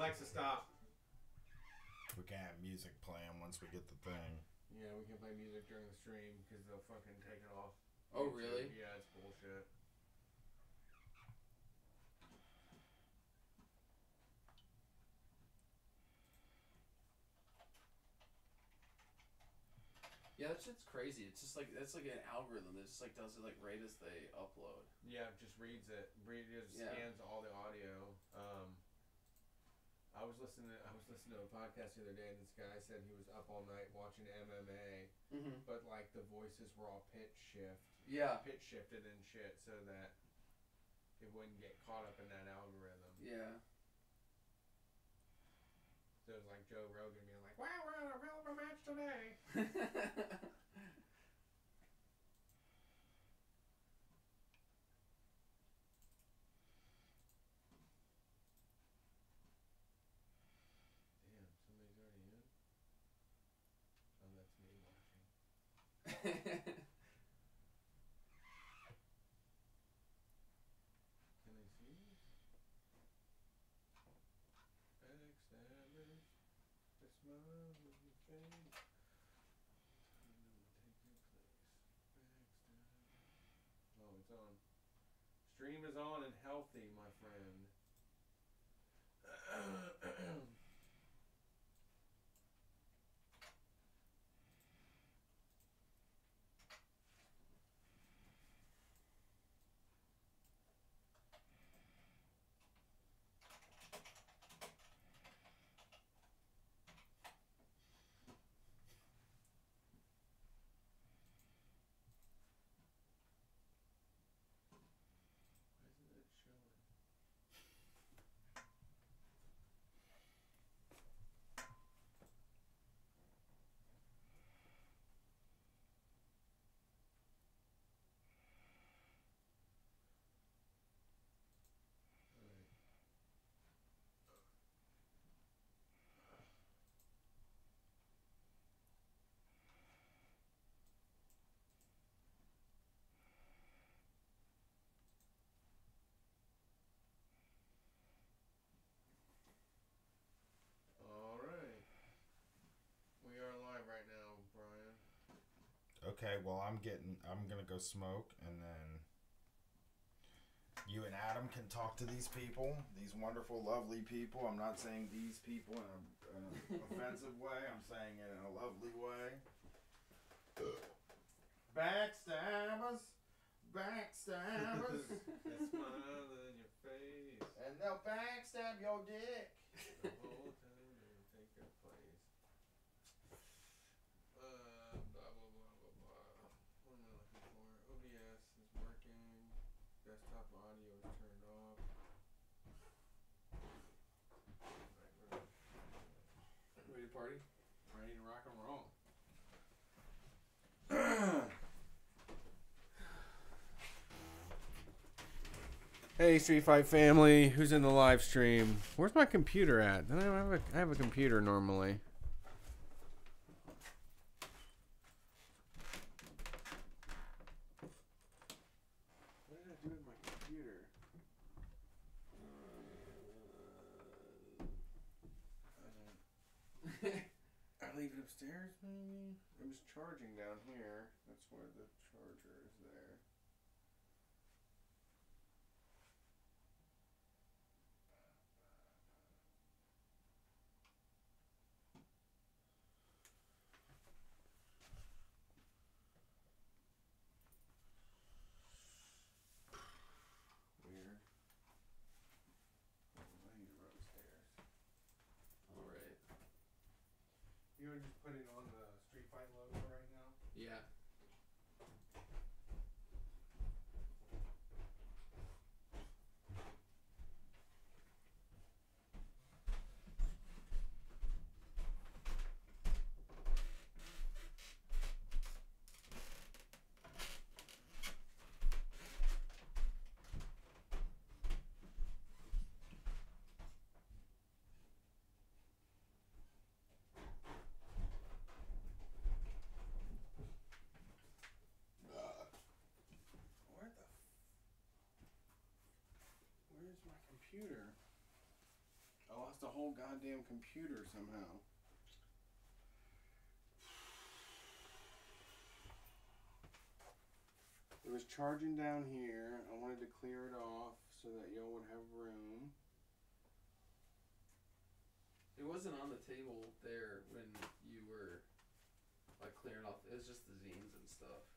Alexa, stop. We can have music playing once we get the thing. Yeah, we can play music during the stream because they'll fucking take it off. Oh, really? Yeah, it's bullshit. Yeah, that shit's crazy. It's just like that's like an algorithm that just like does it like right as they upload. Yeah, it just reads it. Scans all the audio. I was listening to a podcast the other day, and this guy said he was up all night watching MMA, but like the voices were all pitch shifted and shit, so that it wouldn't get caught up in that algorithm. Yeah. So it was like Joe Rogan being like, "Wow, we're on a hell of a match today." Damn, somebody's already in. Oh, that's me watching. Can they see me? Backstabbers, the smile on your face. Oh, it's on. Stream is on and healthy, my friend. Okay, well I'm gonna go smoke, and then you and Adam can talk to these people, these wonderful, lovely people. I'm not saying these people in an offensive way. I'm saying it in a lovely way. Backstabbers, backstabbers. That smile on your face. And they'll backstab your dick. The whole time they'll take your place. Blah, blah, blah, blah, blah. What am I looking for? OBS is working. Desktop audio is turned off. Ready to party? Ready to rock and roll. Hey, Street Fight family, who's in the live stream? Where's my computer at? I have a computer normally. What did I do with my computer? I leave it upstairs, maybe? It was charging down here. That's where the charger is there. Weird. Oh, I need to run upstairs. Alright. You want to just put it on the Street Fight logo right now? Yeah. Where's my computer? I lost the whole goddamn computer somehow. It was charging down here. I wanted to clear it off so that y'all would have room. It wasn't on the table there when you were like clearing off. It was just the zines and stuff.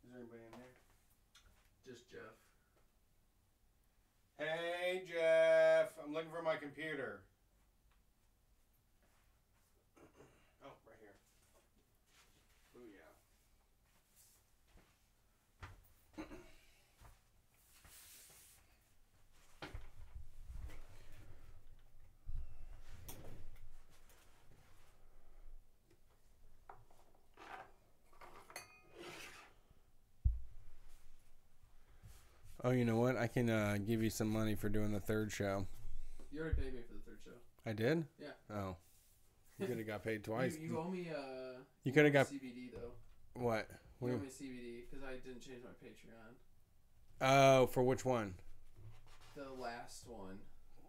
Is there anybody in there? Just Jeff. Hey, Jeff. I'm looking for my computer. Oh, right here. Booyah. Oh, you know what? I can give you some money for doing the third show. You already paid me for the third show. I did? Yeah. Oh. You could have got paid twice. You owe me you could have got CBD though. What? You owe me CBD because I didn't change my Patreon. Oh, for which one? The last one.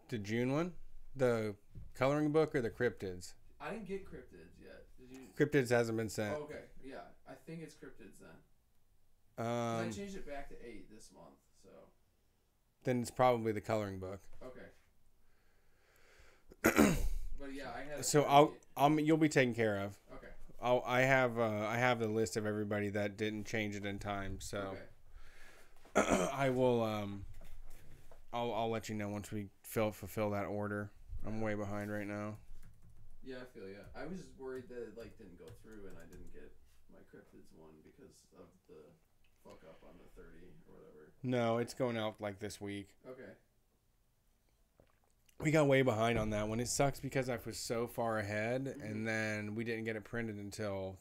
The June one? The coloring book or the cryptids? I didn't get cryptids yet. Did you? Cryptids hasn't been sent. Oh, okay. Yeah. I think it's cryptids then. I changed it back to 8 this month, so. Then it's probably the coloring book. Okay. But yeah, I had. So you'll be taken care of. Okay. I have the list of everybody that didn't change it in time. So. Okay. I will. I'll let you know once we fulfill that order. I'm way behind right now. Yeah, I feel ya. I was just worried that it didn't go through and I didn't get my cryptids one because of the fuck up on the 30 or whatever. No, it's going out this week. Okay. We got way behind on that one. It sucks because I was so far ahead, and then we didn't get it printed until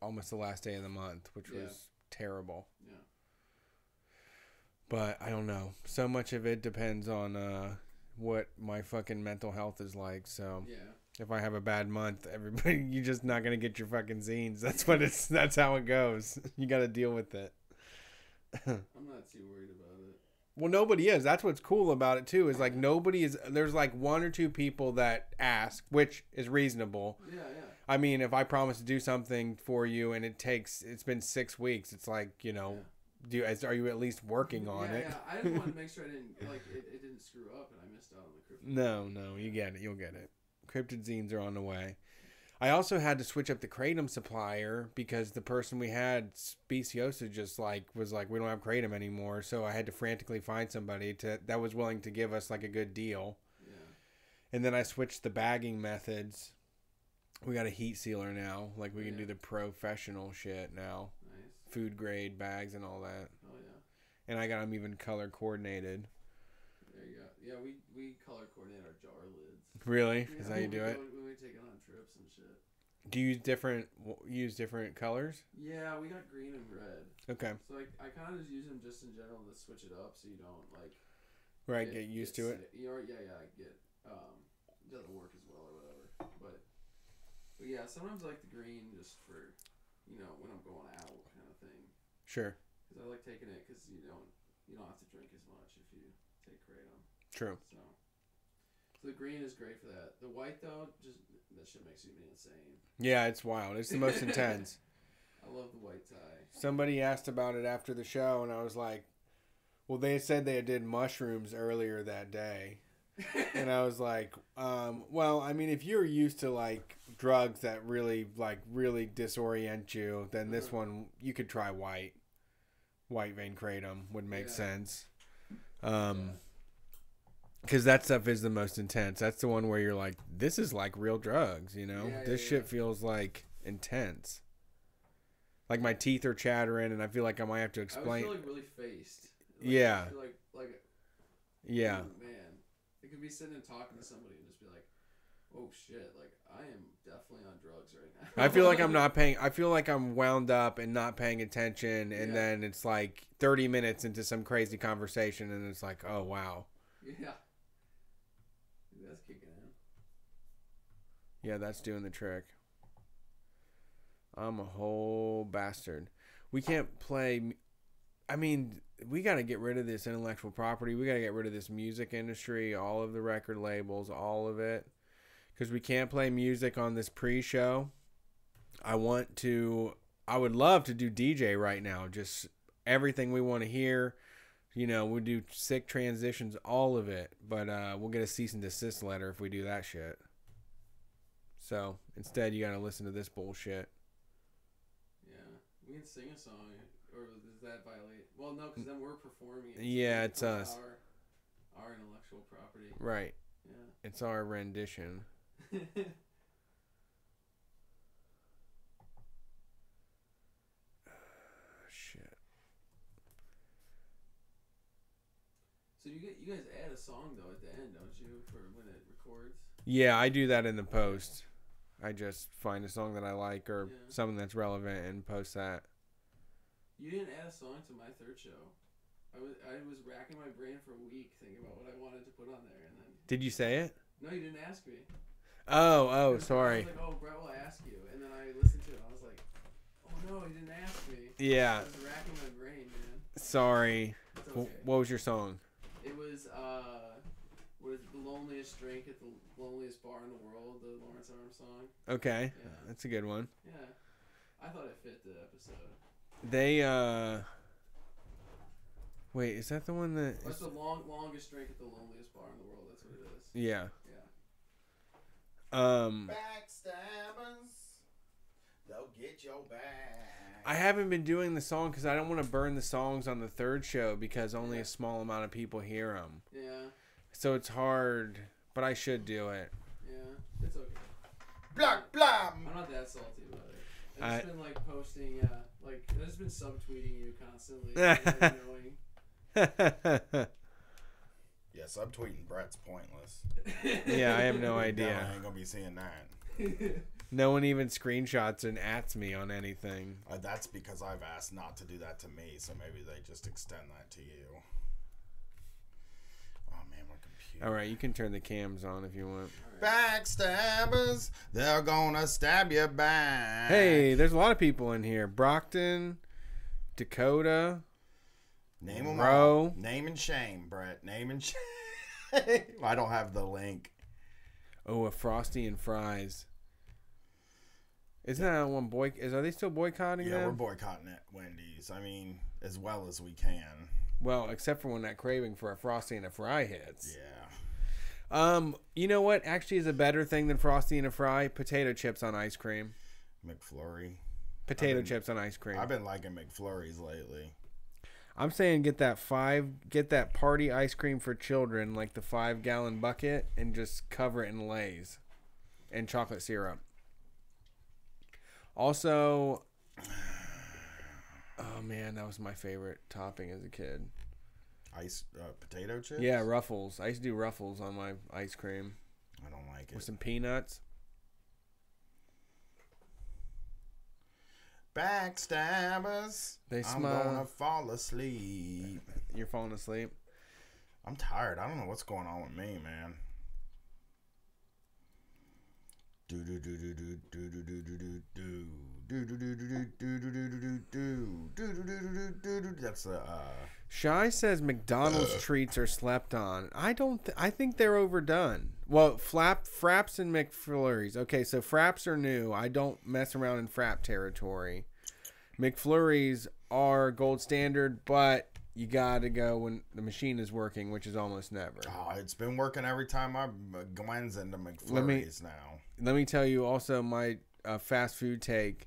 almost the last day of the month, which was terrible. Yeah. But I don't know. So much of it depends on what my fucking mental health is like. So if I have a bad month, everybody, you're just not gonna get your fucking zines. That's how it goes. You got to deal with it. I'm not too worried about it. Well, nobody is. That's what's cool about it too. Is nobody is. There's 1 or 2 people that ask, which is reasonable. Yeah. I mean, if I promise to do something for you and it's been 6 weeks, it's are you at least working on it? Yeah. I just wanted to make sure I didn't it didn't screw up and I missed out on the cryptid. No, you get it. You'll get it. Cryptid zines are on the way. I also had to switch up the kratom supplier because the person we had, Speciosa, just was like, we don't have kratom anymore. So I had to frantically find somebody that was willing to give us a good deal. Yeah. And then I switched the bagging methods. We got a heat sealer now. We can do the professional shit now. Nice. Food grade bags and all that. Oh yeah. And I got them even color coordinated. There you go. Yeah, we color coordinate our jar lids. Really? Is that how you do it? When we take it on trips and shit. Do you use different colors? Yeah, we got green and red. Okay. So I kind of just use them just in general to switch it up, so you don't get used to it. Yeah. It doesn't work as well or whatever. But yeah, sometimes I like the green just for when I'm going out kind of thing. Sure. Because I like taking it because you don't have to drink as much if you take kratom. True. So the green is great for that. The white though, just that shit makes me insane. Yeah, it's wild. It's the most intense. I love the white tie. Somebody asked about it after the show, and I was like, well, they said they did mushrooms earlier that day. And I was like, well, I mean, if you're used to drugs that really disorient you, then this one, you could try white vein kratom would make sense. Because that stuff is the most intense. That's the one where you're like, this is real drugs, this shit feels intense. My teeth are chattering, and I feel like I might have to explain. I was really faced. Yeah. I feel yeah. Oh, man. It could be sitting and talking to somebody and just be like, oh shit, I am definitely on drugs right now. I feel like I'm not paying. I feel like I'm wound up and not paying attention, and then it's 30 minutes into some crazy conversation, and it's like, oh wow. Yeah. That's kicking in. Yeah, that's doing the trick. I'm a whole bastard. We can't play. I mean, we got to get rid of this intellectual property. We got to get rid of this music industry, all of the record labels, all of it. Because we can't play music on this pre-show. I would love to do DJ right now. Just everything we want to hear. You know, we'll do sick transitions, all of it. But we'll get a cease and desist letter if we do that shit. So, instead, you got to listen to this bullshit. We can sing a song, or does that violate? Well, no, because then we're performing it. Yeah, it's us. Our intellectual property. Right. Yeah. It's our rendition. Shit. So you guys add a song though at the end, don't you, for when it records? Yeah, I do that in the post. I just find a song that I like or something that's relevant and post that. You didn't add a song to my third show. I was racking my brain for a week thinking about what I wanted to put on there, and then. Did you say it? No, you didn't ask me. Oh, sorry. I was like, oh, Brett will ask you, and then I listened to it. And I was like, oh no, he didn't ask me. Yeah. I was racking my brain, man. Sorry. It's okay. What was your song? It was what is it, The Loneliest Drink at the Loneliest Bar in the World, the Lawrence Arms song. Okay. Yeah. That's a good one. Yeah. I thought it fit the episode. They, wait, is that the one that... What's the longest drink at the loneliest bar in the world? That's what it is. Yeah. Backstabbers, they'll get your back. I haven't been doing the song because I don't want to burn the songs on the third show because only a small amount of people hear them. Yeah. So it's hard, but I should do it. Yeah, it's okay. Blah, blah. I'm not that salty about it. I've just been like posting, I've just been subtweeting you constantly. Yeah, subtweeting Brett's pointless. Yeah, I have no idea. I ain't gonna be seeing that. No one even screenshots and ats me on anything. That's because I've asked not to do that to me, so maybe they just extend that to you. Oh man, my computer. All right, you can turn the cams on if you want. Backstabbers, they're gonna stab you back. Hey, there's a lot of people in here. Brockton, Dakota. Name them Bro. all. Name and shame, Brett. Name and shame. I don't have the link. Oh, a Frosty and Fries. Isn't that one are they still boycotting them? Yeah, we're boycotting it, Wendy's. I mean, as well as we can. Well, except for when that craving for a Frosty and a Fry hits. Yeah. You know what actually is a better thing than Frosty and a Fry? Potato chips on ice cream. McFlurry. Potato chips on ice cream. I've been liking McFlurries lately. I'm saying get that party ice cream for children, like the 5-gallon bucket, and just cover it in Lay's and chocolate syrup. Also, oh man, that was my favorite topping as a kid. Potato chips? Yeah, Ruffles. I used to do Ruffles on my ice cream. I don't like it. With some peanuts. Backstabbers. I'm gonna fall asleep. You're falling asleep? I'm tired. I don't know what's going on with me, man. Do do do do do do do do do do do do do do do do do do do. That's Shy says McDonald's treats are slept on. I think they're overdone. Well, Fraps and McFlurries. Okay, so Fraps are new. I don't mess around in Frap territory. McFlurries are gold standard, but you gotta go when the machine is working, which is almost never. Oh, it's been working every time I Gwen's into McFlurries now. Let me tell you also my fast food take.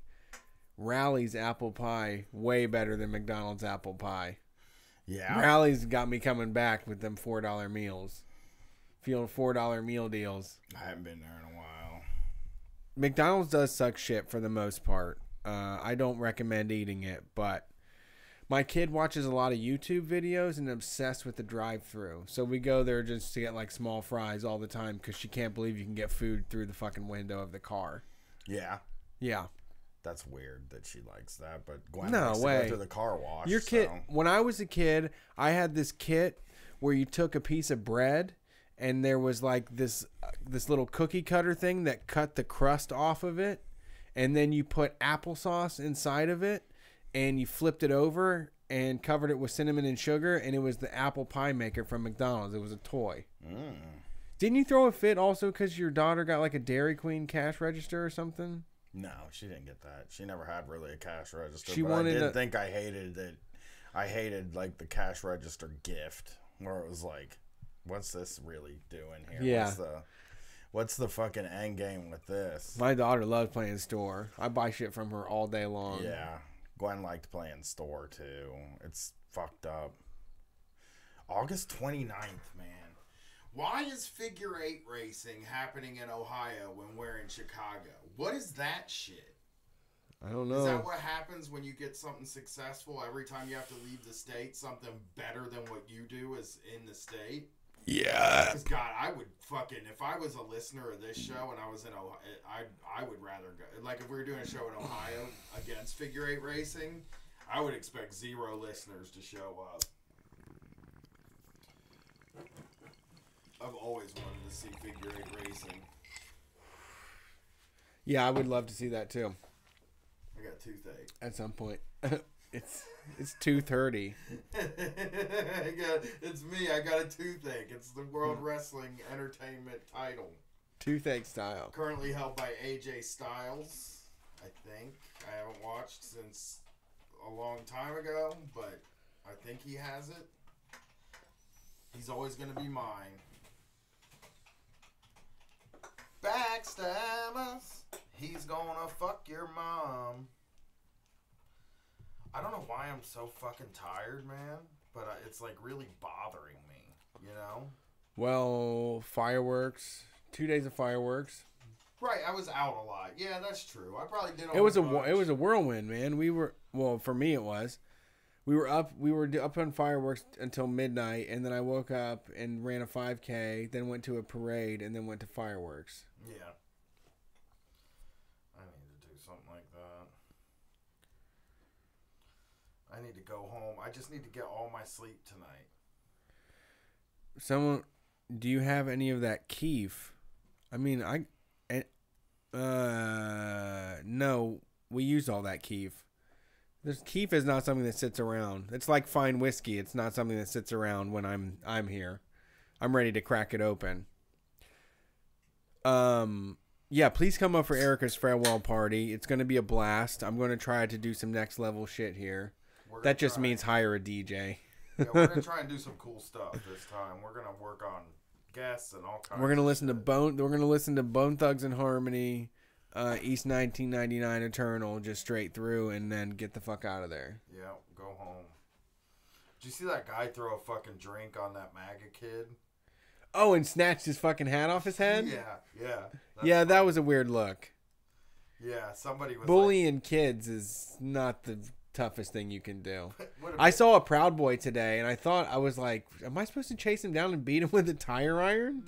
Rally's apple pie way better than McDonald's apple pie. Yeah. Rally's got me coming back with them $4 meals. Feeling $4 meal deals. I haven't been there in a while. McDonald's does suck shit for the most part. I don't recommend eating it, but my kid watches a lot of YouTube videos and obsessed with the drive-thru. So we go there just to get like small fries all the time because she can't believe you can get food through the fucking window of the car. Yeah. Yeah. That's weird that she likes that, but Gwen no likes way. to go to the car wash. Your kid. When I was a kid, I had this kit where you took a piece of bread and there was like this little cookie cutter thing that cut the crust off of it, and then you put applesauce inside of it, and you flipped it over and covered it with cinnamon and sugar, and it was the apple pie maker from McDonald's. It was a toy. Didn't you throw a fit also because your daughter got like a Dairy Queen cash register or something? No, she didn't get that. She never had really a cash register. She but wanted I did think I hated it. I hated like the cash register gift where it was like, what's this really doing here? Yeah. What's the fucking end game with this? My daughter loves playing store. I buy shit from her all day long. Yeah. Gwen liked playing store too. It's fucked up. August 29th, man. Why is figure eight racing happening in Ohio when we're in Chicago? What is that shit? I don't know. Is that what happens when you get something successful? Every time you have to leave the state, something better than what you do is in the state? Yeah. Because, God, I would fucking, if I was a listener of this show and I was in Ohio, I would rather go. Like, if we were doing a show in Ohio against figure eight racing, I would expect 0 listeners to show up. I've always wanted to see figure eight racing. Yeah, I would love to see that too. I got toothache. At some point. It's 2:30. It's me. I got a toothache. It's the World Wrestling Entertainment title. Toothache style. Currently held by AJ Styles, I think. I haven't watched since a long time ago, but I think he has it. He's always going to be mine. Backstabbers. He's gonna fuck your mom. I don't know why I'm so fucking tired, man, but it's like really bothering me, you know? Well, fireworks. 2 days of fireworks. Right, I was out a lot. Yeah, that's true. I probably did. It was a whirlwind, man. We were, well, for me it was. We were up on fireworks until midnight, and then I woke up and ran a 5K, then went to a parade, and then went to fireworks. Yeah. I need to do something like that. I need to go home. I just need to get all my sleep tonight. Do you have any of that keef? I mean, no, we use all that keef. Keef is not something that sits around. It's like fine whiskey. It's not something that sits around when I'm here. I'm ready to crack it open. Yeah, please come up for Erica's farewell party. It's going to be a blast. I'm going to try to do some next level shit here. That just means hire a DJ. Yeah, we're going to try and do some cool stuff this time. We're going to work on guests and all kinds. We're going to listen to Bone Thugs and Harmony, East 1999 Eternal, just straight through, and then get the fuck out of there. Yeah, go home. Did you see that guy throw a fucking drink on that MAGA kid? Oh, and snatched his fucking hat off his head? Yeah. Yeah, that was a weird look. Yeah, somebody was bullying kids is not the toughest thing you can do. I saw a Proud Boy today, and I was like, am I supposed to chase him down and beat him with a tire iron?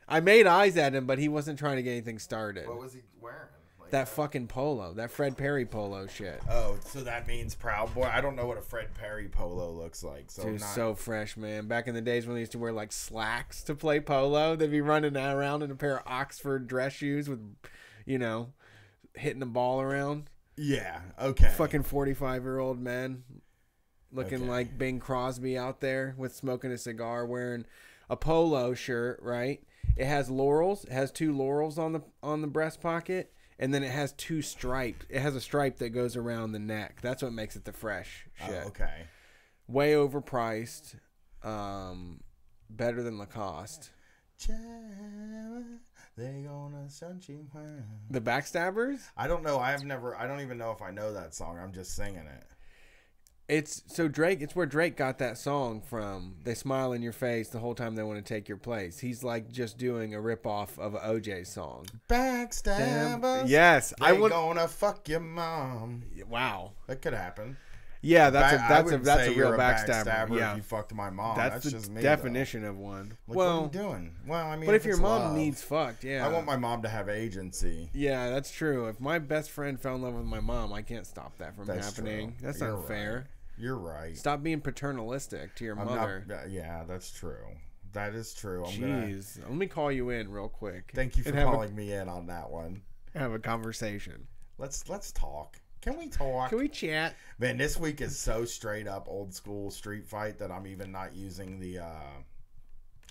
I made eyes at him, but he wasn't trying to get anything started. What was he wearing? That fucking polo. That Fred Perry polo shit. Oh, so that means Proud Boy? I don't know what a Fred Perry polo looks like. So dude, so fresh, man. Back in the days when they used to wear like slacks to play polo, they'd be running around in a pair of Oxford dress shoes with, hitting the ball around. Yeah, okay. Fucking 45-year-old men looking like Bing Crosby out there with smoking a cigar, wearing a polo shirt, right? It has laurels. It has 2 laurels on the breast pocket. And then it has 2 stripes. It has a stripe that goes around the neck. That's what makes it the fresh shit. Oh, okay. Way overpriced. Better than Lacoste. They gonna send you. The Backstabbers? I don't know. I don't even know if I know that song. I'm just singing it. It's where Drake got that song from. They smile in your face the whole time they want to take your place. He's like just doing a ripoff of an OJ song. Backstabbers. Yes. Gonna fuck your mom. Wow. That could happen. Yeah, that's a real backstabber. Yeah. If you fucked my mom. That's the just me, definition of one. What are you doing? Well, I mean, but if your mom needs fucked, yeah. I want my mom to have agency. Yeah, that's true. If my best friend fell in love with my mom, I can't stop that from happening. True. That's unfair. Right. You're right. Stop being paternalistic to your mother. Yeah, that's true. That is true. Jeez. Let me call you in real quick. Thank you for calling me in on that one. Have a conversation. Let's talk. Can we talk? Can we chat? Man, this week is so straight up old school street fight that I'm even not using the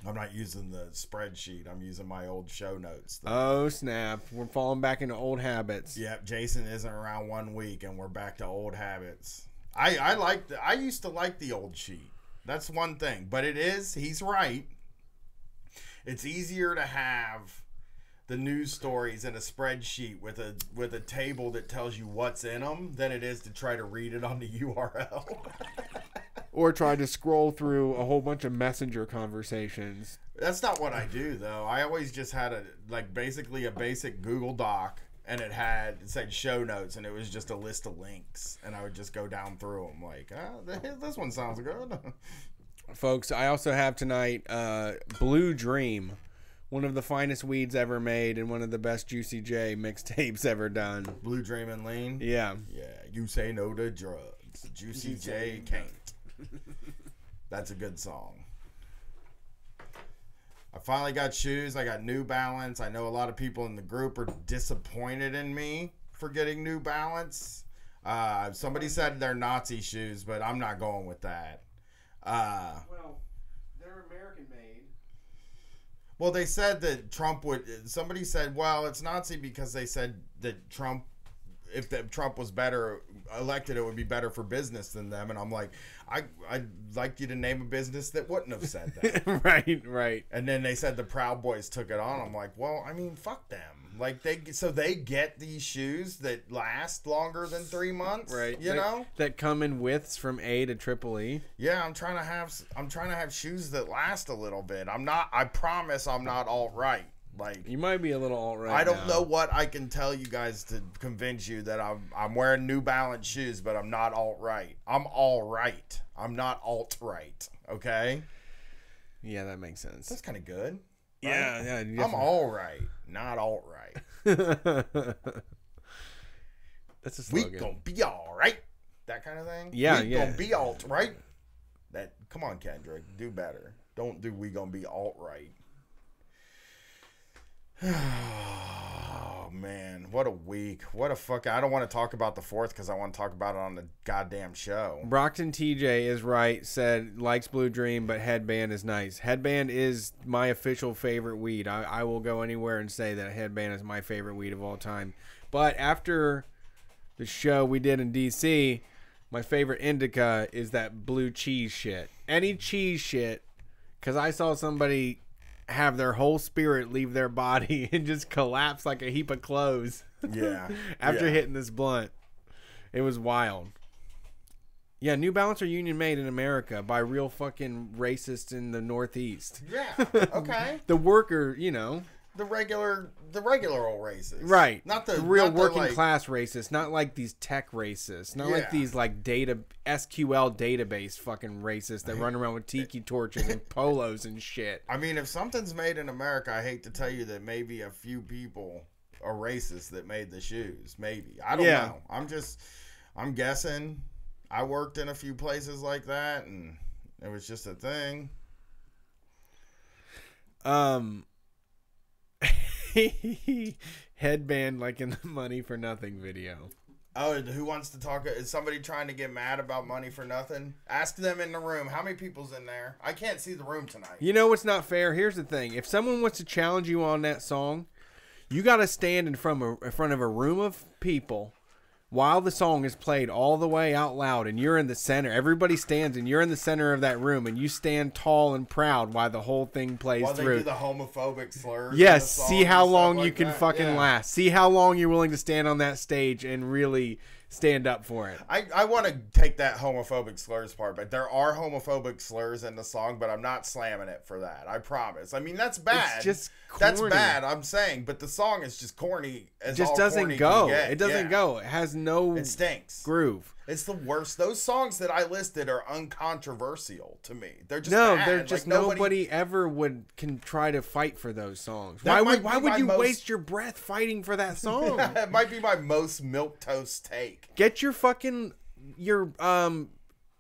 spreadsheet. I'm using my old show notes. Oh snap! We're falling back into old habits. Yep, Jason isn't around 1 week, and we're back to old habits. I used to like the old sheet. That's one thing, but he's right. It's easier to have the news stories in a spreadsheet with a table that tells you what's in them than it is to try to read it on the URL. Or try to scroll through a whole bunch of messenger conversations. That's not what I do, though. I always just had basically a basic Google Doc, and it said show notes, and it was just a list of links, and I would just go down through them like, this one sounds good. Folks, I also have tonight Blue Dream, one of the finest weeds ever made and one of the best Juicy J mixtapes ever done. Blue Dream and Lean? Yeah. Yeah, you say no to drugs. Juicy J can't. That's a good song. I finally got shoes. I got New Balance. I know a lot of people in the group are disappointed in me for getting New Balance. Somebody said they're Nazi shoes, but I'm not going with that. Well, they're American made. Well, they said that Trump would... Somebody said, well, it's Nazi because they said that Trump... If Trump was elected, it would be better for business than them. And I'm like, I'd like you to name a business that wouldn't have said that. Right. And then they said the Proud Boys took it on. I'm like, well, I mean, fuck them. Like they get these shoes that last longer than 3 months, right? You know, that come in widths from A to triple E. Yeah, I'm trying to have shoes that last a little bit. I promise I'm not alt-right. Like, you might be a little alt-right. I don't know what I can tell you guys to convince you that I'm wearing New Balance shoes, but I'm not alt-right. I'm all right. I'm not alt-right. Okay. Yeah, that makes sense. That's kind of good. Right? Yeah. I'm all right, not alt-right. That's a slogan. We gonna be all right. That kind of thing. Yeah, we gonna be alt-right. Come on, Kendrick, do better. Don't do we gonna be alt-right. Oh man, what a week. What a fuck. I don't want to talk about the 4th because I want to talk about it on the goddamn show. Brockton TJ is right, said likes Blue Dream, but Headband is nice. Headband is my official favorite weed. I will go anywhere and say that Headband is my favorite weed of all time. But after the show we did in DC, my favorite indica is that blue cheese shit. Any cheese shit, because I saw somebody have their whole spirit leave their body and just collapse like a heap of clothes. Yeah. After hitting this blunt. It was wild. Yeah, New Balance are union made in America by real fucking racists in the Northeast. Yeah. Okay. The worker, you know. The regular old racists. Right. Not the real working class racists. Not like these tech racists. Not like these like SQL database fucking racists that run around with tiki torches and polos and shit. I mean, if something's made in America, I hate to tell you that maybe a few people are racist that made the shoes. Maybe. I don't know. I'm guessing. I worked in a few places like that and it was just a thing. Headband like in the Money for Nothing video. Oh, who wants to talk? Is somebody trying to get mad about Money for Nothing? Ask them in the room. How many people's in there? I can't see the room tonight. You know what's not fair? Here's the thing. If someone wants to challenge you on that song, you got to stand in front of a room of people while the song is played all the way out loud, and you're in the center. Everybody stands, and you're in the center of that room, and you stand tall and proud while the whole thing plays while through. While they do the homophobic slurs. Yes, see how long you can fucking last. See how long you're willing to stand on that stage and really stand up for it. I want to take that homophobic slurs part, but there are homophobic slurs in the song, but I'm not slamming it for that. I promise. I mean, that's bad. It's just corny. That's bad, I'm saying, but the song is just corny as just all doesn't corny go. can get. It doesn't go. It has no It stinks. Groove. It's the worst. Those songs that I listed are uncontroversial to me. They're just no, bad. they're just like nobody ever can try to fight for those songs. Why would you waste your breath fighting for that song? It might be my most milquetoast take. Get your fucking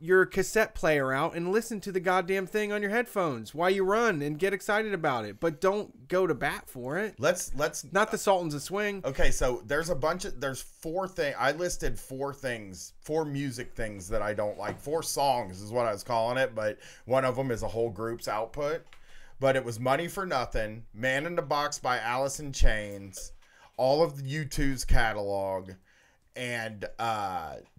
your cassette player out and listen to the goddamn thing on your headphones while you run and get excited about it, but don't go to bat for it. Let's not the Sultans of Swing. Okay, so there's 4 things. I listed 4 music things that I don't like. 4 songs is what I was calling it, but one of them is a whole group's output. But it was Money for Nothing, Man in the Box by Alice in Chains, all of the U2's catalog, and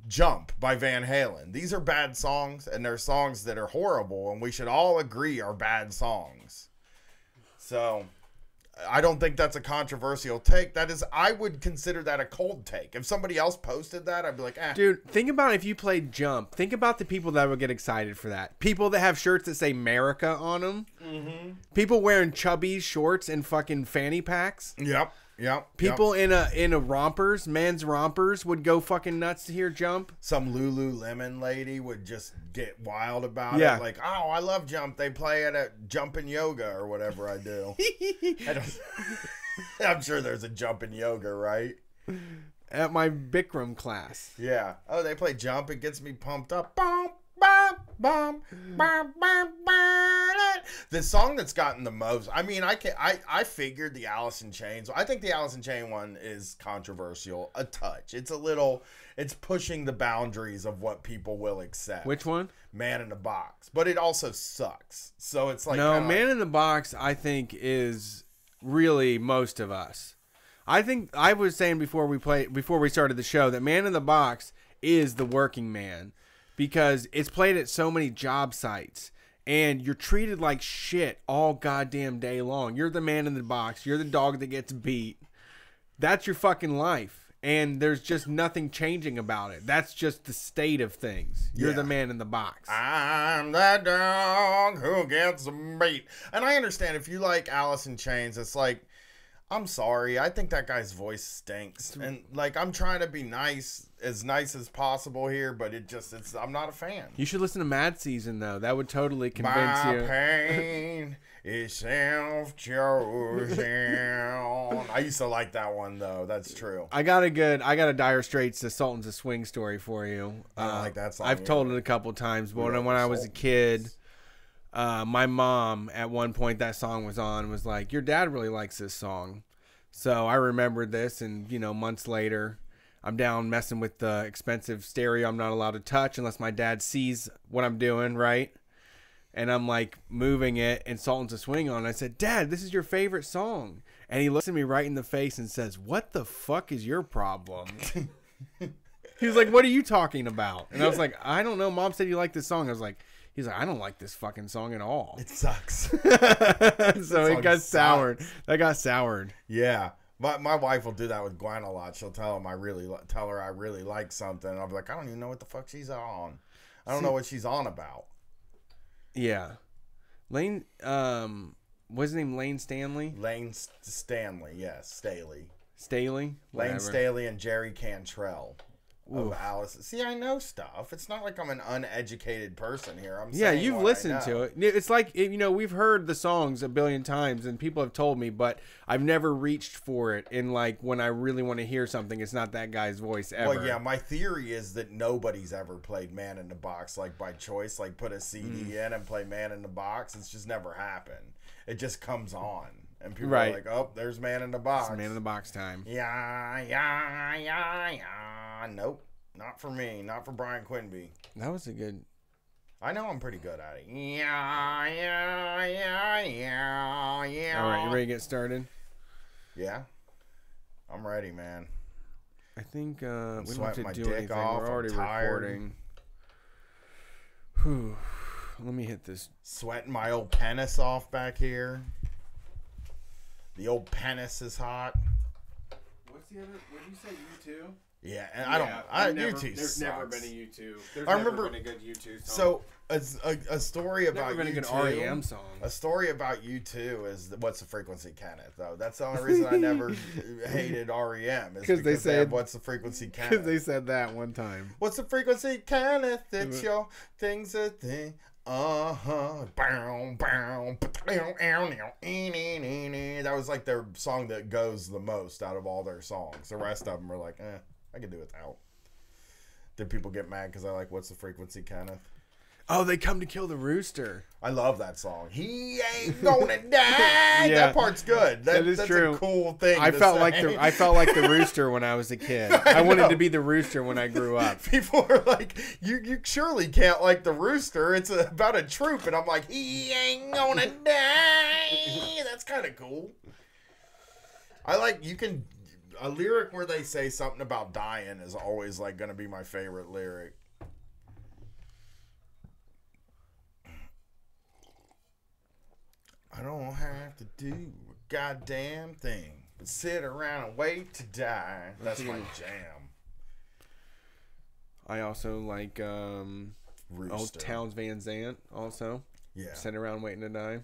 Jump by Van Halen. These are bad songs, and they're songs that are horrible, and we should all agree are bad songs. So I don't think that's a controversial take. I would consider that a cold take. If somebody else posted that, I'd be like, eh. Dude, think about if you played Jump. Think about the people that would get excited for that. People that have shirts that say America on them. Mm-hmm. People wearing chubby shorts and fucking fanny packs. Yep. People in a rompers, men's rompers, would go fucking nuts to hear Jump. Some Lululemon lady would just get wild about it. Like, oh, I love Jump. They play it at Jumpin' Yoga or whatever I do. I'm sure there's a Jumpin' Yoga, right? At my Bikram class. Yeah. Oh, they play Jump. It gets me pumped up. Bum, bum, bum, bum, bum, bum. The song that's gotten the most, I mean, I figured the Alice in Chains. I think the Alice in Chains one is controversial a touch. It's pushing the boundaries of what people will accept. Which one? Man in the Box. But it also sucks. So it's like, no, Man in the Box, I think, is really most of us. I think I was saying before we started the show that Man in the Box is the working man, because it's played at so many job sites. And you're treated like shit all goddamn day long. You're the man in the box. You're the dog that gets beat. That's your fucking life. And there's just nothing changing about it. That's just the state of things. You're the man in the box. I'm the dog who gets beat. And I understand if you like Alice in Chains, it's like, I'm sorry. I think that guy's voice stinks. And like, I'm trying to be nice as possible here, but I'm not a fan. You should listen to Mad Season, though. That would totally convince you. My pain is self-chosen. I used to like that one, though. That's true. I got a Dire Straits, the Sultans of Swing story for you. I don't like that song. I've told it a couple times, but when I was a kid, my mom, at one point that song was on, was like, your dad really likes this song. So I remembered this, and, months later, I'm down messing with the expensive stereo I'm not allowed to touch unless my dad sees what I'm doing, right? And I'm like moving it, and Sultans of Swing on. I said, Dad, this is your favorite song. And he looks at me right in the face and says, what the fuck is your problem? He was like, what are you talking about? And I was like, I don't know. Mom said you like this song. I was like, he's like, I don't like this fucking song at all. It sucks. So it got soured. That got soured. Yeah. My wife will do that with Gwen a lot. She'll tell her I really like something. And I'll be like, I don't even know what the fuck she's on. I don't know what she's on about. Yeah. Lane, what's his name? Lane Stanley? Lane Stanley, yes. Staley. Staley? Whatever. Lane Staley and Jerry Cantrell. Of Alice. See, I know stuff. It's not like I'm an uneducated person here. You've listened to it. It's like, we've heard the songs a billion times, and people have told me, but I've never reached for it. And like when I really want to hear something, it's not that guy's voice ever. Well, yeah, my theory is that nobody's ever played Man in the Box like by choice, like put a CD in and play Man in the Box. It's just never happened. It just comes on. And people are like, oh, there's Man in the Box. It's Man in the Box time. Yeah. Nope. Not for me. Not for Brian Quinby. That was a good... I know I'm pretty good at it. Yeah. All right, you ready to get started? Yeah. I'm ready, man. I think we don't have to do anything. Off. We're already recording. Whew. Let me hit this. Sweating my old penis off back here. The old penis is hot. What's the other? What did you say? U2? Yeah, and There's never been a U2. There's never been a good U2 So song. a story about never been U2, a good REM song. A story about U2 is What's the Frequency, Kenneth? Though that's the only reason I never hated REM is because they said What's the Frequency, Kenneth? Because they said that one time. What's the frequency, Kenneth? It's your thing's a thing. That was like their song that goes the most out of all their songs. The rest of them were like, I could do without. Did people get mad because I like What's the Frequency, Kenneth? Oh, they come to kill the rooster. I love that song. He ain't gonna die. Yeah. That part's good. That's true. A cool thing. I felt like the rooster when I was a kid. I wanted to be the rooster when I grew up. People are like, you surely can't like the rooster. It's about a troop, and I'm like, he ain't gonna die. That's kind of cool. I like a lyric where they say something about dying is always like gonna be my favorite lyric. I don't have to do a goddamn thing but sit around and wait to die. That's my jam. I also like Old Towns Van Zandt also. Yeah. Sit around waiting to die.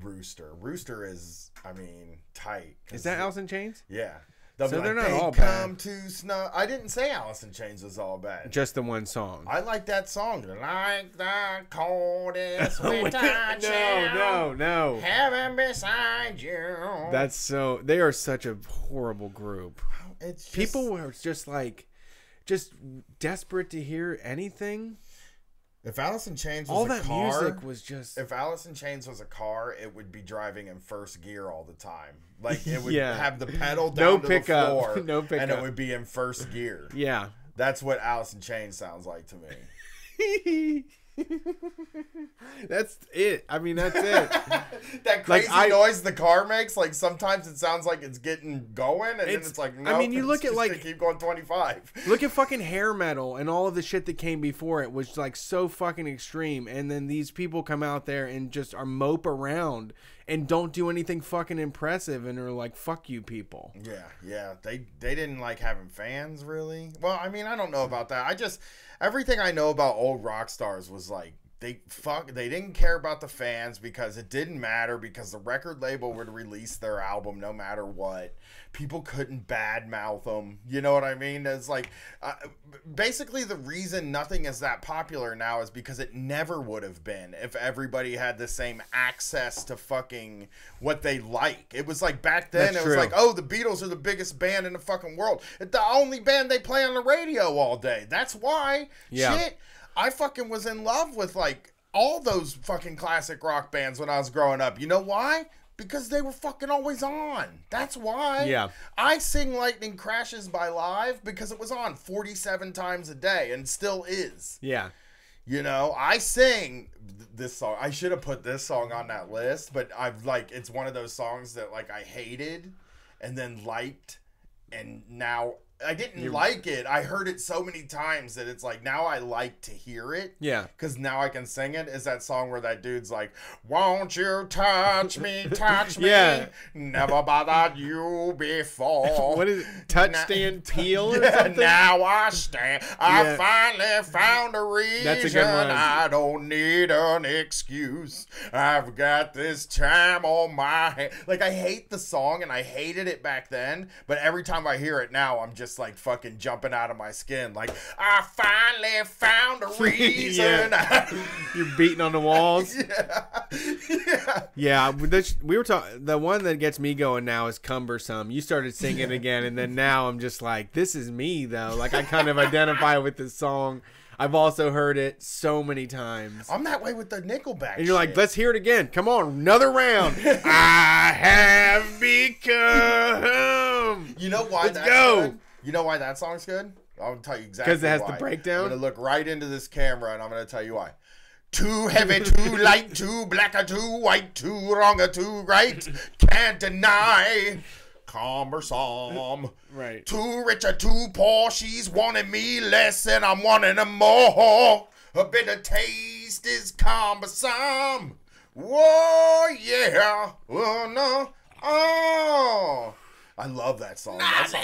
Rooster is, I mean, tight. Is that Alice in Chains? Yeah. So they're not all bad. Come to snow. I didn't say Alice in Chains was all bad. Just the one song. I like that song. Like the coldest winter No. Heaven beside you. That's so. They are such a horrible group. It's just, people were just desperate to hear anything. If Alice in Chains was all a that car, music was just. If Alice in Chains was a car, it would be driving in first gear all the time. Like it would yeah. have the pedal down to pickup. the floor, No pickup, and it would be in first gear. Yeah, that's what Alice in Chains sounds like to me. That's it. I mean, that's it. That crazy noise the car makes, like sometimes it sounds like it's getting going, and then it's like, no. I mean, you look at like keep going 25. Look at fucking hair metal and all of the shit that came before it was like so fucking extreme, and then these people come out there and just are mope around and don't do anything fucking impressive, and are like, fuck you people. Yeah. They didn't like having fans, really. Well, I mean, I don't know about that. Everything I know about old rock stars was like, they didn't care about the fans because it didn't matter, because the record label would release their album no matter what. People couldn't badmouth them. You know what I mean? It's like, basically the reason nothing is that popular now is because it never would have been if everybody had the same access to fucking what they like. It was like back then, it was like, oh, the Beatles are the biggest band in the fucking world. It's the only band they play on the radio all day. That's why. Yeah. Shit. I fucking was in love with like all those fucking classic rock bands when I was growing up. You know why? Because they were fucking always on. That's why. Yeah. I sing Lightning Crashes by Live because it was on 47 times a day and still is. Yeah. You know, I sing this song. I should have put this song on that list, but it's one of those songs that like I hated and then liked, and now I didn't like it. I heard it so many times that it's like, now I like to hear it. Yeah. Because now I can sing it. Is that song where that dude's like, won't you touch me, touch me? Yeah. Never bothered you before. What is it? Touchstand Peel or something? Now I stand. I finally found a reason. That's a good one. I don't need an excuse. I've got this time on my hands. Like, I hate the song, and I hated it back then. But every time I hear it now, I'm just like fucking jumping out of my skin. Like, I finally found a reason. You're beating on the walls. Yeah. We were talking. The one that gets me going now is Cumbersome. You started singing again, and then now I'm just like, this is me though. Like, I kind of identify with this song. I've also heard it so many times. I'm that way with the Nickelback. And you're like, let's hear it again. Come on, another round. I have become. You know why that's good? You know why that song's good? I'll tell you exactly why. Because it has the breakdown? I'm going to look right into this camera, and I'm going to tell you why. Too heavy, too light, too black, or too white, too wrong, or too right. Can't deny. Cumbersome. Right. Too rich or too poor. She's wanting me less, and I'm wanting her more. A bitter taste is cumbersome. Whoa, yeah. Oh, no. Oh. I love that song. That song,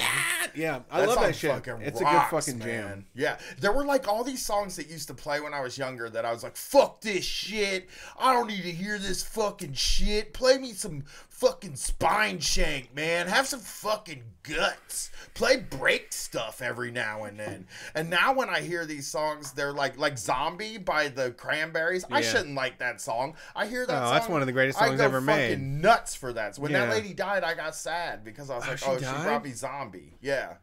yeah, I love that shit. It's a good fucking jam. Yeah, there were like all these songs that used to play when I was younger that I was like, fuck this shit. I don't need to hear this fucking shit. Play me some fucking Spine Shank, man. Have some fucking guts. Play break stuff every now and then. And now when I hear these songs, they're like Zombie by the Cranberries. Yeah. I shouldn't like that song. I hear that song. That's one of the greatest songs ever made. I go fucking nuts for that. So when that lady died, I got sad because I was like, she brought me Zombie. Yeah.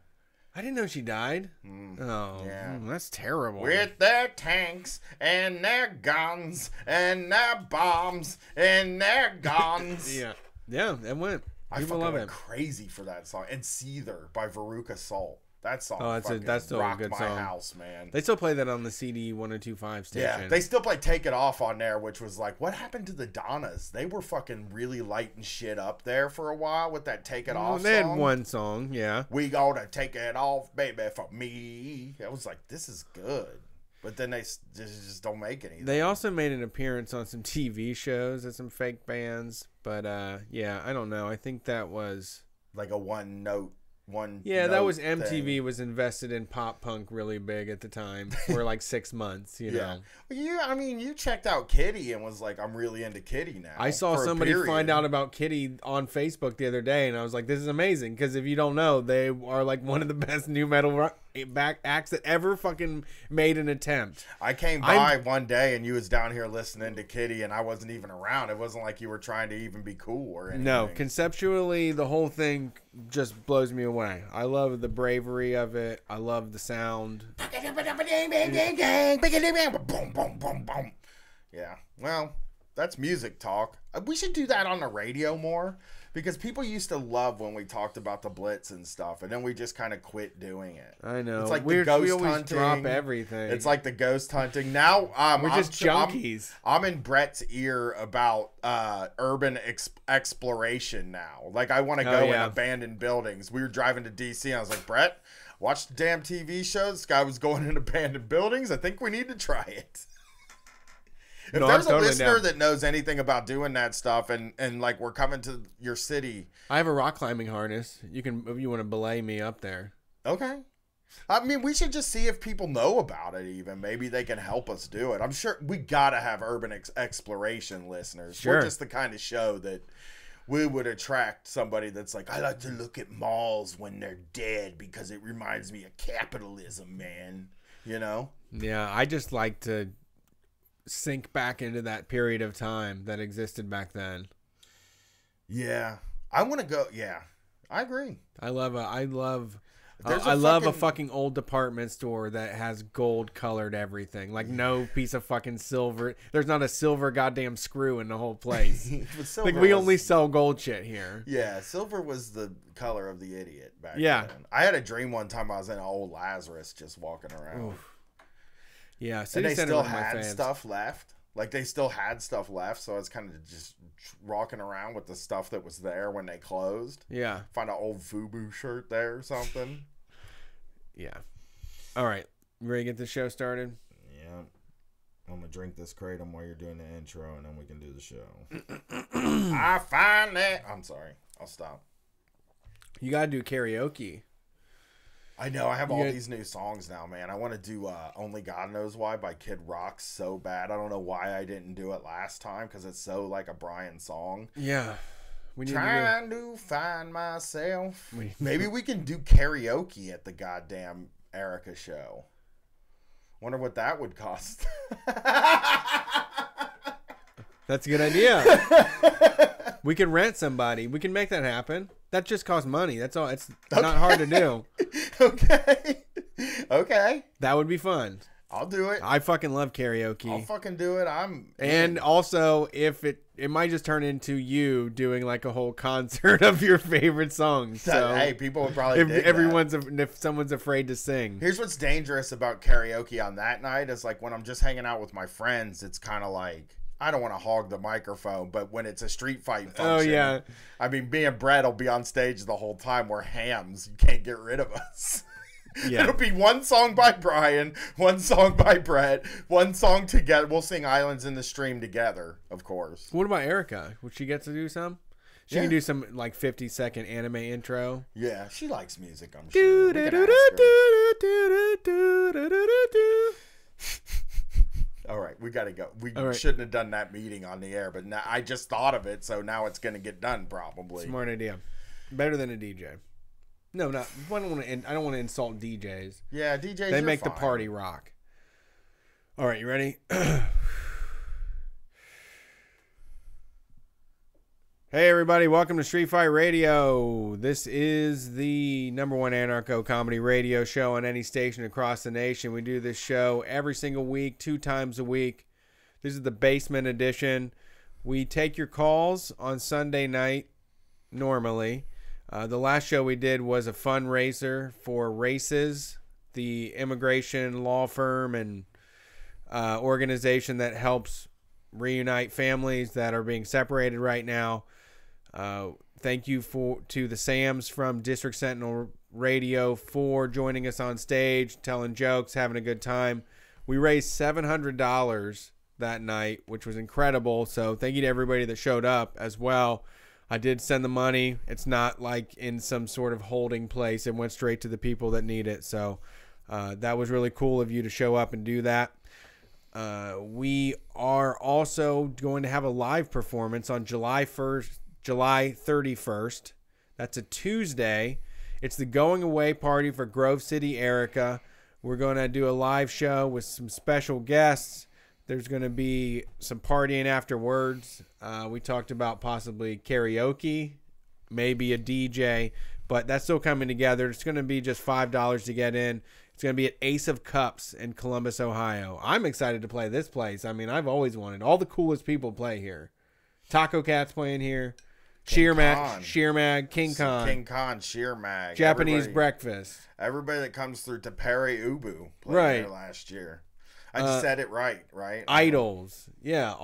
I didn't know she died. Oh, yeah. That's terrible. With their tanks and their guns and their bombs and their guns. Yeah, it went. People love it. Crazy for that song. And Seether by Veruca Salt. That song. Oh, that's still a good song. House, man. They still play that on the CD 1025 station. Yeah, they still play "Take It Off" on there, which was like, what happened to the Donnas? They were fucking really lighting shit up there for a while with that "Take It Off" they song. had one song, yeah. We gonna take it off, baby, for me. I was like, this is good. But then they just don't make anything. They also made an appearance on some TV shows at some fake bands. But, yeah, I don't know. I think that was... like a one note. Yeah, that was MTV was invested in pop punk really big at the time for like 6 months, you know. Yeah, I mean, you checked out Kitty and was like, I'm really into Kitty now. I saw somebody find out about Kitty on Facebook the other day, and I was like, this is amazing, because if you don't know, they are like one of the best new metal acts that ever fucking made an attempt. I came by one day and you was down here listening to Kitty and I wasn't even around. It wasn't like you were trying to even be cool or anything. No, conceptually, the whole thing just blows me away. I love the bravery of it. I love the sound. Yeah, well, that's music talk. We should do that on the radio more. Because people used to love when we talked about the Blitz and stuff, and then we just kind of quit doing it. I know. It's like we the ghost always hunting. drop everything. It's like the ghost hunting. Now we're just junkies. I'm in Brett's ear about urban exploration now. Like I want to go in abandoned buildings. We were driving to DC, and I was like, Brett, watch the damn TV show. This guy was going in abandoned buildings. I think we need to try it. If there's a listener that knows anything about doing that stuff and like we're coming to your city. I have a rock climbing harness. You can, if you want to belay me up there. Okay. I mean, we should just see if people know about it even. Maybe they can help us do it. I'm sure we got to have urban exploration listeners. Sure. We're just the kind of show that we would attract somebody that's like, I like to look at malls when they're dead because it reminds me of capitalism, man. You know? Yeah, I just like to sink back into that period of time that existed back then. Yeah, I want to go. Yeah, I agree. I love a fucking old department store that has gold colored everything. Like no piece of fucking silver. There's not a silver goddamn screw in the whole place. Like we only sell gold shit here. Yeah, silver was the color of the idiot back then. I had a dream one time I was in an old Lazarus just walking around. Oof. Yeah, and they still had stuff left. Like they still had stuff left, so I was kind of just rocking around with the stuff that was there when they closed. Yeah, find an old FUBU shirt there or something. Yeah. All right, you ready to get the show started? Yeah. I'm gonna drink this kratom while you're doing the intro, and then we can do the show. I'm sorry. I'll stop. You gotta do karaoke. I know. I have all these new songs now, man. I want to do Only God Knows Why by Kid Rock so bad. I don't know why I didn't do it last time because it's so like a Brian song. Yeah. We need Trying to find myself. Maybe we can do karaoke at the goddamn Erica show. Wonder what that would cost. That's a good idea. We can rent somebody. We can make that happen. That just costs money. That's all. It's not hard to do. Okay. That would be fun. I'll do it. I fucking love karaoke. I'll fucking do it. And also, if it might just turn into you doing like a whole concert of your favorite songs. So hey, people would probably if someone's afraid to sing. Here's what's dangerous about karaoke on that night is like when I'm just hanging out with my friends, it's kind of like I don't want to hog the microphone, but when it's a street fight function, oh yeah, I mean, me and Brett will be on stage the whole time. We're hams. You can't get rid of us. Yeah. It'll be one song by Brian, one song by Brett, one song together. We'll sing Islands in the Stream together, of course. What about Erica? Would she get to do some? She can do some like 50-second anime intro. Yeah, she likes music, I'm sure. All right, we got to go. We shouldn't have done that meeting on the air, but now I just thought of it, so now it's going to get done probably. Smart idea. Better than a DJ. No, not. I don't want to insult DJs. Yeah, DJs. They make the party rock. All right, you ready? Hey everybody, welcome to Street Fight Radio. This is the #1 anarcho comedy radio show on any station across the nation. We do this show every single week, 2 times a week. This is the basement edition. We take your calls on Sunday night normally. The last show we did was a fundraiser for Races, the immigration law firm and organization that helps reunite families that are being separated right now. Thank you to the Sams from District Sentinel Radio for joining us on stage, telling jokes, having a good time. We raised $700 that night, which was incredible. So thank you to everybody that showed up as well. I did send the money. It's not like in some sort of holding place. It went straight to the people that need it. So that was really cool of you to show up and do that. We are also going to have a live performance on July 31st. That's a Tuesday. It's the going away party for Grove City Erica. We're going to do a live show with some special guests. There's going to be some partying afterwards. We talked about possibly karaoke, maybe a DJ, but that's still coming together. It's going to be just $5 to get in. It's going to be at Ace of Cups in Columbus, Ohio. I'm excited to play this place. I mean, I've always wanted. All the coolest people play here. Taco Cat's playing here. Sheer Mag, King Khan, Sheer Mag, Japanese Breakfast. Everybody that comes through to Perry Ubu played there last year. I just said it right? Idols, yeah,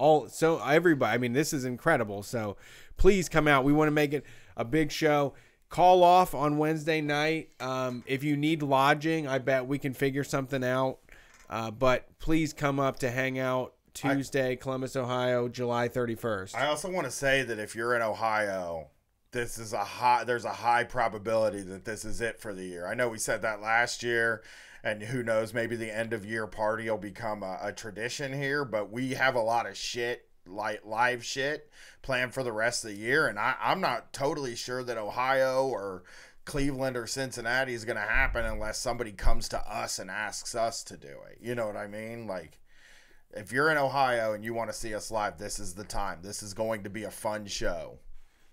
everybody. I mean, this is incredible. So please come out. We want to make it a big show. Call off on Wednesday night. If you need lodging, I bet we can figure something out. But please come up to hang out. Tuesday, Columbus, Ohio, July 31st. I also want to say that if you're in Ohio, there's a high probability that this is it for the year. I know we said that last year, and who knows, maybe the end of year party will become a tradition here, but we have a lot of shit, like live shit, planned for the rest of the year, and I'm not totally sure that Ohio or Cleveland or Cincinnati is going to happen unless somebody comes to us and asks us to do it. You know what I mean? Like, if you're in Ohio and you want to see us live, this is the time. This is going to be a fun show.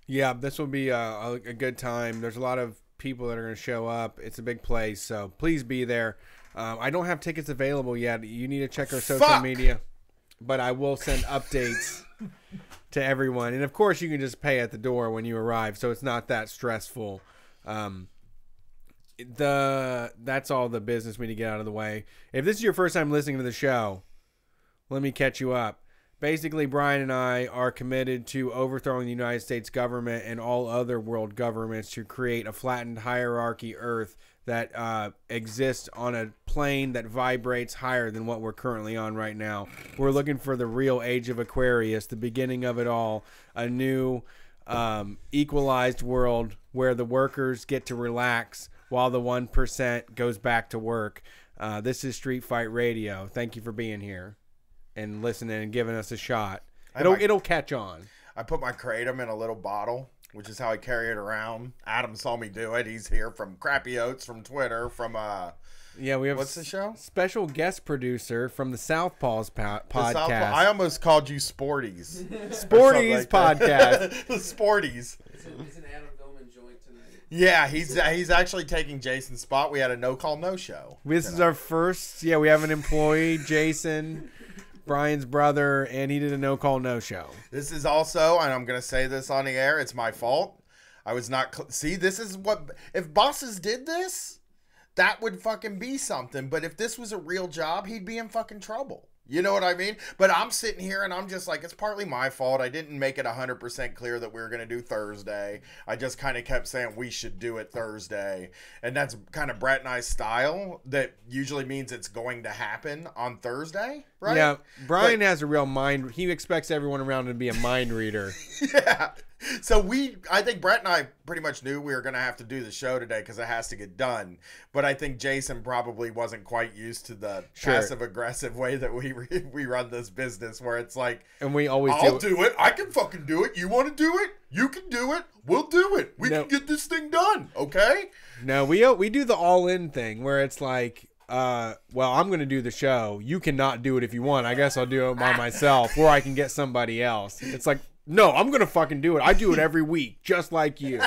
Yeah, this will be a good time. There's a lot of people that are going to show up. It's a big place, so please be there. I don't have tickets available yet. You need to check our social media, but I will send updates to everyone. And, of course, you can just pay at the door when you arrive, so it's not that stressful. That's all the business we need to get out of the way. If this is your first time listening to the show, let me catch you up. Basically, Brian and I are committed to overthrowing the United States government and all other world governments to create a flattened hierarchy Earth that exists on a plane that vibrates higher than what we're currently on right now. We're looking for the real age of Aquarius, the beginning of it all, a new equalized world where the workers get to relax while the 1% goes back to work. This is Street Fight Radio. Thank you for being here and listening and giving us a shot. It'll catch on. I put my kratom in a little bottle, which is how I carry it around. Adam saw me do it. He's here from Crappy Oats from Twitter. We have what's the show? Special guest producer from the Southpaws podcast. I almost called you Sporties. Sporties podcast. The Sporties. It's an Adam Billman joint tonight. Yeah, he's actually taking Jason's spot. We had a no call no show. This is our first. Yeah, we have an employee, Jason. Brian's brother, and he did a no-call, no-show. This is also, and I'm going to say this on the air, it's my fault. I was not... See, this is what... If bosses did this, that would fucking be something. But if this was a real job, he'd be in fucking trouble. You know what I mean? But I'm sitting here and I'm just like, it's partly my fault. I didn't make it 100% clear that we were going to do Thursday. I just kind of kept saying we should do it Thursday. And that's kind of Brett and I's style. That usually means it's going to happen on Thursday, right? Yeah, Brian has a real mind. He expects everyone around him to be a mind reader. Yeah. So I think Brett and I pretty much knew we were going to have to do the show today because it has to get done. But I think Jason probably wasn't quite used to the passive aggressive way that we run this business, where it's like, and we always I'll do it. I can fucking do it. You want to do it? You can do it. We'll do it. We can get this thing done. Okay. No, we do the all in thing where it's like, well, I'm going to do the show. You cannot do it if you want. I guess I'll do it by myself, or I can get somebody else. It's like, No, I'm going to fucking do it. I do it every week, just like you.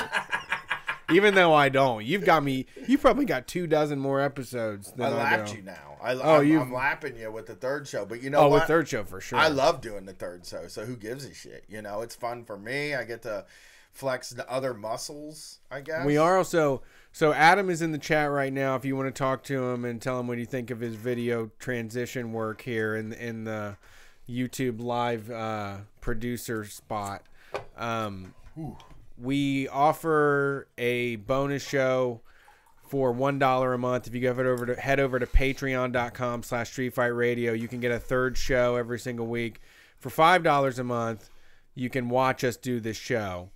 Even though I don't. You probably got 24 more episodes than I lapped do. you now. I'm lapping you with the third show. But you know what? With third show for sure. I love doing the third show, so who gives a shit? You know, it's fun for me. I get to flex the other muscles, I guess. We are also... So Adam is in the chat right now if you want to talk to him and tell him what you think of his video transition work here in the YouTube live producer spot. We offer a bonus show for $1 a month. If you head over to patreon.com/StreetFightRadio, you can get a third show every single week. For $5 a month, you can watch us do this show.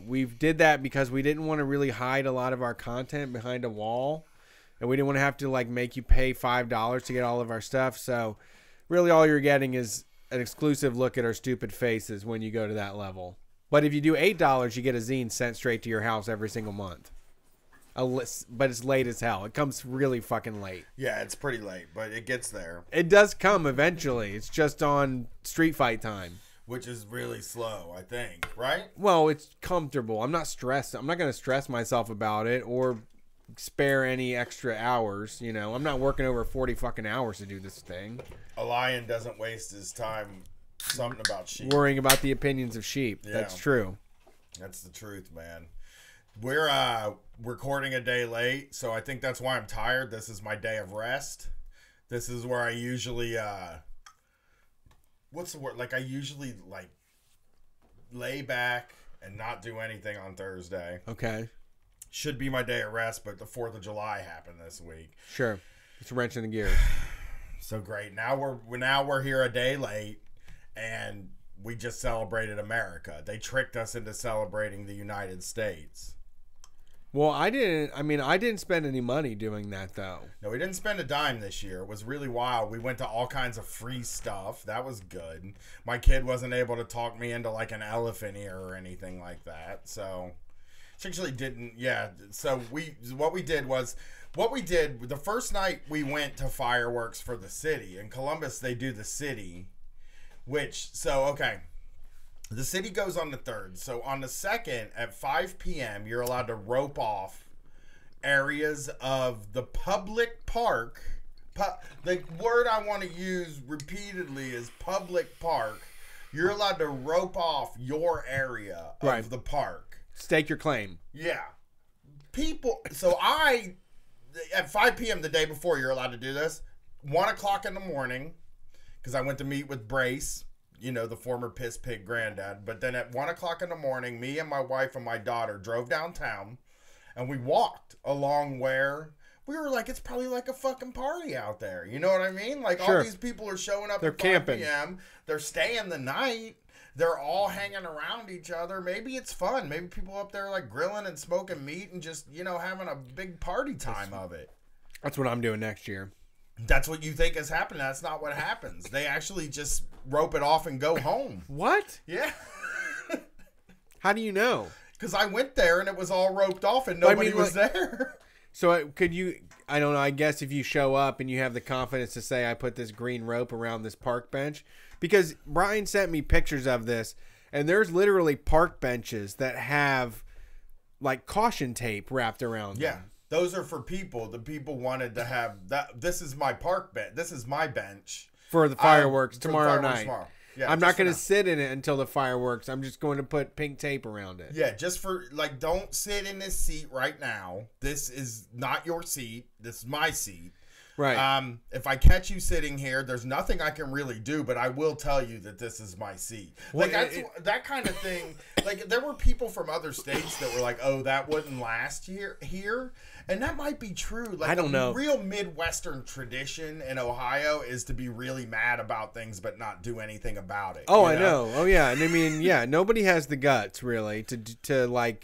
We did that because we didn't want to really hide a lot of our content behind a wall, and we didn't want to have to make you pay $5 to get all of our stuff. So really all you're getting is an exclusive look at our stupid faces when you go to that level. But if you do $8, you get a zine sent straight to your house every single month. But it's late as hell. It comes really fucking late. Yeah, it's pretty late, but it gets there. It does come eventually. It's just on Street Fight time. Which is really slow, I think, right? Well, it's comfortable. I'm not stressed. I'm not going to stress myself about it or spare any extra hours. You know, I'm not working over 40 fucking hours to do this thing. A lion doesn't waste his time something about sheep. Worrying about the opinions of sheep. Yeah. That's true. That's the truth, man. We're recording a day late, so I think that's why I'm tired. This is my day of rest. This is where I usually... what's the word? I usually lay back and not do anything on Thursday. Okay. Should be my day of rest, but the 4th of July happened this week. Sure. It's a wrench in the gears. So great. Now we're here a day late, and we just celebrated America. They tricked us into celebrating the United States. Well, I didn't spend any money doing that, though. No, we didn't spend a dime this year. It was really wild. We went to all kinds of free stuff. That was good. My kid wasn't able to talk me into an elephant ear or anything like that. So, she actually didn't. Yeah. So, what we did, the first night we went to fireworks for the city. In Columbus, they do the city, okay. The city goes on the 3rd. So on the 2nd at 5 p.m., you're allowed to rope off areas of the public park. The word I want to use repeatedly is public park. You're allowed to rope off your area of the park. Stake your claim. Yeah. So at 5 p.m. the day before, you're allowed to do this. 1 o'clock in the morning, because I went to meet with Brace. You know, the former piss pig granddad. But then at 1 o'clock in the morning, me and my wife and my daughter drove downtown, and we walked along where we were it's probably a fucking party out there. You know what I mean? Sure. All these people are showing up They're at 5 camping. p.m. They're staying the night. They're all hanging around each other. Maybe it's fun. Maybe people up there grilling and smoking meat and just, having a big party time of it. That's what I'm doing next year. That's what you think is happening. That's not what happens. They actually just rope it off and go home. What? Yeah. How do you know? Because I went there and it was all roped off and nobody was there. So could you, I don't know, I guess if you show up and you have the confidence to say I put this green rope around this park bench, because Brian sent me pictures of this and there's literally park benches that have caution tape wrapped around them. Yeah. Those are for people. The people wanted to have that. This is my park bench. This is my bench. For the fireworks tomorrow night. Yeah, I'm not going to sit in it until the fireworks. I'm just going to put pink tape around it. Yeah, just for don't sit in this seat right now. This is not your seat. This is my seat. Right. If I catch you sitting here, there's nothing I can really do, but I will tell you that this is my seat. That kind of thing. There were people from other states that were oh, that wouldn't last here. And that might be true. I don't know. Real Midwestern tradition in Ohio is to be really mad about things but not do anything about it. Oh, I know. Oh, yeah. And yeah, nobody has the guts really to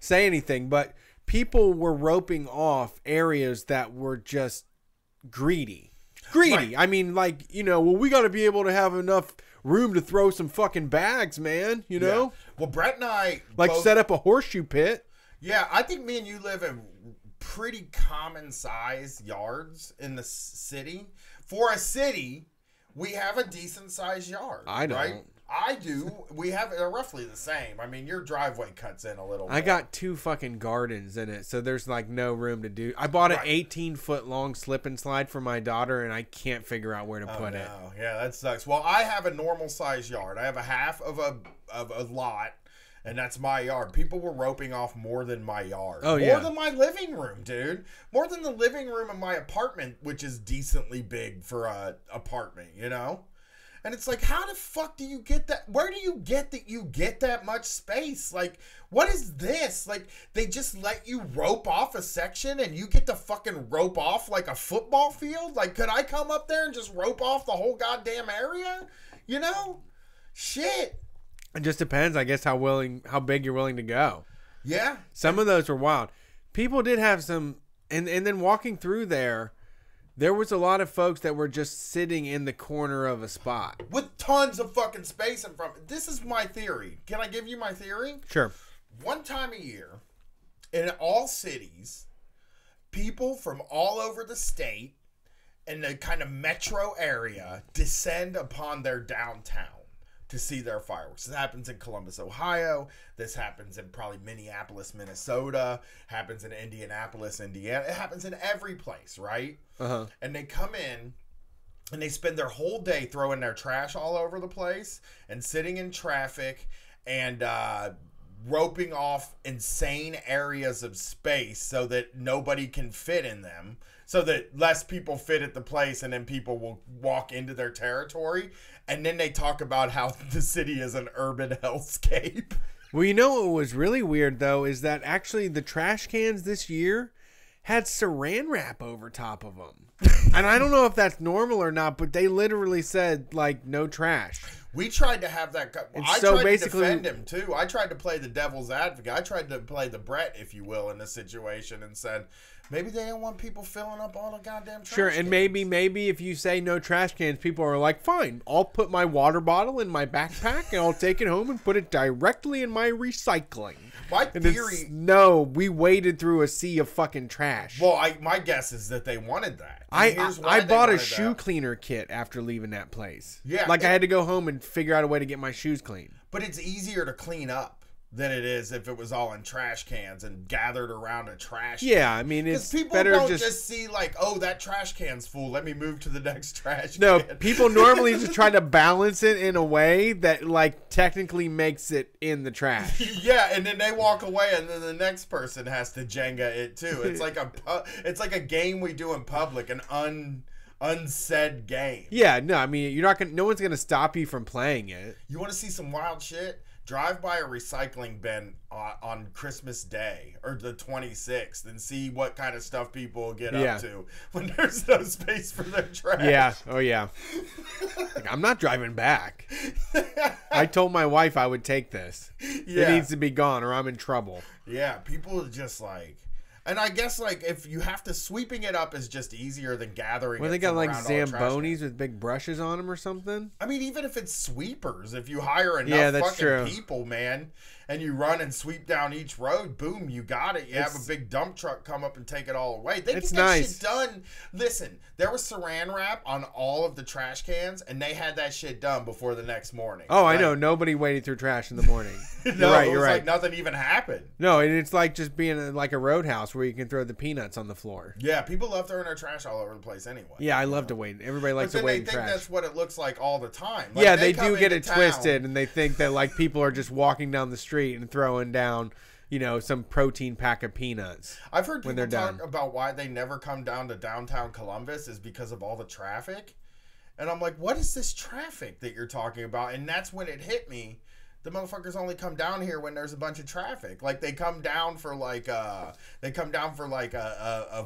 say anything. But people were roping off areas that were just greedy. Right. Well, we got to be able to have enough room to throw some fucking bags, man. You know. Yeah. Well, Brett and I set up a horseshoe pit. Yeah, I think me and you live in pretty common size yards in the city. For a city, we have a decent sized yard. I don't. Right? I do. We have roughly the same. I mean, your driveway cuts in a little more. I got 2 fucking gardens in it, so there's like no room to do. I bought an 18-foot long slip and slide for my daughter, and I can't figure out where to put it. Yeah, that sucks. Well, I have a normal size yard. I have a half of a lot, and that's my yard. People were roping off more than my yard. Oh, More than my living room, dude. More than the living room in my apartment, which is decently big for a apartment, you know? And it's like, how the fuck do you get that? Where do you get that you get that much space? Like, what is this? Like, they just let you rope off a section and you get to fucking rope off like a football field? Like, could I come up there and just rope off the whole goddamn area? You know? Shit. It just depends, I guess, how big you're willing to go. Yeah. Some of those were wild. People did have some, and then walking through there was a lot of folks that were just sitting in the corner of a spot. With tons of fucking space in front. This is my theory. Can I give you my theory? Sure. One time a year, in all cities, people from all over the state and the kind of metro area descend upon their downtown to see their fireworks. This happens in Columbus, Ohio. This happens in probably Minneapolis, Minnesota. Happens in Indianapolis, Indiana. It happens in every place, right? Uh-huh. And they come in and they spend their whole day throwing their trash all over the place and sitting in traffic and roping off insane areas of space so that nobody can fit in them, so that less people fit at the place and then people will walk into their territory. And then they talk about how the city is an urban hellscape. Well, you know what was really weird, though, is that actually the trash cans this year had saran wrap over top of them. And I don't know if that's normal or not, but they literally said, like, no trash. We tried to have that. I tried to defend him, too. I tried to play the devil's advocate. I tried to play the Brett, if you will, in this situation and said, maybe they don't want people filling up all the goddamn trash cans. And maybe if you say no trash cans, people are like, fine, I'll put my water bottle in my backpack and I'll take it home and put it directly in my recycling. My theory... No, we waded through a sea of fucking trash. Well, my guess is that they wanted that. I bought a shoe cleaner kit after leaving that place. Yeah. Like, I had to go home and figure out a way to get my shoes clean. But it's easier to clean up than it is if it was all in trash cans and gathered around a trash can. Yeah, I mean, it's people better don't just see like, oh, that trash can's full, let me move to the next trash can. No, people normally just try to balance it in a way that like technically makes it in the trash. Yeah, and then they walk away and then the next person has to Jenga it too. It's like a game we do in public, an unsaid game. Yeah, no, I mean, no one's going to stop you from playing it. You want to see some wild shit? Drive by a recycling bin on Christmas Day or the 26th and see what kind of stuff people will get up to when there's no space for their trash. Yeah. Oh, yeah. Like, I'm not driving back. I told my wife I would take this. Yeah. It needs to be gone or I'm in trouble. Yeah. People are just like... And I guess, like, if you have to, sweeping it up is just easier than gathering they got, like, Zambonis with big brushes on them or something? I mean, even if it's sweepers, if you hire enough people, man, and you run and sweep down each road, boom, you got it. You have a big dump truck come up and take it all away. They get that shit done. Listen, there was saran wrap on all of the trash cans, and they had that shit done before the next morning. Oh, I know. Nobody waded through trash in the morning. You're right. Like nothing even happened. No, and it's like just being like a roadhouse where you can throw the peanuts on the floor. Yeah, people love throwing their trash all over the place anyway. Yeah, I love to wade. Everybody likes to wade in trash. They think that's what it looks like all the time. Like, yeah, they do get it twisted, and they think that like people are just walking down the street and throwing down, some protein pack of peanuts. I've heard people talk about why they never come down to downtown Columbus is because of all the traffic. And I'm like, what is this traffic that you're talking about? And that's when it hit me. The motherfuckers only come down here when there's a bunch of traffic. Like they come down for like a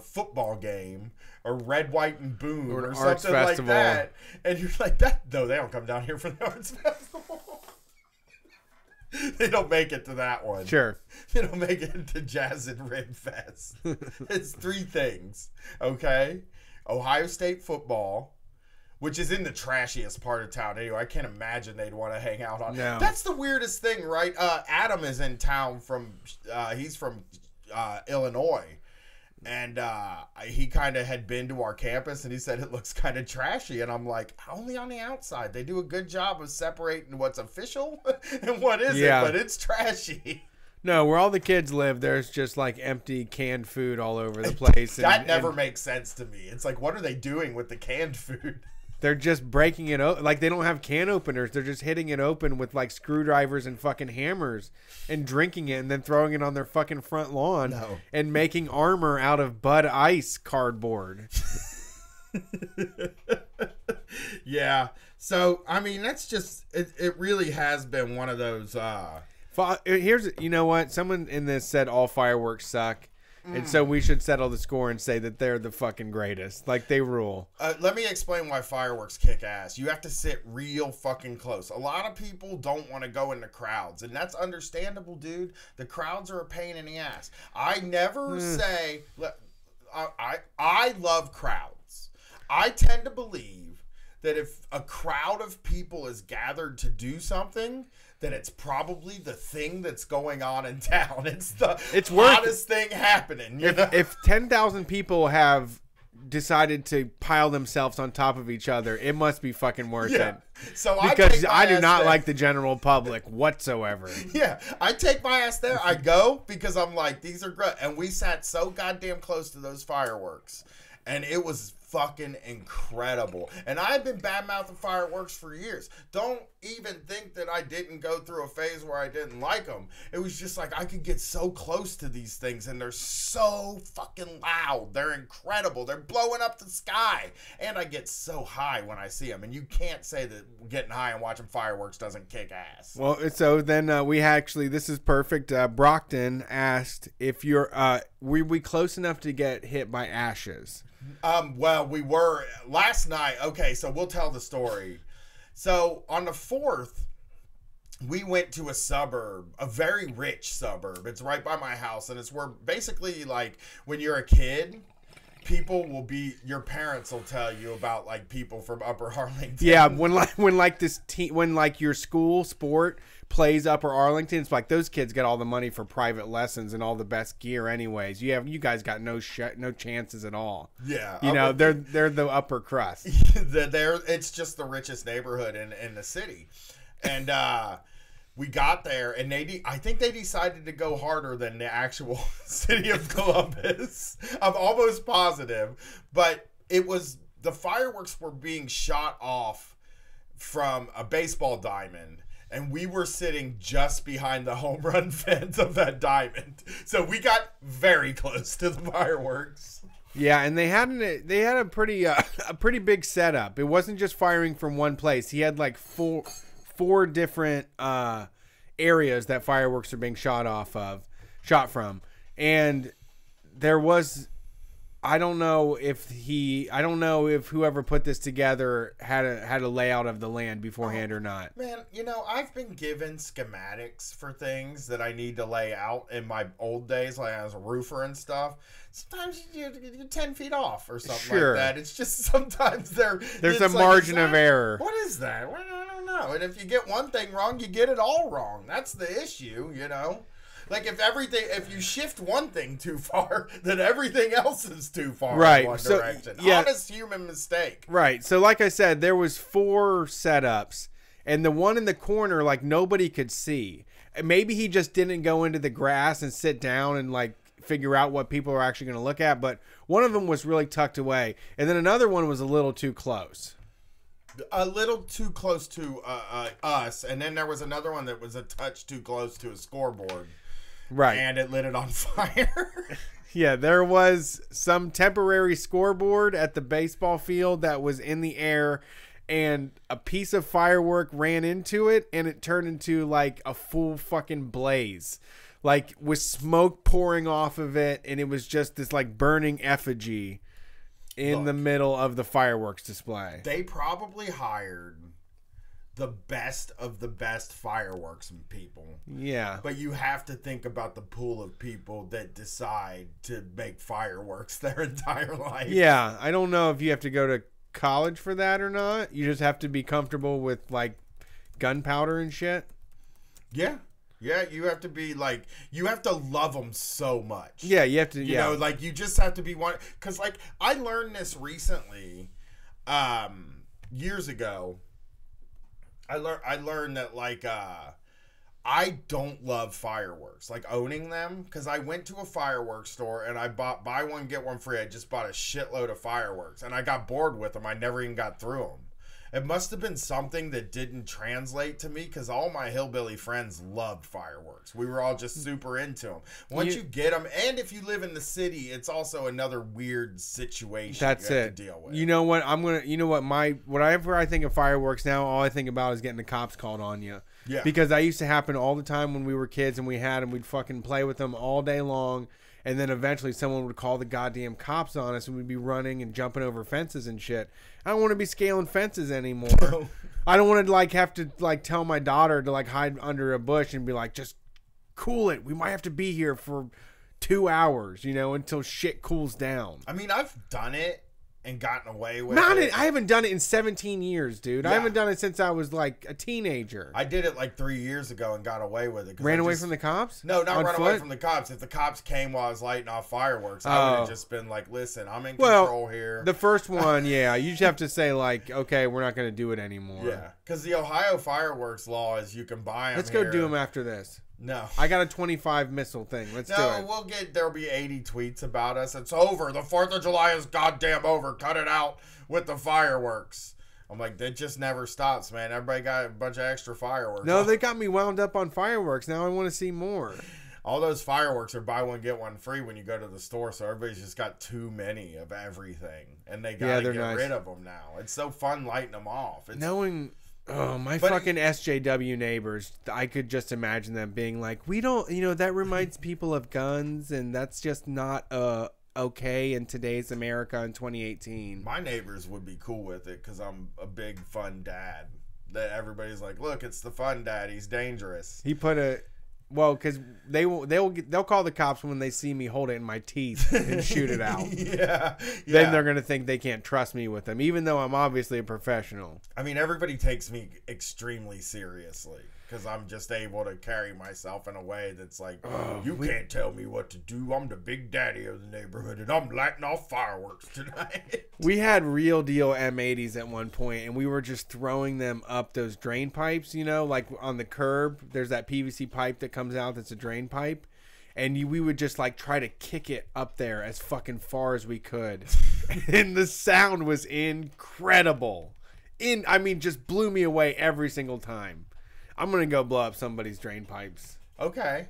football game or Red, White, and Boom or something like that. And you're like, no, they don't come down here for the arts festival. They don't make it to that one. Sure. They don't make it to Jazz and Rib Fest. It's 3 things, okay? Ohio State football, which is in the trashiest part of town anyway. I can't imagine they'd want to hang out on. No. That's the weirdest thing, right? Adam is in town he's from Illinois. And he kind of had been to our campus, and he said it looks kind of trashy. And I'm like, only on the outside. They do a good job of separating what's official and what isn't, but it's trashy. No, where all the kids live, there's just like empty canned food all over the place. That never makes sense to me. It's like, what are they doing with the canned food? They're just breaking it open. Like, they don't have can openers. They're just hitting it open with like screwdrivers and fucking hammers and drinking it and then throwing it on their fucking front lawn and making armor out of Bud Ice cardboard. Yeah. So, I mean, that's just, it really has been one of those, Here's, you know what? Someone in this said all fireworks suck. And so we should settle the score and say that they're the fucking greatest. Like, they rule. Let me explain why fireworks kick ass. You have to sit real fucking close. A lot of people don't want to go into crowds, and that's understandable, dude. The crowds are a pain in the ass. I never say... I love crowds. I tend to believe that if a crowd of people is gathered to do something... that it's probably the thing that's going on in town. It's the hottest thing happening. If 10,000 people have decided to pile themselves on top of each other, it must be fucking worth it. So because I do not like the general public whatsoever. Yeah, I take my ass there. I go because I'm like, these are great. And we sat so goddamn close to those fireworks. And it was fucking incredible. And I've been bad-mouthing fireworks for years. Don't even think that I didn't go through a phase where I didn't like them. It was just like I could get so close to these things, and they're so fucking loud. They're incredible. They're blowing up the sky. And I get so high when I see them. And you can't say that getting high and watching fireworks doesn't kick ass. Well, so then we actually, this is perfect. Brockton asked if you're, were we close enough to get hit by ashes? Well, we were last night. Okay, so we'll tell the story. So on the 4th, we went to a suburb, a very rich suburb. It's right by my house, and it's where basically, like, when you're a kid, people will be, your parents will tell you about, like, people from Upper Arlington. Yeah, when your school sport plays Upper Arlington, it's like those kids get all the money for private lessons and all the best gear anyways. You guys got no chances at all. Yeah. You know, they're the upper crust. It's just the richest neighborhood in the city. And we got there, and I think they decided to go harder than the actual city of Columbus. I'm almost positive. But the fireworks were being shot off from a baseball diamond. And we were sitting just behind the home run fence of that diamond. So we got very close to the fireworks. Yeah, and they had a pretty big setup. It wasn't just firing from one place. He had like four different areas that fireworks are being shot from. And there was, I don't know if whoever put this together had a layout of the land beforehand or not. Man, I've been given schematics for things that I need to lay out in my old days, like I was a roofer and stuff. Sometimes you're 10 feet off or something like that. It's just sometimes there's a margin of error. What is that? Well, I don't know. And if you get one thing wrong, you get it all wrong. That's the issue, Like if you shift one thing too far, then everything else is too far in one direction. Yeah. Honest human mistake. Right. So like I said, there was 4 setups, and the one in the corner, like, nobody could see. Maybe he just didn't go into the grass and sit down and like figure out what people are actually going to look at. But one of them was really tucked away, and then another one was a little too close. A little too close to us, and then there was another one that was a touch too close to a scoreboard. Right. And it lit it on fire. Yeah, there was some temporary scoreboard at the baseball field that was in the air, and a piece of firework ran into it, and it turned into like a full fucking blaze. Like, with smoke pouring off of it, and it was just this like burning effigy in the middle of the fireworks display. They probably hired the best of the best fireworks people. Yeah. But you have to think about the pool of people that decide to make fireworks their entire life. Yeah. I don't know if you have to go to college for that or not. You just have to be comfortable with like gunpowder and shit. Yeah. Yeah, you have to be like, you have to love them so much. Yeah, you have to, you know, like you just have to be one. Because like I learned this recently, years ago. I learned that like I don't love fireworks, like owning them, because I went to a fireworks store and I bought buy one get one free. I just bought a shitload of fireworks and I got bored with them. I never even got through them. It must have been something that didn't translate to me, because all my hillbilly friends loved fireworks. We were all just super into them. Once you get them, and if you live in the city, it's also another weird situation that's you have it. to deal with. You know what? Whatever I think of fireworks now, all I think about is getting the cops called on you. Yeah. Because that used to happen all the time when we were kids and we had them. We'd fucking play with them all day long. And then eventually someone would call the goddamn cops on us and we'd be running and jumping over fences and shit. I don't want to be scaling fences anymore. I don't want to like have to like tell my daughter to like hide under a bush and be like, just cool it. We might have to be here for 2 hours, you know, until shit cools down. I mean, I've done it and gotten away with it. I haven't done it in 17 years, dude. Yeah. I haven't done it since I was like a teenager. I did it like 3 years ago and got away with it. Ran away from the cops? No, not run away from the cops. If the cops came while I was lighting off fireworks, I would have just been like, listen, I'm in control here. The first one, yeah. You just have to say like, okay, we're not going to do it anymore. Yeah, because the Ohio fireworks law is you can buy them. Let's go do them after this. No. I got a 25 missile thing. Let's do it. No, there'll be 80 tweets about us. It's over. The 4th of July is goddamn over. Cut it out with the fireworks. I'm like, that just never stops, man. Everybody got a bunch of extra fireworks. No, they got me wound up on fireworks. Now I want to see more. All those fireworks are buy one, get one free when you go to the store, so everybody's just got too many of everything. And they got to get rid of them now. It's so fun lighting them off. My fucking SJW neighbors, I could just imagine them being like, we don't, that reminds people of guns, and that's just not okay in today's America in 2018. My neighbors would be cool with it because I'm a big fun dad. That everybody's like, look, it's the fun dad. He's dangerous. He put because they'll call the cops when they see me hold it in my teeth and shoot it out. Yeah. Then they're gonna think they can't trust me with them, even though I'm obviously a professional. I mean, everybody takes me extremely seriously because I'm just able to carry myself in a way that's like, you can't tell me what to do. I'm the big daddy of the neighborhood, and I'm lighting off fireworks tonight. We had real deal M80s at one point, and we were just throwing them up those drain pipes, like on the curb. There's that PVC pipe that comes out that's a drain pipe. And we would just like try to kick it up there as fucking far as we could. And the sound was incredible. Just blew me away every single time. I'm going to go blow up somebody's drain pipes. Okay.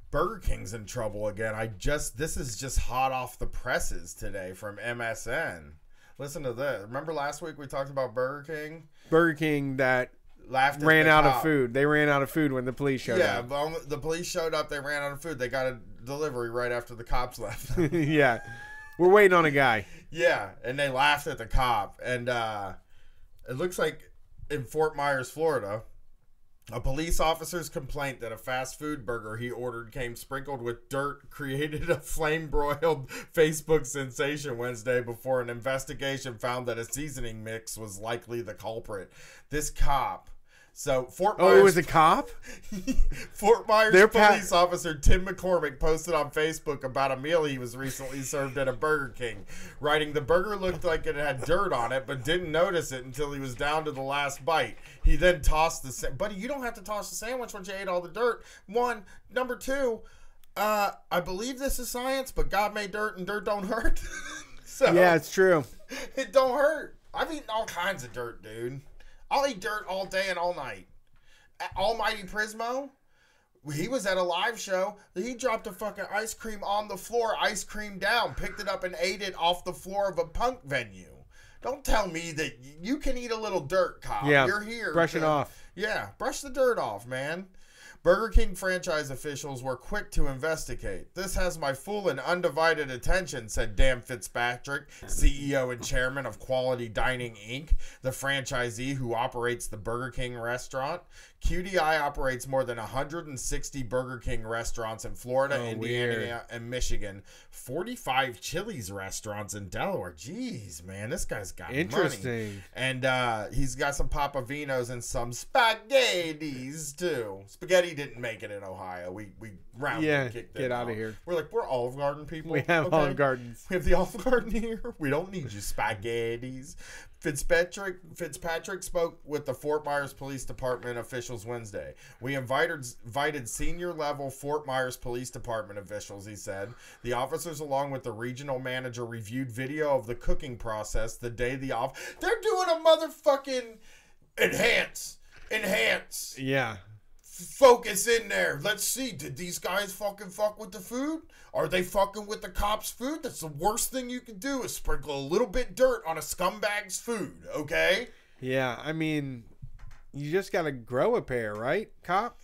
Burger King's in trouble again. This is just hot off the presses today from MSN. Listen to this. Remember last week we talked about Burger King? Burger King that ran out of food. They ran out of food when the police showed up. Yeah, the police showed up. They ran out of food. They got a delivery right after the cops left. Yeah. We're waiting on a guy. Yeah, and they laughed at the cop. And it looks like in Fort Myers, Florida, a police officer's complaint that a fast food burger he ordered came sprinkled with dirt created a flame-broiled Facebook sensation Wednesday before an investigation found that a seasoning mix was likely the culprit. This cop... So Fort Myers. Oh, it was a cop? Fort Myers police officer Tim McCormick posted on Facebook about a meal he was recently served at a Burger King, writing, "The burger looked like it had dirt on it, but didn't notice it until he was down to the last bite. He then tossed the buddy, you don't have to toss the sandwich once you ate all the dirt. One. Number two, I believe this is science, but God made dirt and dirt don't hurt." So, yeah, it's true. It don't hurt. I've eaten all kinds of dirt, dude. I'll eat dirt all day and all night. Almighty Prismo, he was at a live show. He dropped a fucking ice cream on the floor, ice cream down, picked it up and ate it off the floor of a punk venue. Don't tell me that you can eat a little dirt, cop. Yeah, you're here. Brush it off. Yeah, brush the dirt off, man. Burger King franchise officials were quick to investigate. "This has my full and undivided attention," said Dan Fitzpatrick, CEO and chairman of Quality Dining, Inc., the franchisee who operates the Burger King restaurant. QDI operates more than 160 Burger King restaurants in Florida, Indiana, and Michigan. 45 Chili's restaurants in Delaware. Jeez, man, this guy's got money. And he's got some Papavinos and some spaghettis, too. Spaghetti Johnny didn't make it in Ohio. We roundly kicked it. Get out of here. We're like, we're Olive Garden people. We have Olive Gardens. We have the Olive Garden here. We don't need you spaghettis. Fitzpatrick spoke with the Fort Myers Police Department officials Wednesday. We invited senior level Fort Myers Police Department officials, he said. The officers, along with the regional manager, reviewed video of the cooking process the day they're doing a motherfucking enhance. Yeah. Focus in there. Let's see. Did these guys fucking fuck with the food? Are they fucking with the cops' food? That's the worst thing you can do is sprinkle a little bit dirt on a scumbag's food, okay? Yeah, I mean, you just got to grow a pair, right, cop?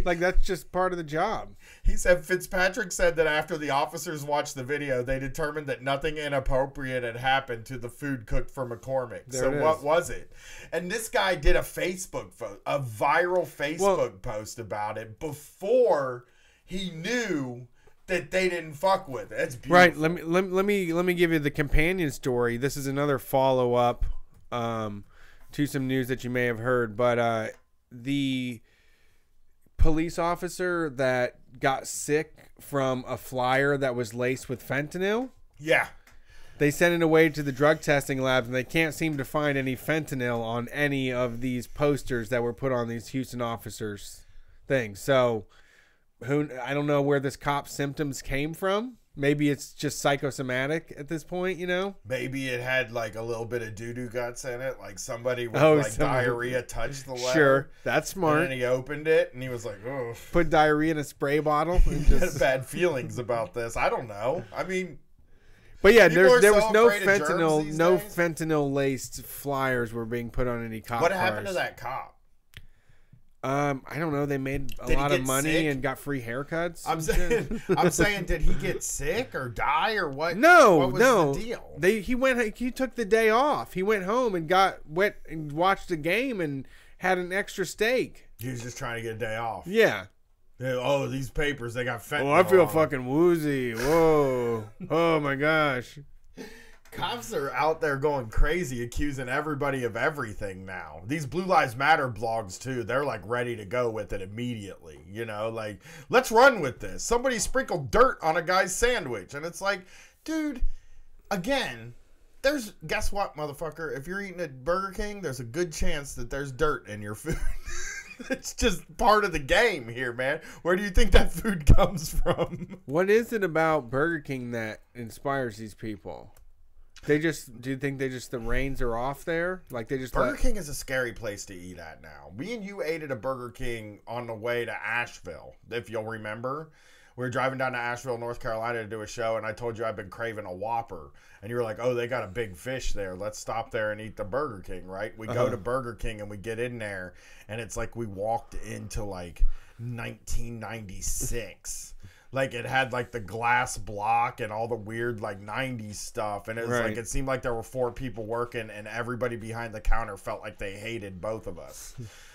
Like, that's just part of the job. He said Fitzpatrick said that after the officers watched the video, they determined that nothing inappropriate had happened to the food cooked for McCormick. So what was it? And this guy did a viral Facebook post about it before he knew that they didn't fuck with it. That's beautiful. Right. Let me give you the companion story. This is another follow up to some news that you may have heard, but the police officer that got sick from a flyer that was laced with fentanyl. Yeah. They sent it away to the drug testing labs, and they can't seem to find any fentanyl on any of these posters that were put on these Houston officers' things. So, I don't know where this cop's symptoms came from. Maybe it's just psychosomatic at this point, you know? Maybe it had like a little bit of doo-doo guts in it. Like somebody with diarrhea touched the letter. Sure, that's smart. And then he opened it and he was like, oh. Put diarrhea in a spray bottle. And he had bad feelings about this. I don't know. I mean. But yeah, there was no fentanyl laced flyers were being put on any cop cars. What happened to that cop? I don't know. They made a lot of money and got free haircuts. I'm saying, did he get sick or die or what? No, what was the deal? He took the day off. He went home and went and watched the game and had an extra steak. He was just trying to get a day off. Yeah. Oh, these papers, they got fentanyl. Oh, I feel fucking woozy. Whoa. Oh my gosh. Cops are out there going crazy, accusing everybody of everything now. These Blue Lives Matter blogs, too, they're like ready to go with it immediately. You know, like, let's run with this. Somebody sprinkled dirt on a guy's sandwich. And it's like, dude, again, guess what, motherfucker? If you're eating at Burger King, there's a good chance that there's dirt in your food. It's just part of the game here, man. Where do you think that food comes from? What is it about Burger King that inspires these people? Do you think the reins are off there? Like they just Burger King is a scary place to eat at now. Me and you ate at a Burger King on the way to Asheville, if you'll remember. We were driving down to Asheville, North Carolina to do a show, and I told you I've been craving a Whopper. And you were like, oh, they got a big fish there. Let's stop there and eat the Burger King, right? We go to Burger King and we get in there, and it's like we walked into like 1996. Like, it had, like, the glass block and all the weird, like, 90s stuff. And it was like, it seemed like there were 4 people working, and everybody behind the counter felt like they hated both of us.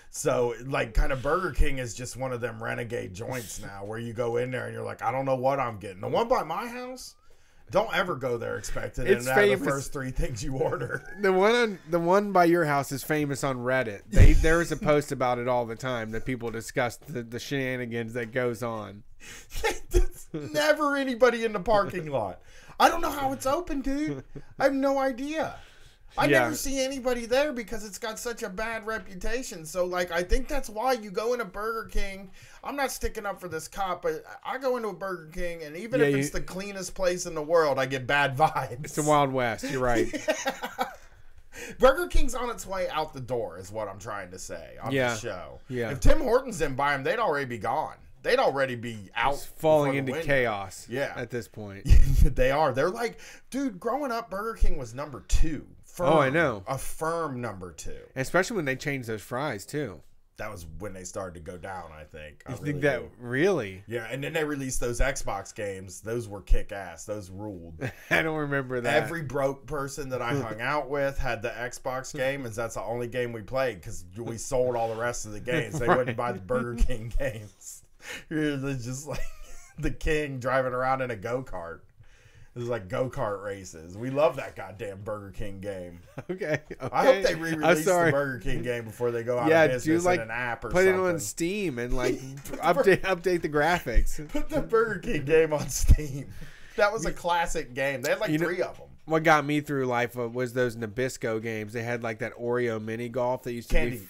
So, like, kind of Burger King is just one of them renegade joints now where you go in there and you're like, I don't know what I'm getting. The one by my house, don't ever go there expecting it. It's famous. The first 3 things you order. The one by your house is famous on Reddit. There is a post about it all the time that people discuss the shenanigans that goes on. There's never anybody in the parking lot. I don't know how it's open, dude. I have no idea. I never see anybody there because it's got such a bad reputation. So, like, I think that's why you go into Burger King. I'm not sticking up for this cop, but I go into a Burger King, and even if it's the cleanest place in the world, I get bad vibes. It's the Wild West. You're right. Burger King's on its way out the door is what I'm trying to say on the show. Yeah. If Tim Hortons didn't buy him, they'd already be gone. They'd already be out. It's falling into chaos at this point. They are. They're like, dude, growing up, Burger King was number 2. Firm, I know. A firm number 2. Especially when they changed those fries, too. That was when they started to go down, I think. Really? Yeah, and then they released those Xbox games. Those were kick-ass. Those ruled. I don't remember that. Every broke person that I hung out with had the Xbox game, and that's the only game we played because we sold all the rest of the games. They wouldn't buy the Burger King games. You're just like the king driving around in a go-kart. It was like go-kart races. We love that goddamn Burger King game. Okay. I hope they re-release the Burger King game before they go out of business in an app or something. Put it on Steam and like update the graphics. Put the Burger King game on Steam. That was a classic game. They had like 3 of them. What got me through life was those Nabisco games. They had like that Oreo mini golf that used to be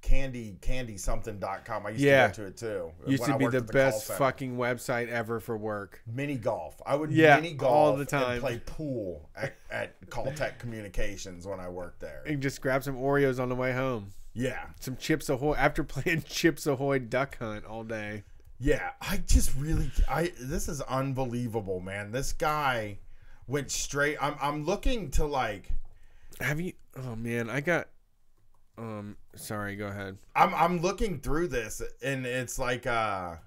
CandySomething.com. I used to go to it too. Used to be the best fucking website ever for work. Mini golf. I would mini golf all the time and play pool at Caltech Communications when I worked there. And just grab some Oreos on the way home. Yeah. Some Chips Ahoy after playing Chips Ahoy Duck Hunt all day. Yeah. This is unbelievable, man. This guy went straight. I'm looking to like. Have you? Oh man, I got. Sorry, go ahead. I'm looking through this and it's like they got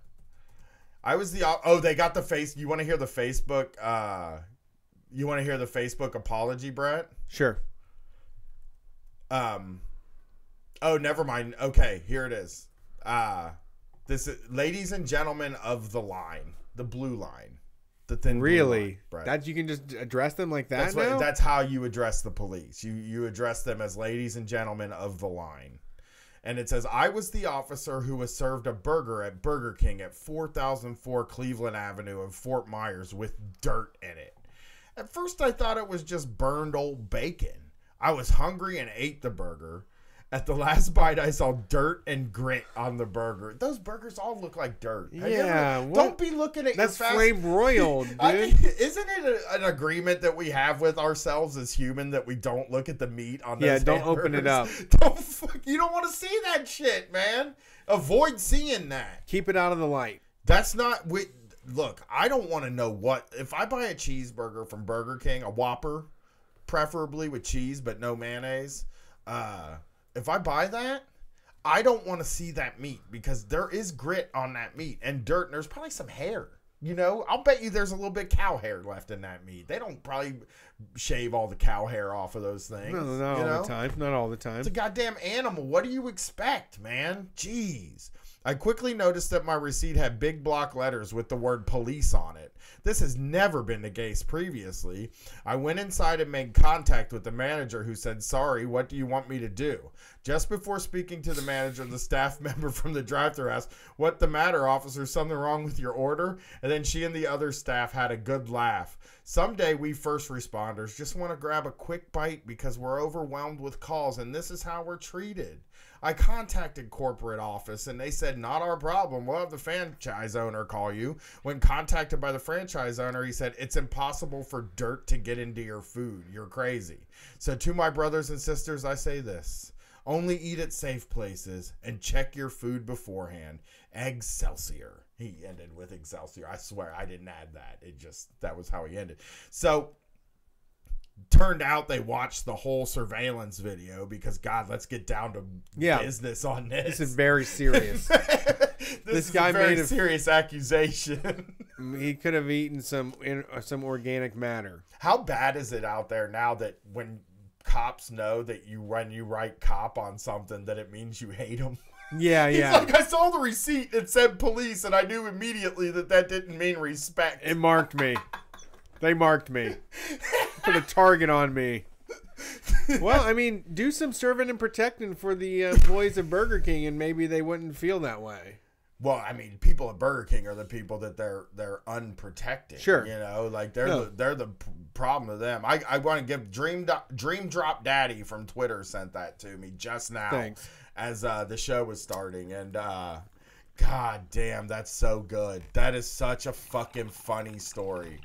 the face. You want to hear the Facebook apology, Brett? Sure. Oh, never mind. Okay, here it is. This is, ladies and gentlemen of the line, the blue line. The thin really line, that you can just address them like that now? That's how you address the police. You address them as ladies and gentlemen of the line. And it says, I was the officer who was served a burger at Burger King at 4004 Cleveland Avenue in Fort Myers with dirt in it. At first I thought it was just burned old bacon. I was hungry and ate the burger. At the last bite, I saw dirt and grit on the burger. Those burgers all look like dirt. Yeah. Don't be looking at that's flame broiled, dude. Isn't it an agreement that we have with ourselves as human that we don't look at the meat on those Yeah, don't hamburgers? open it up. You don't want to see that shit, man. Avoid seeing that. Keep it out of the light. That's not... Look, I don't want to know what... If I buy a cheeseburger from Burger King, a Whopper, preferably with cheese but no mayonnaise... If I buy that, I don't want to see that meat because there is grit on that meat and dirt, and there's probably some hair. You know, I'll bet you there's a little bit of cow hair left in that meat. They don't probably shave all the cow hair off of those things. No, not all the time. Not all the time. It's a goddamn animal. What do you expect, man? Jeez. I quickly noticed that my receipt had big block letters with the word police on it. This has never been the case previously. I went inside and made contact with the manager who said, sorry, what do you want me to do? Just before speaking to the manager, the staff member from the drive-thru asked, what the matter, officer? Something wrong with your order? And then she and the other staff had a good laugh. Someday we first responders just want to grab a quick bite because we're overwhelmed with calls and this is how we're treated. I contacted corporate office and they said, not our problem. We'll have the franchise owner call you. When contacted by the franchise owner, he said, it's impossible for dirt to get into your food. You're crazy. So to my brothers and sisters, I say this. Only eat at safe places and check your food beforehand. Excelsior. He ended with Excelsior. I swear I didn't add that. That was how he ended. So turned out they watched the whole surveillance video because God, let's get down to business on this. This is very serious. This guy made a serious accusation. He could have eaten some organic matter. How bad is it out there now that when cops know that when you write cop on something that it means you hate them? Yeah. He's like, I saw the receipt. It said police, and I knew immediately that didn't mean respect. It marked me. They marked me. Put a target on me. Well, I mean, do some serving and protecting for the employees of Burger King, and maybe they wouldn't feel that way. Well, I mean, people at Burger King are the people that they're unprotected. Sure, you know, like they're the problem to them. I want to give Dream Drop Daddy from Twitter sent that to me just now. Thanks. As the show was starting, and God damn, that's so good. That is such a fucking funny story.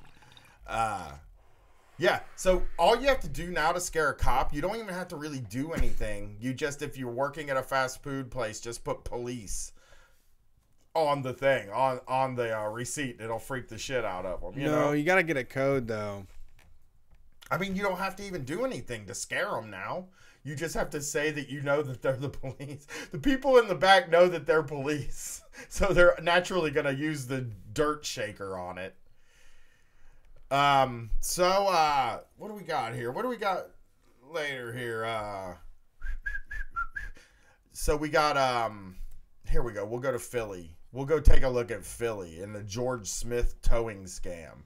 Yeah, so all you have to do now to scare a cop, you don't even have to really do anything. You just, if you're working at a fast food place, just put police on the thing, on the receipt. It'll freak the shit out of them. You know? You got to get a code, though. I mean, you don't have to even do anything to scare them now. You just have to say that you know that they're the police. The people in the back know that they're police. So they're naturally going to use the dirt shaker on it. So what do we got here? What do we got later here? So we got, here we go. We'll go to Philly. We'll go take a look at Philly and the George Smith towing scam.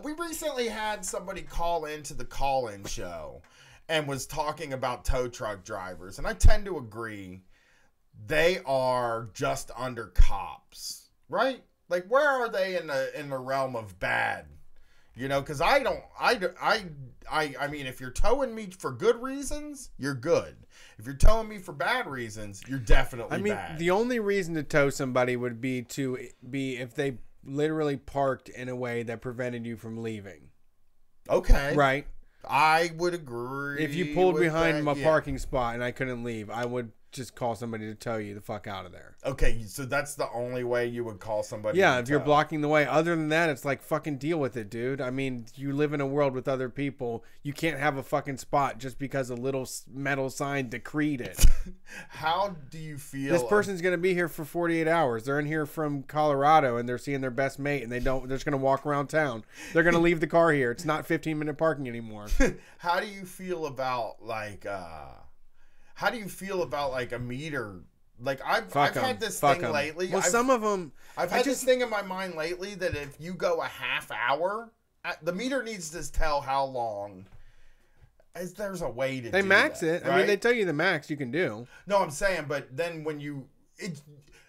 We recently had somebody call into the call-in show and was talking about tow truck drivers. And I tend to agree. They are just under cops, right? Like, where are they in the realm of bad? You know, because I mean, if you're towing me for good reasons, you're good. If you're towing me for bad reasons, you're definitely bad. The only reason to tow somebody would be if they literally parked in a way that prevented you from leaving. Okay. Right? I would agree. If you pulled behind my parking spot and I couldn't leave, I would just call somebody to tow you the fuck out of there. Okay, so that's the only way you would call somebody. Yeah, if you're blocking the way. Other than that, it's like, fucking deal with it, dude. I mean, you live in a world with other people. You can't have a fucking spot just because a little metal sign decreed it. How do you feel? This person's going to be here for 48 hours. They're in here from Colorado and they're seeing their best mate and they're just going to walk around town. They're going to leave the car here. It's not 15-minute parking anymore. How do you feel about like a meter? Like I've had this thing lately. Well, some of them. I've had this thing in my mind lately that if you go a half hour, the meter needs to tell how long. As there's a way to. They max that, it. right? I mean, they tell you the max you can do. No, I'm saying, but then when it's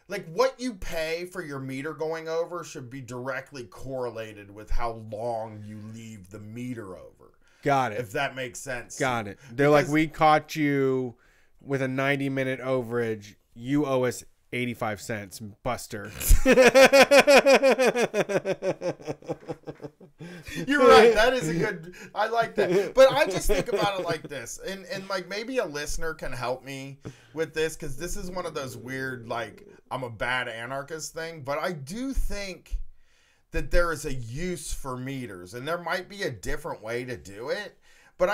like what you pay for your meter going over should be directly correlated with how long you leave the meter over. Got it. If that makes sense. Got it. They're like, we caught you with a 90-minute overage. You owe us 85 cents, Buster. You're right. That is a good. I like that. But I just think about it like this, and like maybe a listener can help me with this because this is one of those weird like I'm a bad anarchist thing. But I do think that there is a use for meters, and there might be a different way to do it. But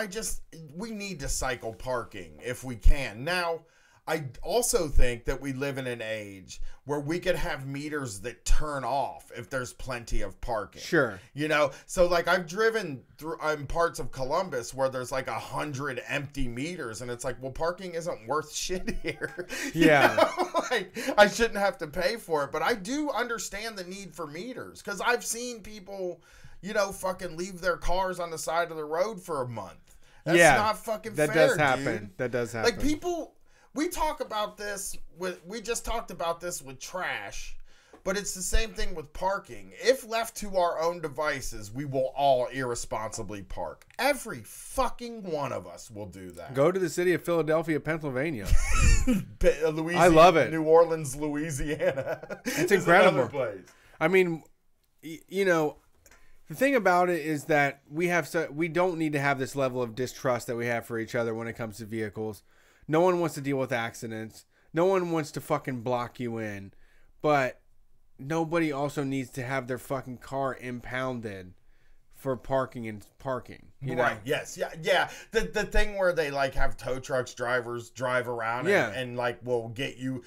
we need to cycle parking if we can. Now, I also think that we live in an age where we could have meters that turn off if there's plenty of parking. Sure. You know, so like I've driven through parts of Columbus where there's like 100 empty meters and it's like, well, parking isn't worth shit here. Yeah. You know? Like I shouldn't have to pay for it, but I do understand the need for meters because I've seen people, you know, fucking leave their cars on the side of the road for a month. That's not fucking fair, That does happen. Dude. That does happen. Like people, we just talked about this with trash, but it's the same thing with parking. If left to our own devices, we will all irresponsibly park. Every fucking one of us will do that. Go to the city of Philadelphia, Pennsylvania. Louisiana, I love it. New Orleans, Louisiana. It's incredible. Place. I mean, you know, the thing about it is that we don't need to have this level of distrust that we have for each other when it comes to vehicles. No one wants to deal with accidents. No one wants to fucking block you in. But nobody also needs to have their fucking car impounded for parking and parking. You know? Right, yes. Yeah. The thing where they like have tow trucks drivers drive around and like will get you.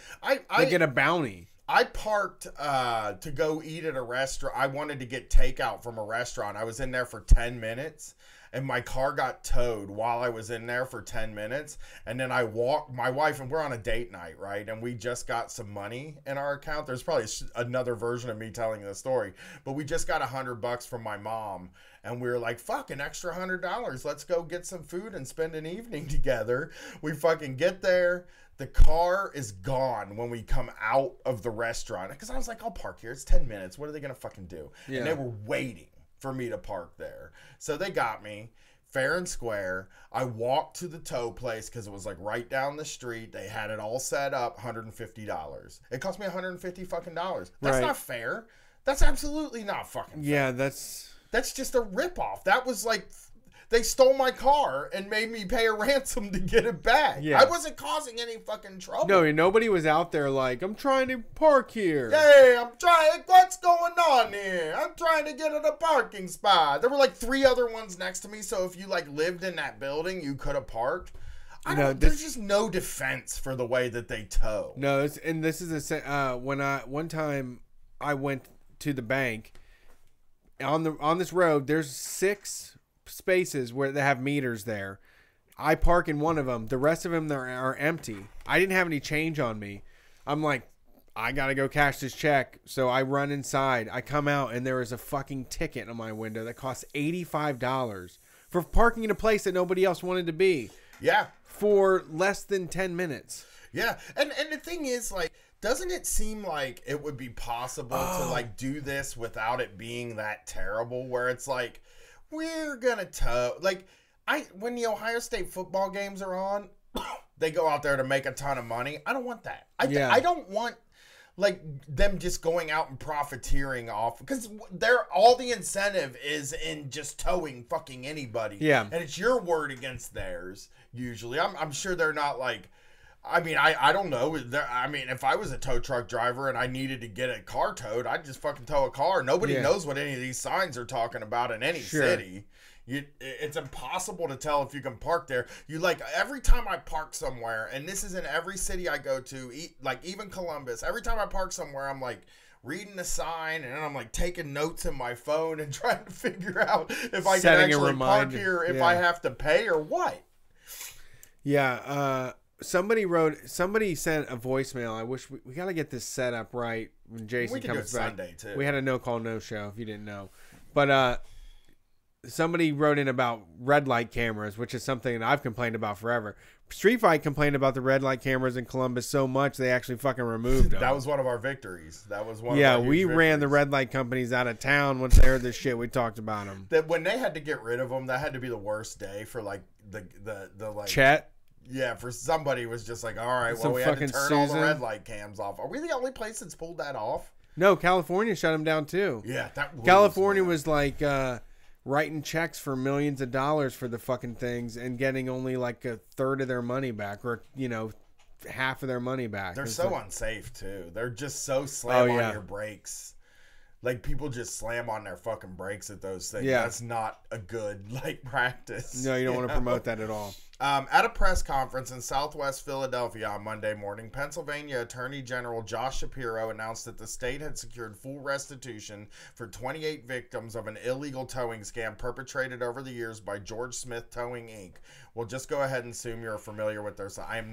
They get a bounty. I parked to go eat at a restaurant. I wanted to get takeout from a restaurant. I was in there for 10 minutes. And my car got towed while I was in there for 10 minutes. And then I walked, my wife, and we're on a date night, right? And we just got some money in our account. There's probably another version of me telling the story. But we just got $100 from my mom. And we were like, fuck, an extra $100. Let's go get some food and spend an evening together. We fucking get there. The car is gone when we come out of the restaurant. Because I was like, I'll park here. It's 10 minutes. What are they going to fucking do? Yeah. And they were waiting for me to park there. So they got me fair and square. I walked to the tow place because it was like right down the street. They had it all set up, $150. It cost me $150 fucking dollars. That's not fair. That's absolutely not fucking fair. Yeah, that's just a ripoff. That was like they stole my car and made me pay a ransom to get it back. Yeah. I wasn't causing any fucking trouble. No, nobody was out there like, I'm trying to park here. Hey, what's going on here? I'm trying to get in a parking spot. There were like 3 other ones next to me, so if you like lived in that building, you could have parked. There's just no defense for the way that they tow. No, this is one time I went to the bank on this road. There's 6 spaces where they have meters there. I park in one of them. The rest of them are empty. I didn't have any change on me. I'm like, I got to go cash this check. So I run inside. I come out, and there is a fucking ticket on my window that costs $85 for parking in a place that nobody else wanted to be. Yeah. For less than 10 minutes. Yeah. And the thing is, like, doesn't it seem like it would be possible to, like, do this without it being that terrible? Where it's like, we're going to tow. Like, when the Ohio State football games are on, they go out there to make a ton of money. I don't want that. I don't want, like, them just going out and profiteering off. Because all the incentive is in just towing fucking anybody. Yeah. And it's your word against theirs, usually. I'm sure they're not, like... I mean, I don't know. I mean, if I was a tow truck driver and I needed to get a car towed, I'd just fucking tow a car. Nobody knows what any of these signs are talking about in any city. It's impossible to tell if you can park there. Every time I park somewhere, and this is in every city I go to, like even Columbus, every time I park somewhere, I'm like reading the sign, and then I'm like taking notes in my phone and trying to figure out if I can actually park here, if I have to pay or what. Yeah, somebody sent a voicemail. I wish we got to get this set up right when Jason comes back. Sunday too. We had a no call, no show, if you didn't know. But somebody wrote in about red light cameras, which is something that I've complained about forever. Street Fight complained about the red light cameras in Columbus so much they actually fucking removed them. That was one of our victories. That was one. Yeah, we ran the red light companies out of town once they heard this shit. We talked about them. That when they had to get rid of them, that had to be the worst day for like the like Chet. Yeah, for somebody was just like, all right, well, we had to turn all the red light cams off. Are we the only place that's pulled that off? No, California shut them down too. Yeah, California was like writing checks for millions of dollars for the fucking things and getting only like a third of their money back, or half of their money back. They're so unsafe too. They're just so slam on your brakes. Like, people just slam on their fucking brakes at those things. Yeah. That's not a good, practice. No, you don't want to promote that at all. At a press conference in Southwest Philadelphia on Monday morning, Pennsylvania Attorney General Josh Shapiro announced that the state had secured full restitution for 28 victims of an illegal towing scam perpetrated over the years by George Smith Towing, Inc. We'll just go ahead and assume you're familiar with their site.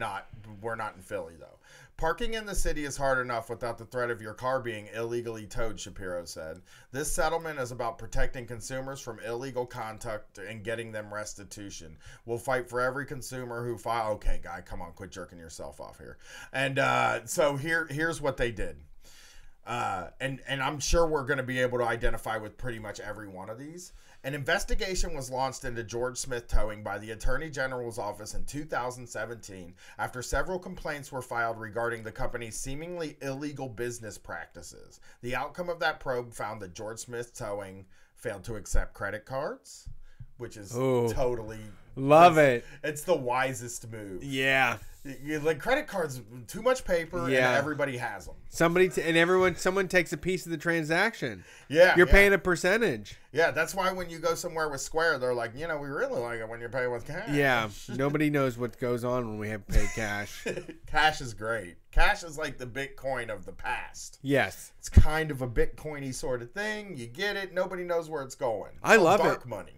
We're not in Philly, though. Parking in the city is hard enough without the threat of your car being illegally towed, Shapiro said. This settlement is about protecting consumers from illegal conduct and getting them restitution. We'll fight for every consumer who Okay, guy, come on, quit jerking yourself off here. And so here's what they did. And I'm sure we're going to be able to identify with pretty much every one of these. An investigation was launched into George Smith Towing by the Attorney General's office in 2017 after several complaints were filed regarding the company's seemingly illegal business practices. The outcome of that probe found that George Smith Towing failed to accept credit cards, which is totally... Love it. It's the wisest move. Yeah. Like, credit cards, too much paper, and everybody has them. Someone takes a piece of the transaction. Yeah. You're paying a percentage. Yeah, that's why when you go somewhere with Square, they're like, we really like it when you're paying with cash. Yeah. Nobody knows what goes on when we have to pay cash. Cash is great. Cash is like the Bitcoin of the past. Yes. It's kind of a Bitcoin-y sort of thing. You get it. Nobody knows where it's going. I love it. Dark money.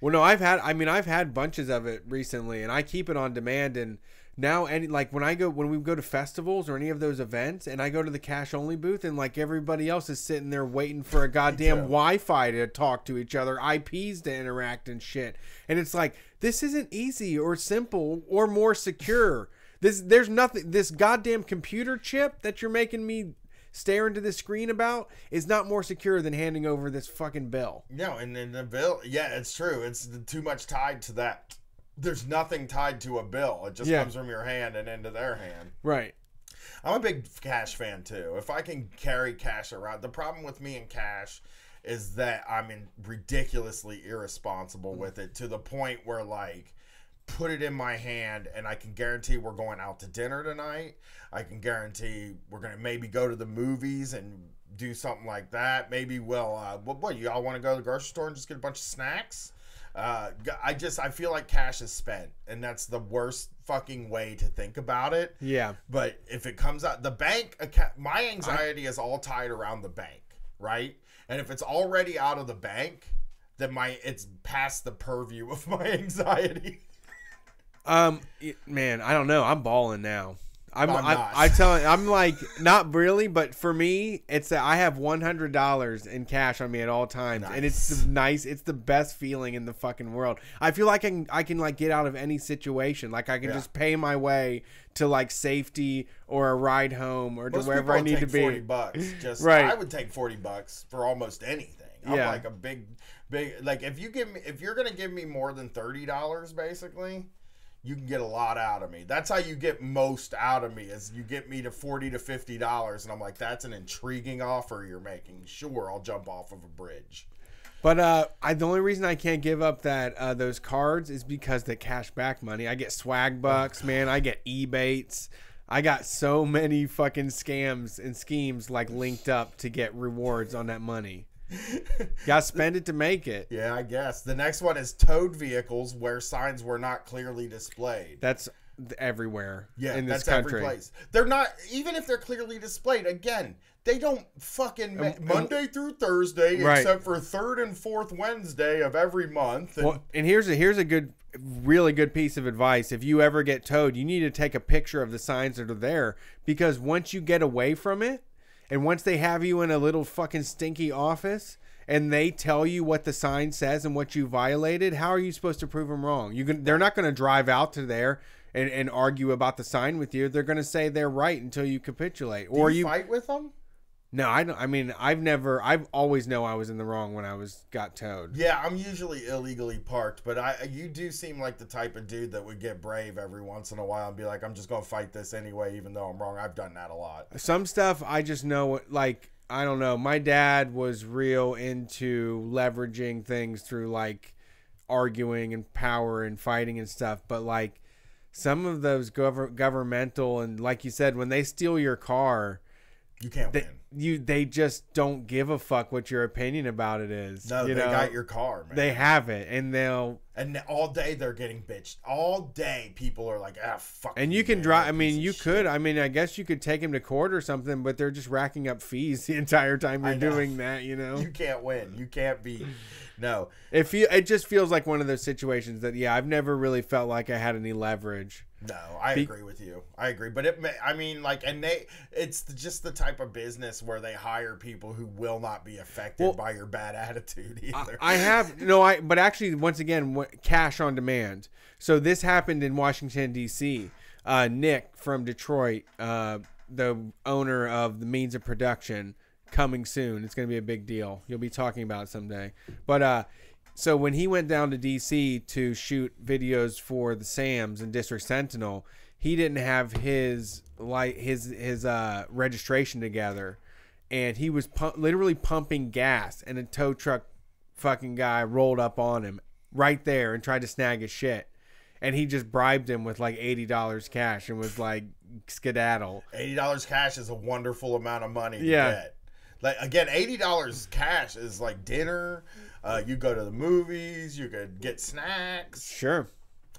Well, no, I've had bunches of it recently, and I keep it on demand. And now, when we go to festivals or any of those events, and I go to the cash only booth, and like everybody else is sitting there waiting for a goddamn Wi-Fi to talk to each other, IPs to interact and shit. And it's like, this isn't easy or simple or more secure. There's nothing. This goddamn computer chip that you're making me stare into the screen about is not more secure than handing over this fucking bill. No, and then the bill, it's true. It's too much tied to that. There's nothing tied to a bill. It just comes from your hand and into their hand. Right. I'm a big cash fan too. If I can carry cash around, the problem with me and cash is that I'm ridiculously irresponsible with it, to the point where, like, put it in my hand and I can guarantee we're going out to dinner tonight. I can guarantee we're going to maybe go to the movies and do something like that. Maybe what you all want to go to the grocery store and just get a bunch of snacks? I feel like cash is spent, and that's the worst fucking way to think about it. Yeah. But if it comes out, the bank, my anxiety is all tied around the bank, right? And if it's already out of the bank, then it's past the purview of my anxiety. Man, I don't know. I'm balling now. I'm like, not really, but for me, it's that I have $100 in cash on me at all times, and it's the best feeling in the fucking world. I feel like I can like get out of any situation, like I can just pay my way to like safety or a ride home or to wherever I need to be. $40, just right. I would take $40 for almost anything. I'm like a big like if you're gonna give me more than $30, basically. You can get a lot out of me. That's how you get most out of me, is you get me to $40 to $50, and I'm like, that's an intriguing offer you're making. Sure, I'll jump off of a bridge. But the only reason I can't give up that those cards is because the cash back money. I get swag bucks, man. I get Ebates. I got so many fucking scams and schemes like linked up to get rewards on that money. Gotta spend it to make it. Yeah, I guess. The next one is towed vehicles where signs were not clearly displayed. That's everywhere. Yeah, in this that's country. Every place. They're not, even if they're clearly displayed. Again, they don't fucking Monday through Thursday, except for third and fourth Wednesday of every month. And here's a good, really good piece of advice. If you ever get towed, you need to take a picture of the signs that are there, because once you get away from it, and once they have you in a little fucking stinky office and they tell you what the sign says and what you violated, how are you supposed to prove them wrong? They're not going to drive out to there and argue about the sign with you. They're going to say they're right until you capitulate. Do you fight with them? No, I don't. I mean, I've always know I was in the wrong when I got towed. Yeah, I'm usually illegally parked, but you do seem like the type of dude that would get brave every once in a while and be like, I'm just going to fight this anyway, even though I'm wrong. I've done that a lot. Some stuff I just know, like, I don't know. My dad was real into leveraging things through like arguing and power and fighting and stuff. But like some of those governmental and like you said, when they steal your car, you can't win. They just don't give a fuck what your opinion about it is. No, they got your car, man. They have it, and all day they're getting bitched. All day people are like, fuck. And you can drive. I mean, you could. I mean, I guess you could take him to court or something, but they're just racking up fees the entire time you're doing that. You know, you can't win. You can't be. No, it just feels like one of those situations that I've never really felt like I had any leverage. No, I agree with you. I agree, but it's just the type of business where they hire people who will not be affected by your bad attitude either. But actually, once again, cash on demand. So this happened in Washington D.C. Nick from Detroit, the owner of the means of production, coming soon. It's going to be a big deal. You'll be talking about it someday. But so when he went down to D.C. to shoot videos for the Sams and District Sentinel, he didn't have his registration together, and he was literally pumping gas, and a tow truck fucking guy rolled up on him right there and tried to snag his shit, and he just bribed him with like $80 cash and was like, skedaddle. $80 cash is a wonderful amount of money to get. Like, again, $80 cash is like dinner. You go to the movies. You could get snacks. Sure.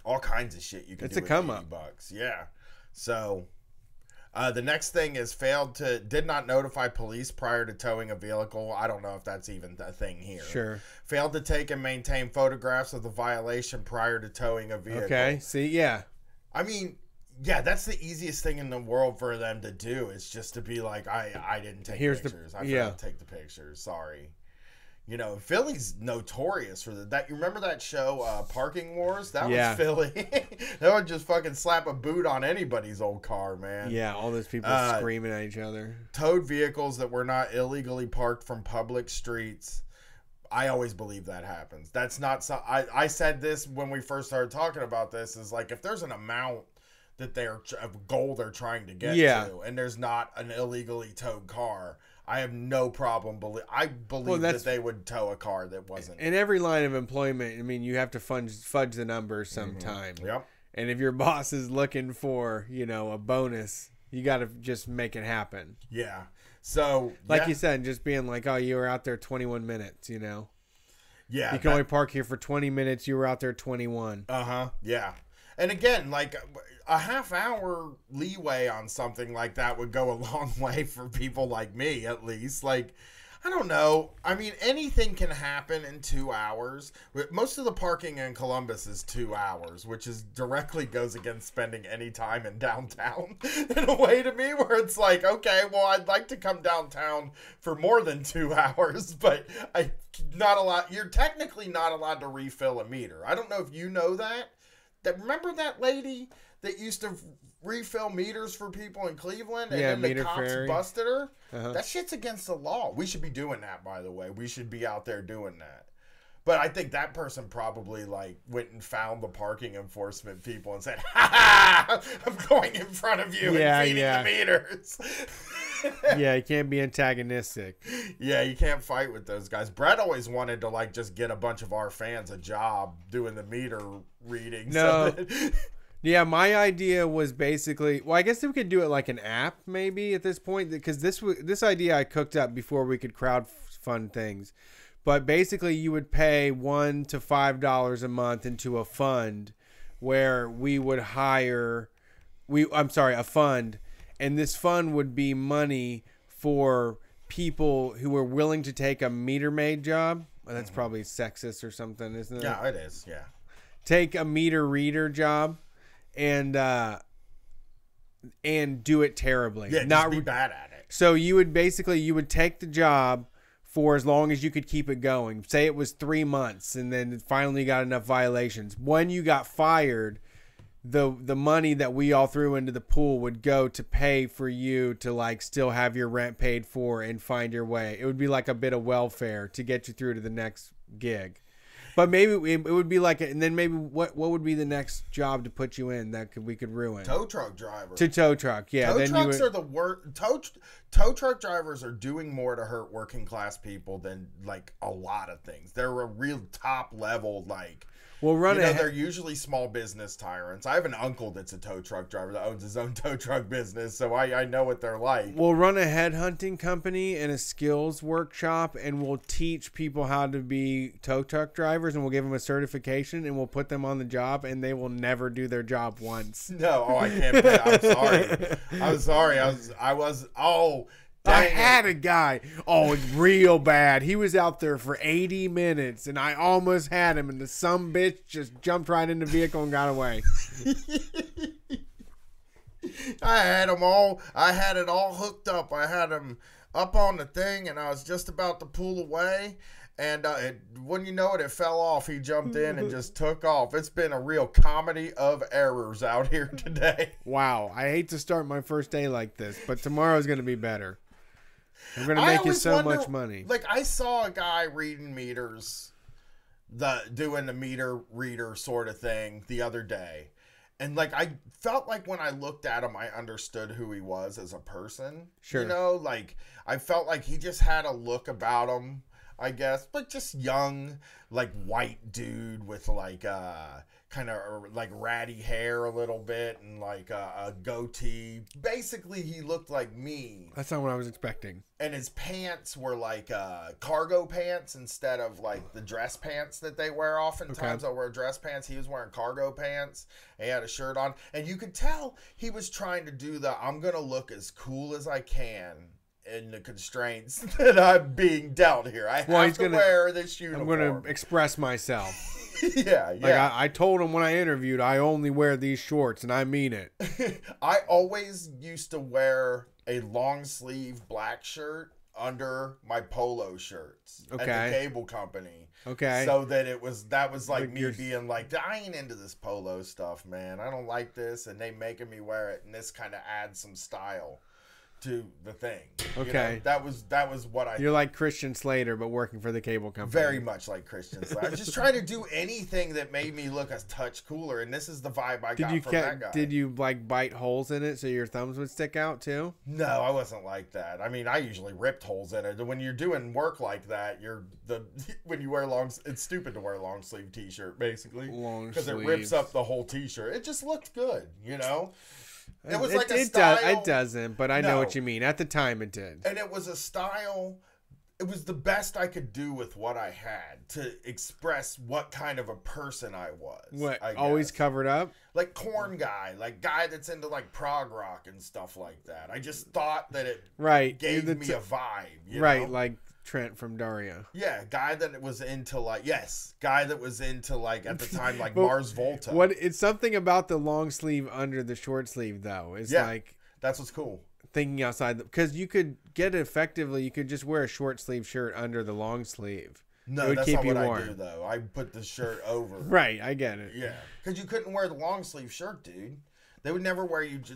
All kinds of shit you can do with $80. Yeah. So, the next thing is did not notify police prior to towing a vehicle. I don't know if that's even a thing here. Sure. Failed to take and maintain photographs of the violation prior to towing a vehicle. Okay. See, yeah. I mean, yeah, that's the easiest thing in the world for them to do. Is just to be like, I didn't take pictures. I forgot to take the pictures. Sorry. You know, Philly's notorious for that. You remember that show, Parking Wars? That was Philly. They would just fucking slap a boot on anybody's old car, man. Yeah, all those people screaming at each other. Towed vehicles that were not illegally parked from public streets. I always believe that happens. That's not so. I said this when we first started talking about this. Is like, if there's an amount that of goal they're trying to get to, and there's not an illegally towed car, I have no problem. I believe that they would tow a car that wasn't. In every line of employment, I mean, you have to fudge the numbers sometime. Mm-hmm. Yep. And if your boss is looking for, a bonus, you got to just make it happen. Yeah. So, like you said, just being like, oh, you were out there 21 minutes, Yeah. You can only park here for 20 minutes. You were out there 21. Uh-huh. Yeah. And again, like a half-hour leeway on something like that would go a long way for people like me, at least. Like, I don't know. I mean, anything can happen in 2 hours. Most of the parking in Columbus is 2 hours, which is directly goes against spending any time in downtown in a way to me where it's like, okay, well, I'd like to come downtown for more than 2 hours, but you're technically not allowed to refill a meter. I don't know if you know that. Remember that lady that used to refill meters for people in Cleveland, and then the cops busted her? That shit's against the law. We should be doing that, by the way. We should be out there doing that. But I think that person probably like went and found the parking enforcement people and said, "Ha ha! I'm going in front of you and feeding the meters." Yeah, you can't be antagonistic. Yeah, you can't fight with those guys. Brett always wanted to like just get a bunch of our fans a job doing the meter readings. No. Yeah, my idea was basically, well, I guess we could do it like an app maybe at this point, because this idea I cooked up before we could crowdfund things. But basically you would pay $1 to $5 a month into a fund where we would hire a fund, and this fund would be money for people who were willing to take a meter maid job. Well, that's probably sexist or something, isn't it? Yeah, it is. Yeah. Take a meter reader job and do it terribly. Yeah, not be bad at it. So you would take the job for as long as you could keep it going. Say it was 3 months, and then finally got enough violations. When you got fired, the money that we all threw into the pool would go to pay for you to like still have your rent paid for and find your way. It would be like a bit of welfare to get you through to the next gig. But maybe it would be like, and then maybe what would be the next job to put you in that we could ruin? Tow truck driver. To tow truck, yeah. Tow trucks are the worst. Tow truck drivers are doing more to hurt working class people than like a lot of things. They're a real top level like. Well, they're usually small business tyrants. I have an uncle that's a tow truck driver that owns his own tow truck business, so I know what they're like. We'll run a headhunting company and a skills workshop, and we'll teach people how to be tow truck drivers, and we'll give them a certification, and we'll put them on the job, and they will never do their job once. No, I can't. I'm sorry. I had a guy. Oh, it's real bad. He was out there for 80 minutes, and I almost had him, and the sumbitch just jumped right in the vehicle and got away. I had it all hooked up. I had him up on the thing, and I was just about to pull away, and when you know it, it fell off. He jumped in and just took off. It's been a real comedy of errors out here today. Wow. I hate to start my first day like this, but tomorrow's going to be better. I'm going to make you so much money. Like, I saw a guy reading meters, doing the meter reader sort of thing the other day. And, like, I felt like when I looked at him, I understood who he was as a person. Sure. You know, like, I felt like he just had a look about him, I guess. But just young, like, white dude with, like, kind of like ratty hair a little bit and like a goatee. Basically, he looked like me. That's not what I was expecting. And his pants were like cargo pants instead of like the dress pants that they wear oftentimes. Okay. I wear dress pants. He was wearing cargo pants. He had a shirt on. And you could tell he was trying to do I'm going to look as cool as I can in the constraints that I'm being dealt here. I have to wear this uniform. I'm going to express myself. Yeah. Like I told him when I interviewed, I only wear these shorts, and I mean it. I always used to wear a long sleeve black shirt under my polo shirts at the cable company. Okay. So that that was like me being like, I ain't into this polo stuff, man. I don't like this, and they making me wear it, and this kind of adds some style to the thing. Okay. You know, that was what I... You're like Christian Slater, but working for the cable company. Very much like Christian Slater. I was just trying to do anything that made me look a touch cooler, and this is the vibe I got from that guy. Did you, like, bite holes in it so your thumbs would stick out, too? No, I wasn't like that. I mean, I usually ripped holes in it. When you're doing work like that, when you wear it's stupid to wear a long sleeve t-shirt, basically. Because it rips up the whole t-shirt. It just looked good, you know? It was like a style. It doesn't, but I know what you mean. At the time, it did. And it was a style. It was the best I could do with what I had to express what kind of a person I was. What? Always covered up? Like corn guy. Like guy that's into like prog rock and stuff like that. I just thought that it gave me a vibe. You right. know? Like Trent from Daria. Yeah, guy that was into like at the time like Mars Volta. It's something about the long sleeve under the short sleeve though. It's like that's what's cool. Thinking outside because you could get it effectively. You could just wear a short sleeve shirt under the long sleeve. No, that's not what I do though. I put the shirt over. Right, I get it. Yeah, because you couldn't wear the long sleeve shirt, dude. They would never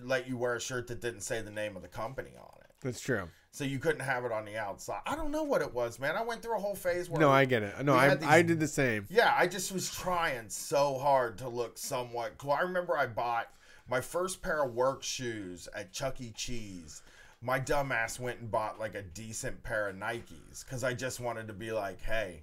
let you wear a shirt that didn't say the name of the company on it. That's true. So you couldn't have it on the outside. I don't know what it was, man. I went through a whole phase where... No, I get it. No, I did the same. Yeah, I just was trying so hard to look somewhat cool. I remember I bought my first pair of work shoes at Chuck E. Cheese. My dumbass went and bought like a decent pair of Nikes because I just wanted to be like, hey,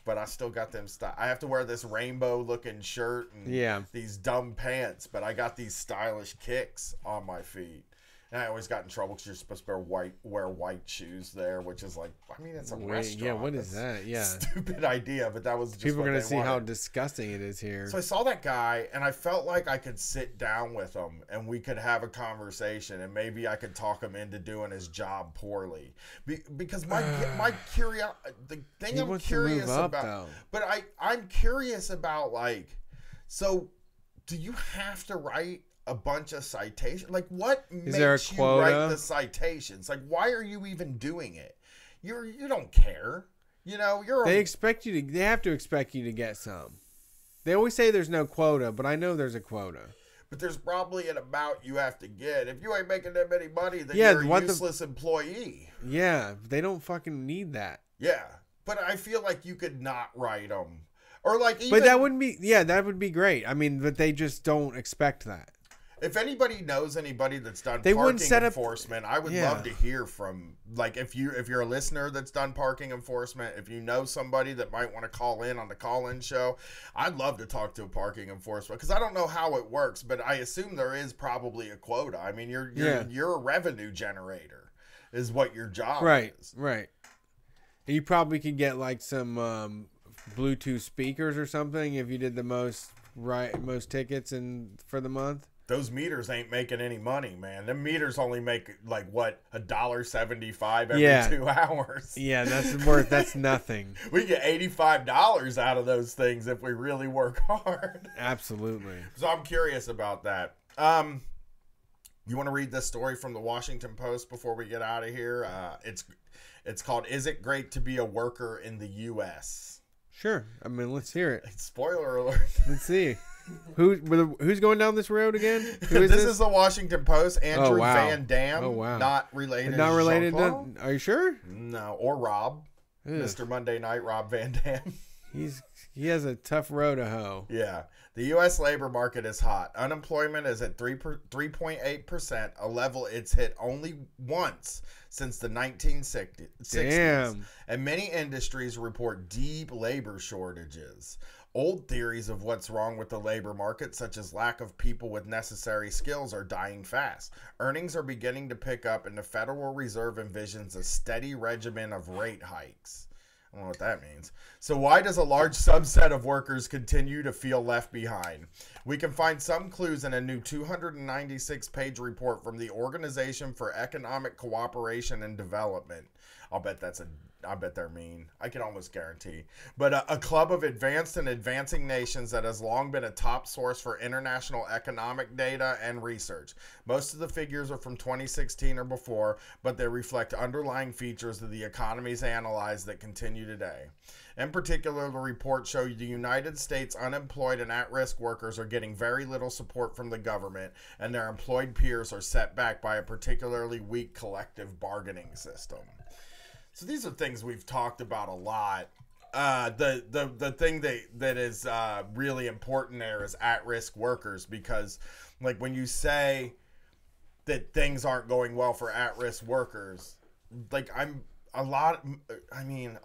but I still got them I have to wear this rainbow looking shirt and these dumb pants, but I got these stylish kicks on my feet. And I always got in trouble because you're supposed to wear white shoes there, which is like, I mean, it's a restaurant. Yeah, what is that? Yeah. Stupid idea, but that was just people are going to see wanted. how disgusting it is here. So I saw that guy, and I felt like I could sit down with him, and we could have a conversation, and maybe I could talk him into doing his job poorly. Because my curiosity, the thing I'm curious about, but I'm curious about, like, so do you have to write a bunch of citations? Like, what makes you write the citations? Like, why are you even doing it? You don't care. You know, they have to expect you to get some. They always say there's no quota, but I know there's a quota. But there's probably an amount you have to get. If you ain't making that many money, then you're a useless employee. Yeah, they don't fucking need that. Yeah, but I feel like you could not write them. Or like even... But that wouldn't be... Yeah, that would be great. I mean, but they just don't expect that. If anybody knows anybody that's done parking enforcement, I would love to hear from, like, if you're a listener that's done parking enforcement, if you know somebody that might want to call in on the call-in show, I'd love to talk to a parking enforcement because I don't know how it works, but I assume there is probably a quota. I mean, you're a revenue generator, is what your job is. Right. And you probably could get like some Bluetooth speakers or something if you did the most tickets for the month. Those meters ain't making any money, man. Them meters only make like what, $1.75 every 2 hours. Yeah, that's nothing. We get $85 out of those things if we really work hard. Absolutely. So I'm curious about that. You want to read this story from the Washington Post before we get out of here? It's called "Is It Great to Be a Worker in the U.S.?" Sure. I mean, let's hear it. Spoiler alert. Let's see. Who's going down this road again? This is the Washington Post. Andrew Van Dam. Oh, wow. Not related. Not related to... Are you sure? No. Or Rob. Ugh. Mr. Monday Night, Rob Van Dam. He has a tough row to hoe. Yeah. The U.S. labor market is hot. Unemployment is at 3.8%, a level it's hit only once since the 1960s. Damn. And many industries report deep labor shortages. Old theories of what's wrong with the labor market, such as lack of people with necessary skills, are dying fast. Earnings are beginning to pick up, and the Federal Reserve envisions a steady regimen of rate hikes. I don't know what that means. So why does a large subset of workers continue to feel left behind? We can find some clues in a new 296-page report from the Organization for Economic Cooperation and Development. I bet they're mean. I can almost guarantee. But a club of advanced and advancing nations that has long been a top source for international economic data and research. Most of the figures are from 2016 or before, but they reflect underlying features of the economies analyzed that continue today. In particular, the report showed the United States unemployed and at-risk workers are getting very little support from the government, and their employed peers are set back by a particularly weak collective bargaining system. So these are things we've talked about a lot. The thing that is really important there is at-risk workers, because like when you say that things aren't going well for at-risk workers, like a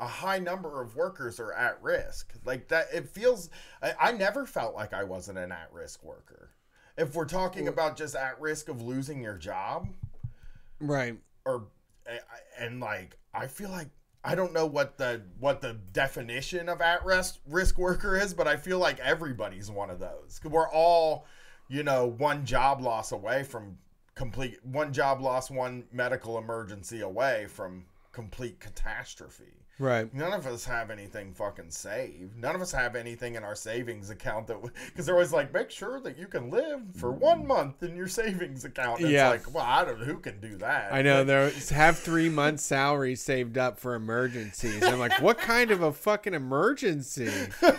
high number of workers are at risk. Like that, it feels, I never felt like I wasn't an at-risk worker. If we're talking about just at risk of losing your job. Right. And like, I feel like, I don't know what the definition of at-risk worker is, but I feel like everybody's one of those. We're all, one job loss away from one job loss, one medical emergency away from complete catastrophe. Right. None of us have anything fucking saved. None of us have anything in our savings account that, because they're always like, make sure that you can live for 1 month in your savings account. And Yeah. It's like, well, I don't know who can do that. I know, they have 3 months' salary saved up for emergencies. I'm like, what kind of a fucking emergency? We're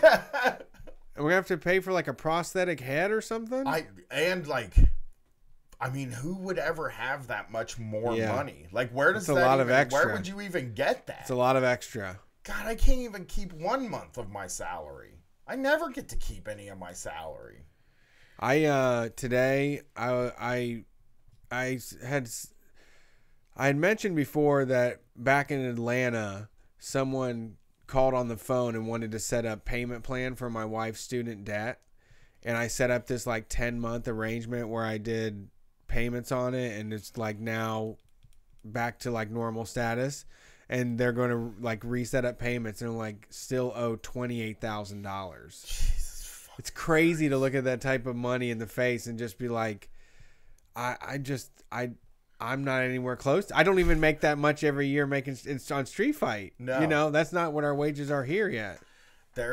going to have to pay for like a prosthetic head or something? I mean, who would ever have that much more Yeah. money? Like, where does It's a that lot of even, extra. where would you even get that? It's a lot of extra. God, I can't even keep 1 month of my salary. I never get to keep any of my salary. Today I had mentioned before that back in Atlanta, someone called on the phone and wanted to set up payment plan for my wife's student debt. And I set up this like 10-month arrangement where I did payments on it, and it's like now back to like normal status, and they're going to like reset up payments and like still owe $28,000. It's crazy to look at that type of money in the face and just be like, I'm not anywhere close. I don't even make that much every year making it's on Street Fight. No. You know, that's not what our wages are here yet. They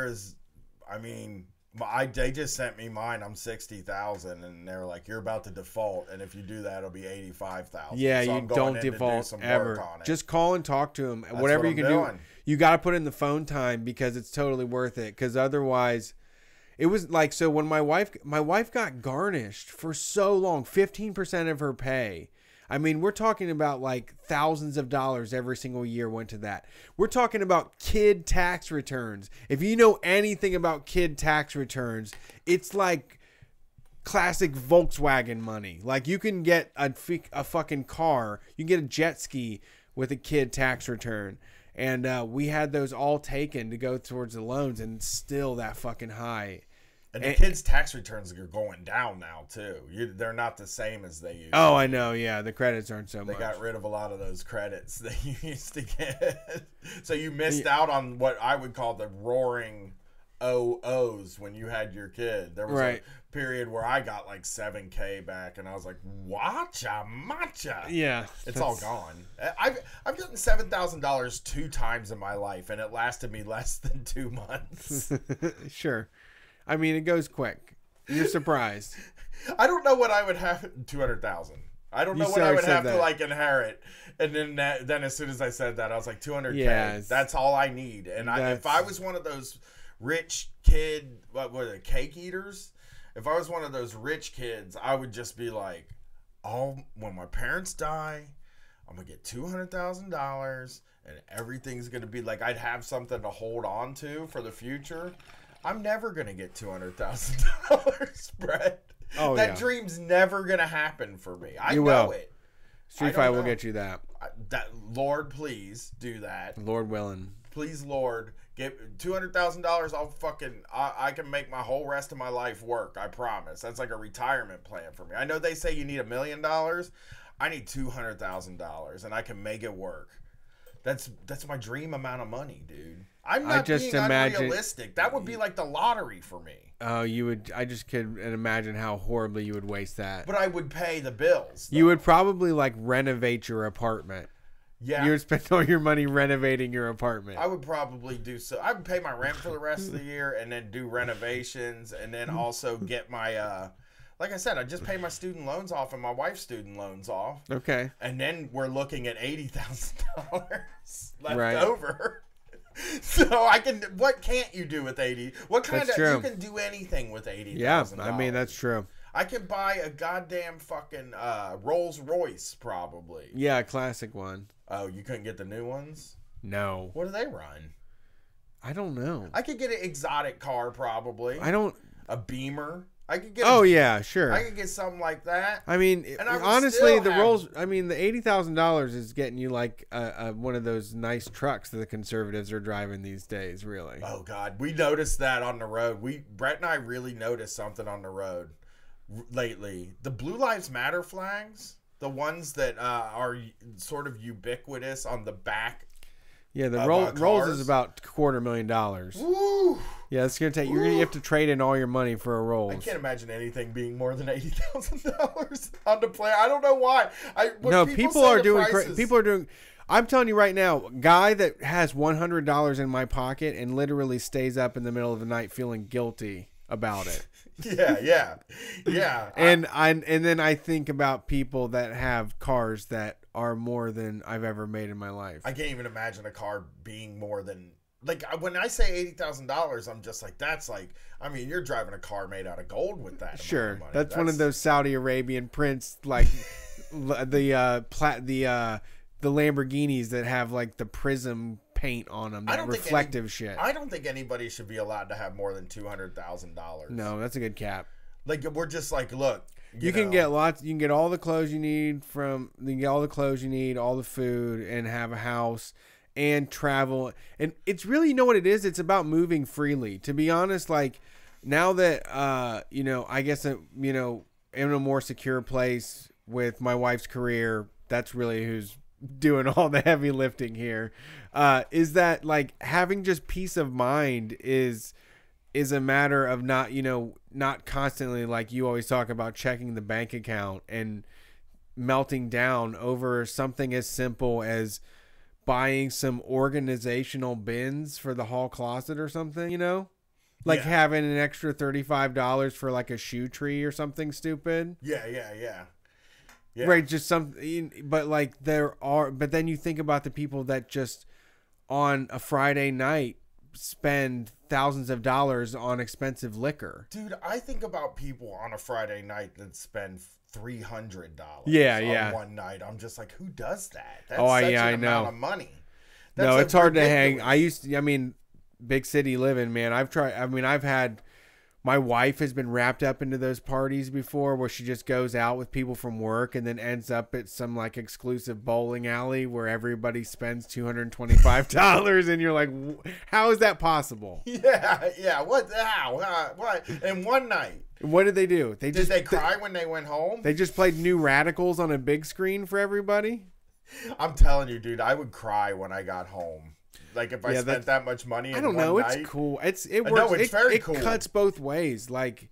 just sent me mine. I'm 60,000, and they're like, "You're about to default, and if you do that, it'll be 85,000." Yeah, so you don't default ever. Just call and talk to them. Whatever you can do, you got to put in the phone time because it's totally worth it. Because otherwise, it was like when my wife got garnished for so long, 15% of her pay. I mean, we're talking about like thousands of dollars every single year went to that. We're talking about kid tax returns. If you know anything about kid tax returns, it's like classic Volkswagen money. Like you can get a fucking car. You can get a jet ski with a kid tax return. And we had those all taken to go towards the loans, and still that fucking high. And the kids' tax returns are going down now, too. They're not the same as they used to. Oh, I know, yeah. The credits aren't so much. They got rid of a lot of those credits that you used to get. So you missed out on what I would call the roaring OOs when you had your kid. There was a period where I got like $7,000 back, and I was like, watcha matcha. Yeah. It's all gone. I've gotten $7,000 2 times in my life, and it lasted me less than 2 months. Sure. I mean, it goes quick. You're surprised. I don't know what I would have. 200,000. I don't know what I would have to like inherit. And then as soon as I said that, I was like, 200K. Yeah, that's all I need. And if I was one of those rich kid, what were they, cake eaters? If I was one of those rich kids, I would just be like, when my parents die, I'm gonna get $200,000, and everything's gonna be like, I'd have something to hold on to for the future. I'm never going to get $200,000, Brett. Oh, that dream's never going to happen for me. I know it. Street Fight will get you that. Lord, please do that. Lord willing. Please, Lord, get $200,000. I can make my whole rest of my life work. I promise. That's like a retirement plan for me. I know they say you need $1 million. I need $200,000, and I can make it work. That's my dream amount of money, dude. I'm not being unrealistic. That would be like the lottery for me. Oh, you would. I just could imagine how horribly you would waste that. But I would pay the bills, though. You would probably like renovate your apartment. Yeah. You would spend all your money renovating your apartment. I would probably do so. I would pay my rent for the rest of the year and then do renovations and then also get my like I said, I just pay my student loans off and my wife's student loans off. Okay. And then we're looking at $80,000 left over. So I can. What can't you do with 80? What kind of? You can do anything with $80,000. Yeah, I mean that's true. I could buy a goddamn fucking Rolls Royce probably. Yeah, a classic one. Oh, you couldn't get the new ones? No. What do they run? I don't know. I could get an exotic car probably. A Beamer. I could get. Yeah, sure. I could get something like that. I mean, honestly, the Rolls. I mean, the $80,000 is getting you like one of those nice trucks that the conservatives are driving these days. Really. Oh God, we noticed that on the road. Brett and I really noticed something on the road lately. The Blue Lives Matter flags, the ones that are sort of ubiquitous on the back. Yeah, the Rolls is about $250,000. Woo! Yeah, it's gonna take. You're gonna have to trade in all your money for a Rolls. I can't imagine anything being more than $80,000 on the plane. I don't know why. People are doing. I'm telling you right now, guy that has $100 in my pocket and literally stays up in the middle of the night feeling guilty about it. Yeah. And then I think about people that have cars that are more than I've ever made in my life. I can't even imagine a car being more than, like, when I say $80,000, I'm just like, that's like, I mean, you're driving a car made out of gold with that. Sure, amount of money. that's one of those Saudi Arabian prince, like the Lamborghinis that have like the prism paint on them, that reflective shit. I don't think anybody should be allowed to have more than $200,000. No, that's a good cap. Like, we're just like, look, you can get lots. You can get all the clothes you need all the food, and have a house and travel. And it's really, you know what it is? It's about moving freely. To be honest, like now that I guess in a more secure place with my wife's career, that's really who's doing all the heavy lifting here. Is that like having just peace of mind is a matter of not constantly, like you always talk about, checking the bank account and melting down over something as simple as buying some organizational bins for the hall closet or something, having an extra $35 for like a shoe tree or something stupid. Yeah. Right. Just something, but like but then you think about the people that just on a Friday night spend thousands of dollars on expensive liquor. Dude, I think about people on a Friday night that spend $300 on one night. I'm just like, who does that? That's I know. Amount of money. No, it's hard to hang. Big city living, man. My wife has been wrapped up into those parties before where she just goes out with people from work and then ends up at some like exclusive bowling alley where everybody spends $225 and you're like, how is that possible? Yeah. What? How? What? In one night. What did they do? Did they cry when they went home? They just played New Radicals on a big screen for everybody? I'm telling you, dude, I would cry when I got home. Like if I spent that much money in one night. It's cool. It works. It's very cool. It cuts both ways. Like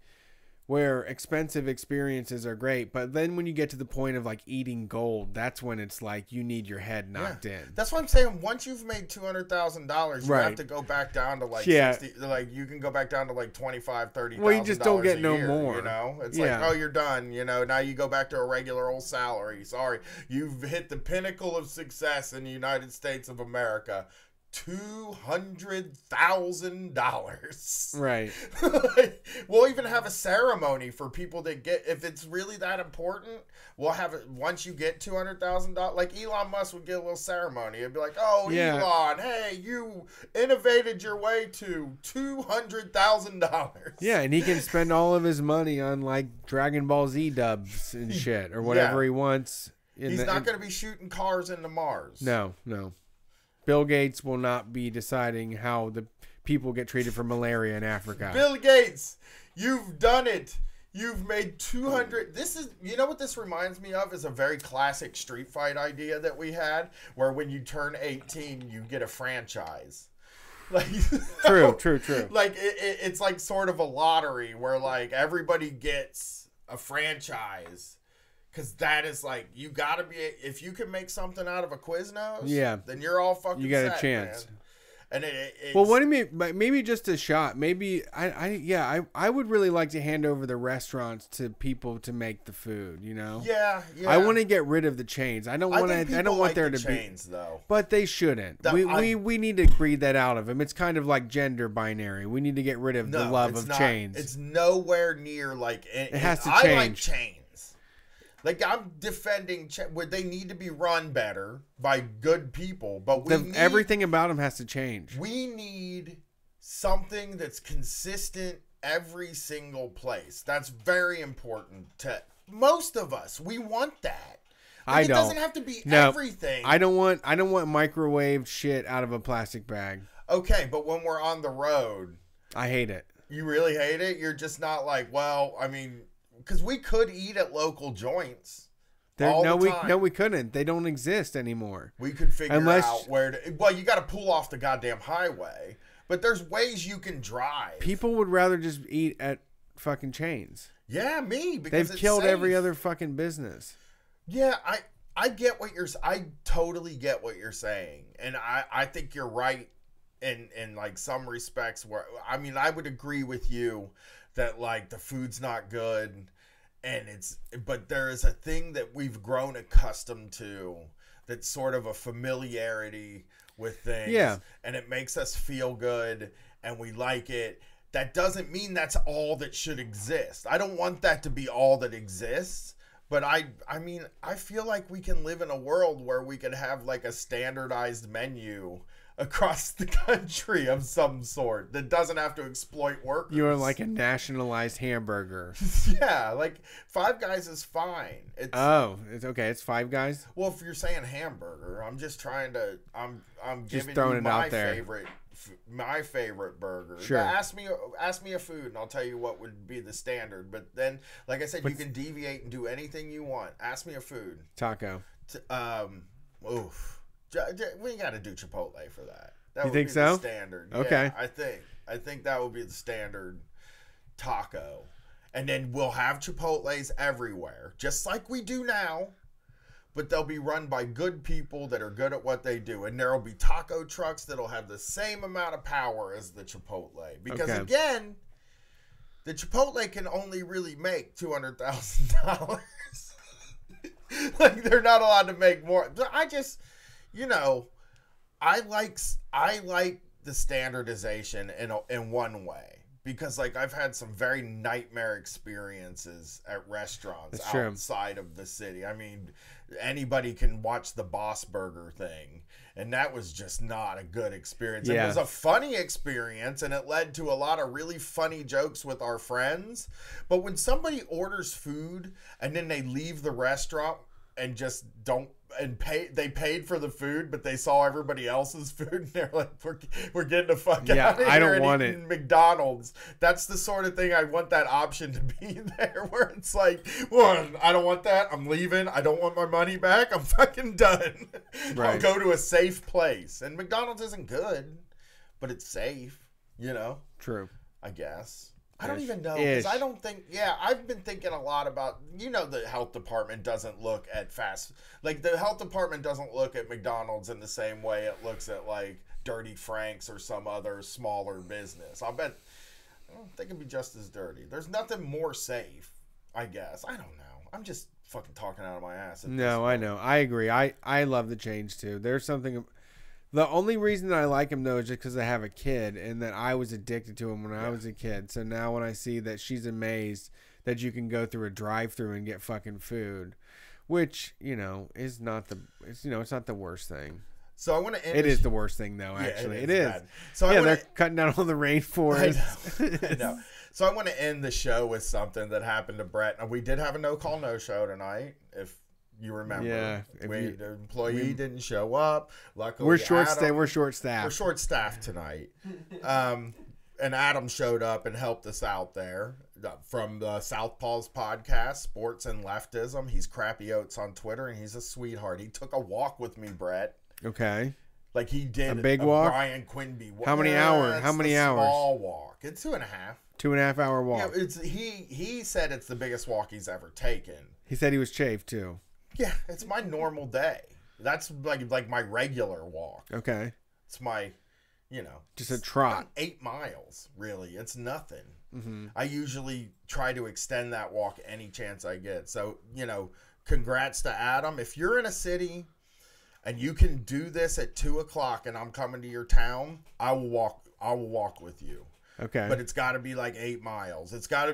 where expensive experiences are great, but then when you get to the point of like eating gold, that's when it's like you need your head knocked in. That's what I'm saying. Once you've made $200,000, you have to go back down to like 60. Like you can go back down to like $25,000, $30,000. Well, you just don't get no more. It's like, oh, you're done. Now you go back to a regular old salary. Sorry, you've hit the pinnacle of success in the United States of America. $200,000. Right. We'll even have a ceremony for people that get, if it's really that important, we'll have it once you get $200,000. Like Elon Musk would get a little ceremony. It'd be like, oh, yeah. Elon, hey, you innovated your way to $200,000. Yeah, and he can spend all of his money on like Dragon Ball Z dubs and shit or whatever he wants. He's not going to be shooting cars into Mars. No. Bill Gates will not be deciding how the people get treated for malaria in Africa. Bill Gates, you've done it. You've made 200. This is, what this reminds me of is a very classic street fight idea that we had, where when you turn 18, you get a franchise. Like True. Like it's like sort of a lottery where like everybody gets a franchise. Because that is like, you got to be, if you can make something out of a Quiznos, then you're all fucking you got set, a chance. Man. And it's, well, what do you mean? Maybe just a shot. Maybe, I would really like to hand over the restaurants to people to make the food, Yeah. I want to get rid of the chains. I don't want there to be chains, though. But they shouldn't. We need to breed that out of them. It's kind of like gender binary. We need to get rid of the love of chains. It's nowhere near like, it has to change. I like chains. Like, I'm defending where they need to be run better by good people, but everything about them has to change. We need something that's consistent every single place. That's very important to most of us. We want that. Like, it doesn't have to be everything. I don't want microwave shit out of a plastic bag. Okay, but when we're on the road, I hate it. You really hate it? You're just not like, well, I mean, because we could eat at local joints. We couldn't. They don't exist anymore. We could figure out where to. Well, you got to pull off the goddamn highway. But there's ways you can drive. People would rather just eat at fucking chains. Yeah, me. Because they've killed every other fucking business. Yeah, I totally get what you're saying. And I think you're right in like some respects where, I mean, I would agree with you that like the food's not good but there is a thing that we've grown accustomed to that's sort of a familiarity with things. Yeah. And it makes us feel good and we like it. That doesn't mean that's all that should exist. I don't want that to be all that exists. But I mean, I feel like we can live in a world where we could have like a standardized menu across the country of some sort that doesn't have to exploit workers. You're like a nationalized hamburger. Yeah, like Five Guys is fine. It's okay. It's Five Guys. Well, if you're saying hamburger, I'm just trying to. I'm just giving throwing you it my out there. My favorite burger. Sure. Now, ask me a food, and I'll tell you what would be the standard. But then, like I said, you can deviate and do anything you want. Ask me a food. Taco. Oof. We got to do Chipotle for that. That you would think be so? The standard. Okay. Yeah, I think that would be the standard taco. And then we'll have Chipotles everywhere, just like we do now. But they'll be run by good people that are good at what they do. And there'll be taco trucks that'll have the same amount of power as the Chipotle. Because again, the Chipotle can only really make $200,000. Like they're not allowed to make more. I just, I like the standardization in one way. Because, like, I've had some very nightmare experiences at restaurants outside of the city. I mean, anybody can watch the Boss Burger thing, and that was just not a good experience. Yeah. It was a funny experience, and it led to a lot of really funny jokes with our friends. But when somebody orders food, and then they leave the restaurant and just don't, they paid for the food, but they saw everybody else's food, and they're like, we're getting the fuck out of here. I don't want it. McDonald's. That's the sort of thing I want that option to be there, where it's like, well, I don't want that. I'm leaving. I don't want my money back. I'm fucking done. Right. I'll go to a safe place. And McDonald's isn't good, but it's safe, True. I guess. I don't even know, because I don't think, I've been thinking a lot about, the health department doesn't look at the health department doesn't look at McDonald's in the same way it looks at, like, Dirty Frank's or some other smaller business. I don't think it'd be just as dirty. There's nothing more safe, I guess. I don't know. I'm just fucking talking out of my ass. No, I know. I agree. I love the change, too. There's something... The only reason that I like him, though, is just because I have a kid and that I was addicted to him when I was a kid. So now when I see that she's amazed that you can go through a drive-thru and get fucking food, which, is not it's not the worst thing. So I want to end. It is the worst thing, though, actually. It is. Bad. So they're cutting down all the rainforest. I know. So I want to end the show with something that happened to Brett. And we did have a no-call, no-show tonight, if you remember. The employee didn't show up. Luckily, we're short-staffed. We're short-staffed tonight. And Adam showed up and helped us out there from the Southpaws podcast, Sports and Leftism. He's Crappy Oats on Twitter, and he's a sweetheart. He took a walk with me, Brett. Okay. Like he did a big walk? Brian Quinby walk. How many hours? How many hours? Small walk. It's 2.5. 2.5 hour walk. Yeah, he said it's the biggest walk he's ever taken. He said he was chafed, too. Yeah, it's my normal day. That's like my regular walk. Okay. It's my, just a trot. 8 miles, really. It's nothing. Mm-hmm. I usually try to extend that walk any chance I get. So, congrats to Adam. If you're in a city and you can do this at 2:00 and I'm coming to your town, I will walk with you. Okay. But it's got to be like 8 miles.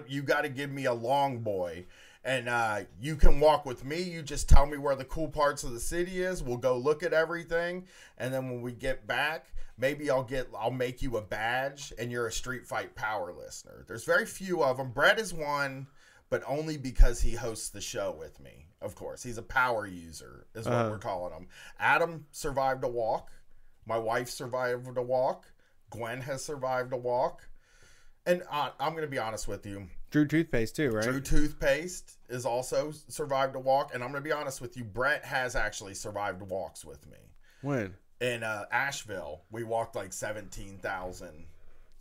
You got to give me a long boy. And you can walk with me. You just tell me where the cool parts of the city is. We'll go look at everything. And then when we get back, maybe I'll make you a badge and you're a Street Fight Power listener. There's very few of them. Brett is one, but only because he hosts the show with me. Of course, he's a power user is what we're calling him. Adam survived a walk. My wife survived a walk. Gwen has survived a walk. And I'm going to be honest with you. Drew Toothpaste too, right? Drew Toothpaste is also survived a walk. And I'm going to be honest with you. Brett has actually survived walks with me. When? In Asheville. We walked like 17,000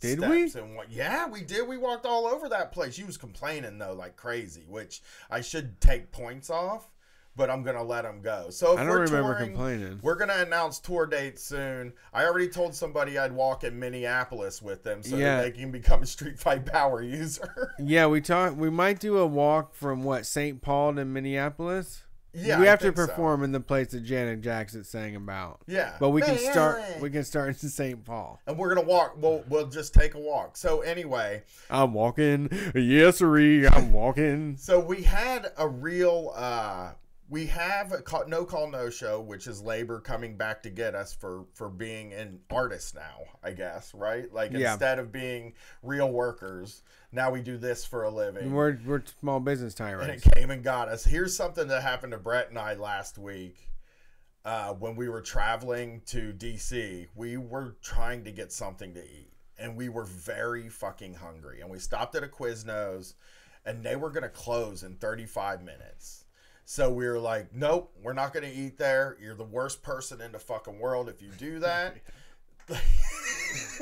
Did steps. we? Yeah, we did. We walked all over that place. She was complaining, though, like crazy, which I should take points off. but I'm going to let them go. So if I don't we're remember touring, complaining. we're going to announce tour dates soon. I already told somebody I'd walk in Minneapolis with them so that they can become a Street Fight Power user. Yeah, we might do a walk from St. Paul to Minneapolis. Yeah, we have to perform in the place that Janet Jackson sang about. Yeah, but we can start. We can start in St. Paul, and we're gonna walk. We'll just take a walk. So anyway, I'm walking. Yes, sirree, I'm walking. So we had a real. We have a no call no show, which is labor coming back to get us for being an artist now. I guess right. Like instead of being real workers. Now we do this for a living. We're small business tyrants. And it came and got us. Here's something that happened to Brett and I last week when we were traveling to D.C. We were trying to get something to eat. And we were very fucking hungry. And we stopped at a Quiznos. And they were going to close in 35 minutes. So we were like, nope, we're not going to eat there. You're the worst person in the fucking world if you do that.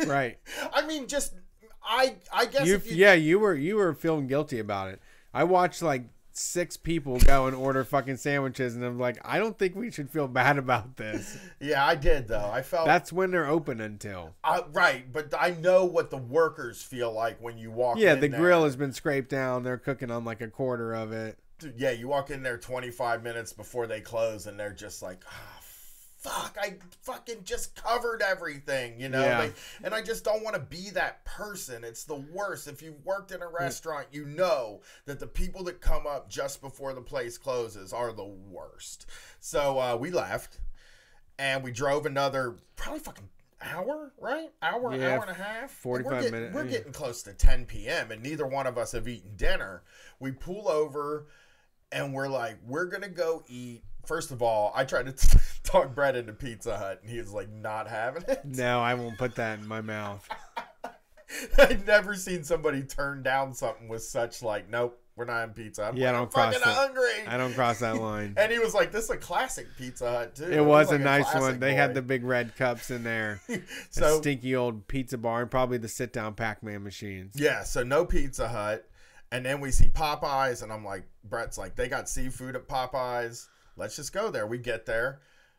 Right. I mean, just... I guess you were feeling guilty about it. I watched like 6 people go and order fucking sandwiches, and I'm like, I don't think we should feel bad about this. Yeah, I did though. I felt that's when they're open until right, but I know what the workers feel like when you walk. Yeah, the grill has been scraped down. They're cooking on like a quarter of it. Yeah, you walk in there 25 minutes before they close, and they're just like, fuck, I fucking just covered everything, you know? Yeah. Like, and I just don't want to be that person. It's the worst. If you've worked in a restaurant, you know that the people that come up just before the place closes are the worst. So we left, and we drove another probably fucking hour, right? Hour and a half? 45 minutes. We're getting close to 10 p.m., and neither one of us have eaten dinner. We pull over, and we're like, we're going to go eat. First of all, I tried to talk Brett into Pizza Hut, and he was like, not having it. No, I won't put that in my mouth. I've never seen somebody turn down something with such like, nope, we're not in Pizza Hut. Yeah, I'm fucking hungry. I don't cross that line. And he was like, this is a classic Pizza Hut, too. It was like a nice one. They boy. had the big red cups in there. So, a stinky old pizza bar, and probably the sit-down Pac-Man machines. Yeah, so no Pizza Hut. And then we see Popeyes, and I'm like, Brett's like, they got seafood at Popeyes. Let's just go there. We get there.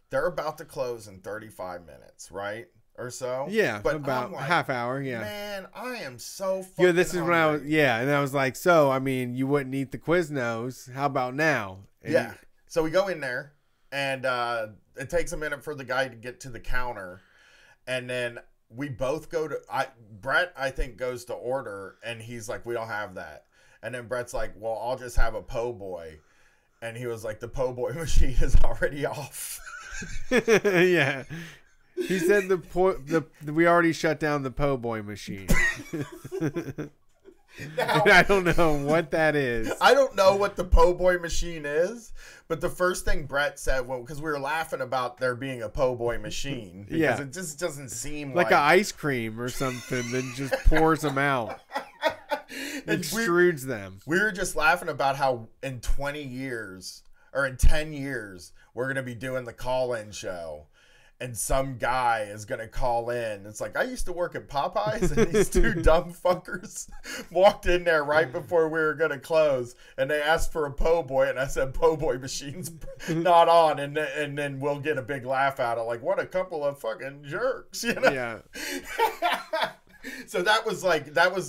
They're about to close in 35 minutes, right? Or so? Yeah, but about like, half hour, yeah. Man, I am so fucking this is hungry. when I was, and I was like, so, I mean, you wouldn't eat the Quiznos. How about now? And yeah. So we go in there, and it takes a minute for the guy to get to the counter. And then we both go to, Brett, I think, goes to order, and he's like, we don't have that. And then Brett's like, well, I'll just have a po' boy. And he was like, the po' boy machine is already off. Yeah. He said we already shut down the po' boy machine. Now, I don't know what that is. I don't know what the po' boy machine is, but the first thing Brett said, because we were laughing about there being a po' boy machine, because it just doesn't seem like an ice cream or something that just pours them out. Extrudes them. We were just laughing about how in 20 years or in 10 years we're going to be doing the call-in show, and some guy is going to call in. It's like, I used to work at Popeyes, and these two dumb fuckers walked in there right before we were going to close, and they asked for a po' boy, and I said, po' boy machine's not on, and then we'll get a big laugh out of like, what a couple of fucking jerks, you know? Yeah. So that was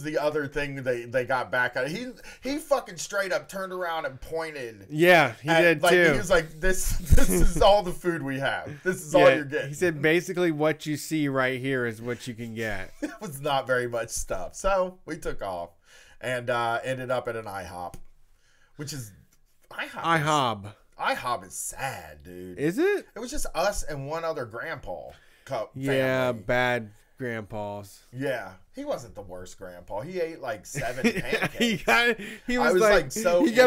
the other thing they got back at. He fucking straight up turned around and pointed. Yeah, he did like, too. He was like, this is all the food we have. This is all you're getting. He said basically what you see right here is what you can get. It was not very much stuff. So we took off and ended up at an IHOP, which is IHOP is sad, dude. Is it? It was just us and one other grandpa. Yeah, family. bad grandpas. Yeah, he wasn't the worst grandpa. He ate like 7 pancakes. He got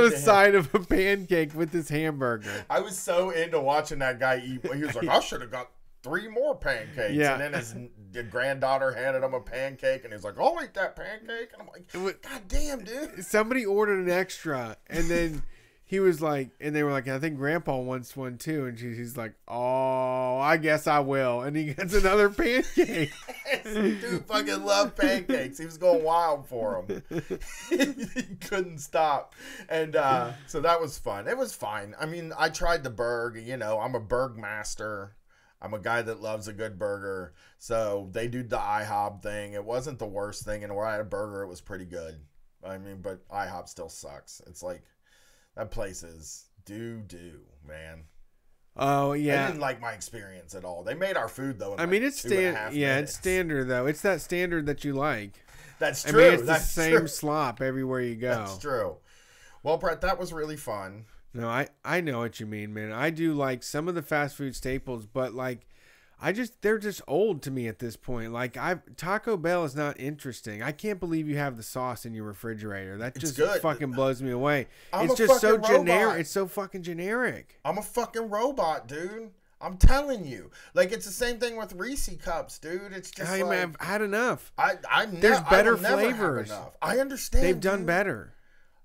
a side of a pancake with his hamburger. I was so into watching that guy eat. He was like, I should have got 3 more pancakes. Yeah. And then his granddaughter handed him a pancake, and he's like, I'll eat that pancake. And I'm like, God damn, dude. Somebody ordered an extra, and then he was like, and they were like, I think Grandpa wants one too. And he's like, oh, I guess I will. And he gets another pancake. Dude fucking loved pancakes. He was going wild for them. He couldn't stop. And so that was fun. It was fine. I mean, I tried the burg. You know, I'm a burg master. I'm a guy that loves a good burger. So they do the IHOP thing. It wasn't the worst thing. And where I had a burger, it was pretty good. I mean, but IHOP still sucks. It's like, that place is doo-doo, man. Oh, yeah. I didn't like my experience at all. They made our food, though, in I mean, like it's minutes. it's standard, though. It's that standard that you like. That's true. I mean, it's That's the same true. slop everywhere you go. That's true. Well, Brett, that was really fun. No, I know what you mean, man. I do like some of the fast food staples, but like, they're just old to me at this point. Like Taco Bell is not interesting. I can't believe you have the sauce in your refrigerator. That just fucking blows me away. It's just so generic. It's so fucking generic. I'm a fucking robot, dude. I'm telling you. Like, it's the same thing with Reese cups, dude. It's just I've had enough. There's better flavors. I understand. They've done better.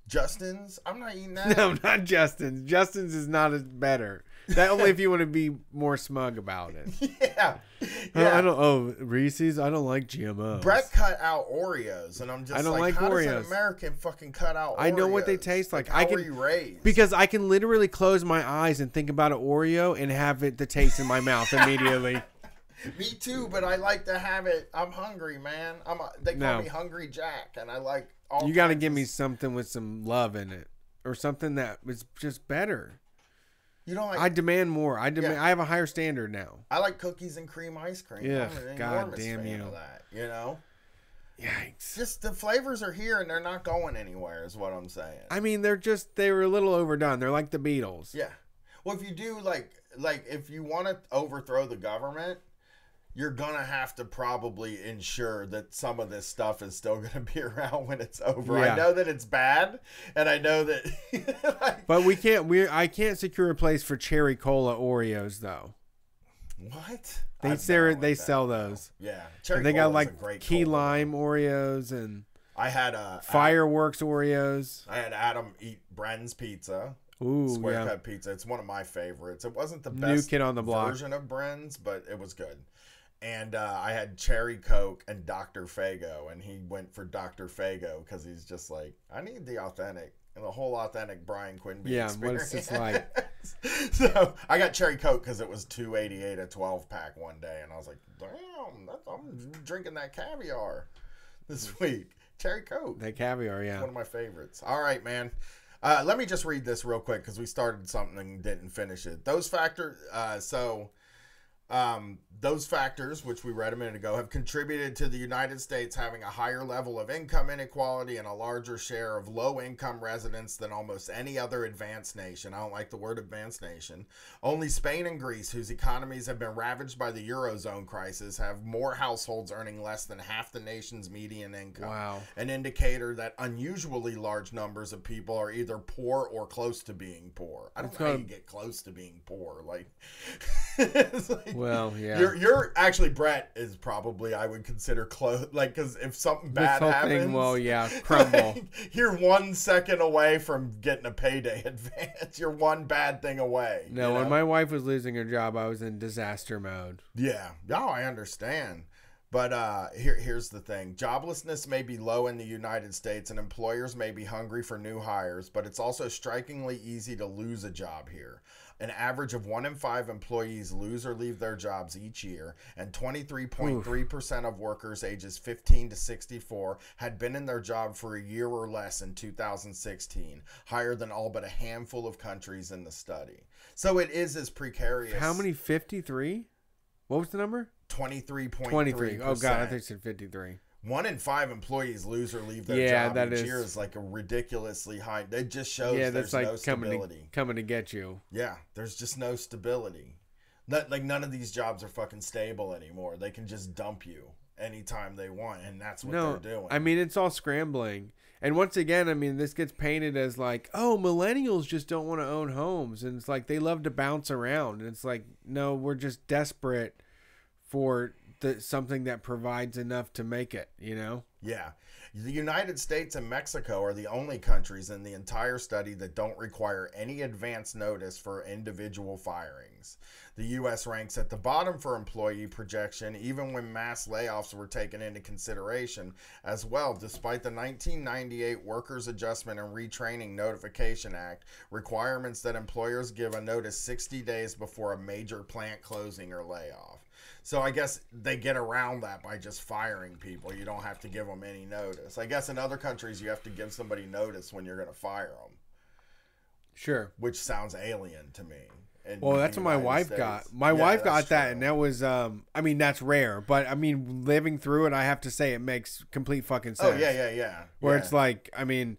Justin's? I'm not eating that. No, not Justin's. Justin's is not as better. That only if you want to be more smug about it. Yeah. Reese's. I don't like GMOs. Brett cut out Oreos, and I'm just I don't like how Oreos. does an American fucking cut out Oreos? I know what they taste like. How were you raised? Because I can literally close my eyes and think about an Oreo and have the taste in my mouth immediately. Me too, but I like to have it. I'm hungry, man. They call me Hungry Jack, and I like all. You got to give me something with some love in it, or something that was just better. You don't like? I demand more. I have a higher standard now. I like cookies and cream ice cream. Yeah, I'm an God enormous damn fan you. of that. You know. Yikes. Just the flavors are here and they're not going anywhere. Is what I'm saying. I mean, they were a little overdone. They're like the Beatles. Yeah. Well, if you do like if you want to overthrow the government, you're gonna have to probably ensure that some of this stuff is still gonna be around when it's over. Yeah. I know that it's bad, and I know that. But I can't secure a place for cherry cola Oreos though. What? They sell those. Yeah, cherry. And they got like key lime Oreos and I had fireworks Oreos. I had Adam eat Bren's pizza. Ooh, square cut pizza. It's one of my favorites. It wasn't the best new kid on the block version of Bren's, but it was good. And I had Cherry Coke and Dr. Fago, and he went for Dr. Fago because he's just like, I need the authentic and the whole authentic Brian Quinby experience. What it's just like. So I got Cherry Coke because it was $2.88 a 12-pack one day, and I was like, damn, I'm drinking that caviar this week. Cherry Coke. That caviar, yeah. It's one of my favorites. All right, man. Let me just read this real quick because we started something and didn't finish it. Those factors, those factors, which we read a minute ago, have contributed to the United States having a higher level of income inequality and a larger share of low-income residents than almost any other advanced nation. I don't like the word advanced nation. Only Spain and Greece, whose economies have been ravaged by the Eurozone crisis, have more households earning less than half the nation's median income. Wow. An indicator that unusually large numbers of people are either poor or close to being poor. I don't know how you get close to being poor. Like, it's like, well, yeah. You're actually, Brett is probably, I would consider close, like, because if something bad happens, well, yeah, crumble. Like, you're 1 second away from getting a payday advance. You're one bad thing away. No, when my wife was losing her job, I was in disaster mode. Yeah, no, I understand. But here's the thing. Joblessness may be low in the United States and employers may be hungry for new hires, but it's also strikingly easy to lose a job here. An average of 1 in 5 employees lose or leave their jobs each year, and 23.3% of workers ages 15 to 64 had been in their job for a year or less in 2016, higher than all but a handful of countries in the study. So it is as precarious. How many? 53? What was the number? 23.3%. 23. Oh, God, I think it said 53. 1 in 5 employees lose or leave their job each year is like a ridiculously high. It just shows there's like no stability. Coming to get you. Yeah, there's just no stability. Like none of these jobs are fucking stable anymore. They can just dump you anytime they want, and that's what they're doing. I mean, it's all scrambling. And once again, I mean, this gets painted as like, oh, millennials just don't want to own homes. And it's like they love to bounce around. And it's like, no, we're just desperate for something that provides enough to make it, you know? Yeah. The United States and Mexico are the only countries in the entire study that don't require any advance notice for individual firings. The U.S. ranks at the bottom for employee projection, even when mass layoffs were taken into consideration as well, despite the 1998 Workers' Adjustment and Retraining Notification Act requirements that employers give a notice 60 days before a major plant closing or layoff. So I guess they get around that by just firing people. You don't have to give them any notice. I guess in other countries you have to give somebody notice when you're going to fire them. Sure. Which sounds alien to me. Well, that's what my wife got. My wife got that, and that was, I mean, that's rare. But, I mean, living through it, I have to say it makes complete fucking sense. Oh, yeah. Where it's like, I mean,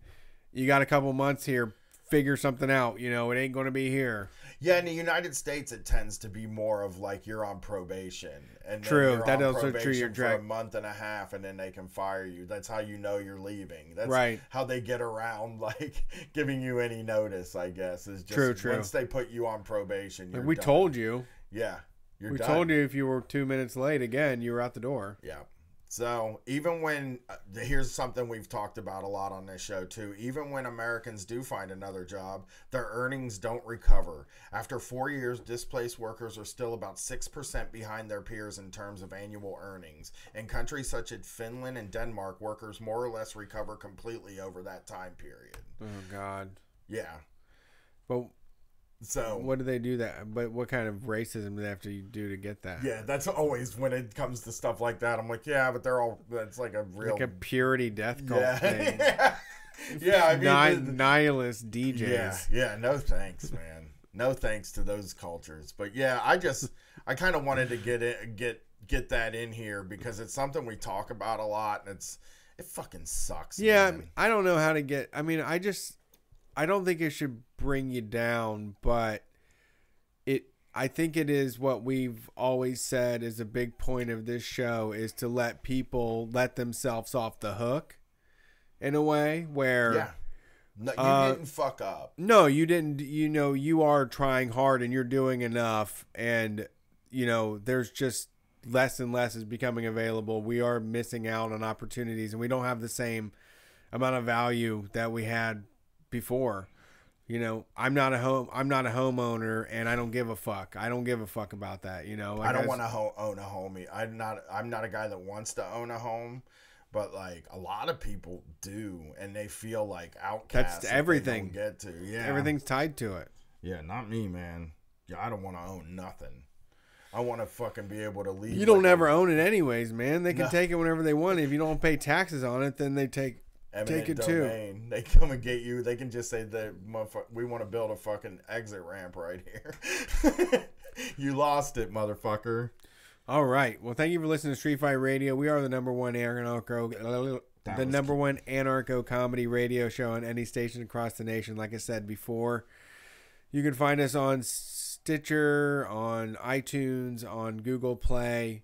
you got a couple months here, figure something out. You know, it ain't going to be here. Yeah, in the United States, it tends to be more of like you're on probation. And true, that's also true. You're for a month and a half, and then they can fire you. That's how you know you're leaving. That's right. How they get around like giving you any notice, I guess, is just true. Once they put you on probation, you're we done. told you. Yeah, we told you if you were 2 minutes late again, you were out the door. Yeah. So even when, here's something we've talked about a lot on this show too, even when Americans do find another job, their earnings don't recover. After 4 years, displaced workers are still about 6% behind their peers in terms of annual earnings. In countries such as Finland and Denmark, workers more or less recover completely over that time period. Oh, God. Yeah. But so what do they do that? But what kind of racism do they have to do to get that? Yeah, that's always when it comes to stuff like that. I'm like, yeah, but that's like a real like a purity death cult thing. Yeah, I mean nihilist DJs. Yeah. No thanks, man. No thanks to those cultures. But yeah, I kind of wanted to get that in here because it's something we talk about a lot, and it fucking sucks. Yeah, man. I don't know how to get. I mean, I don't think it should bring you down, but I think it is what we've always said is a big point of this show is to let people let themselves off the hook in a way where no, you didn't fuck up. No, you didn't. You know, you are trying hard and you're doing enough, and you know, there's just less and less is becoming available. We are missing out on opportunities, and we don't have the same amount of value that we had before. You know, I'm not a homeowner, and I don't give a fuck. I don't give a fuck about that. You know, I don't want to own a home. I'm not a guy that wants to own a home, but like a lot of people do, and they feel like outcasts. That's everything. They don't get to. Yeah, everything's tied to it. Yeah, not me, man. Yeah, I don't want to own nothing. I want to fucking be able to leave. You don't ever own it anyways, man. They can take it whenever they want. If you don't pay taxes on it, then they take it domain. Too. They come and get you. They can just say that we want to build a fucking exit ramp right here. You lost it, motherfucker. All right. Well, thank you for listening to Street Fight Radio. We are the number one anarcho comedy radio show on any station across the nation. Like I said before, you can find us on Stitcher, on iTunes, on Google Play.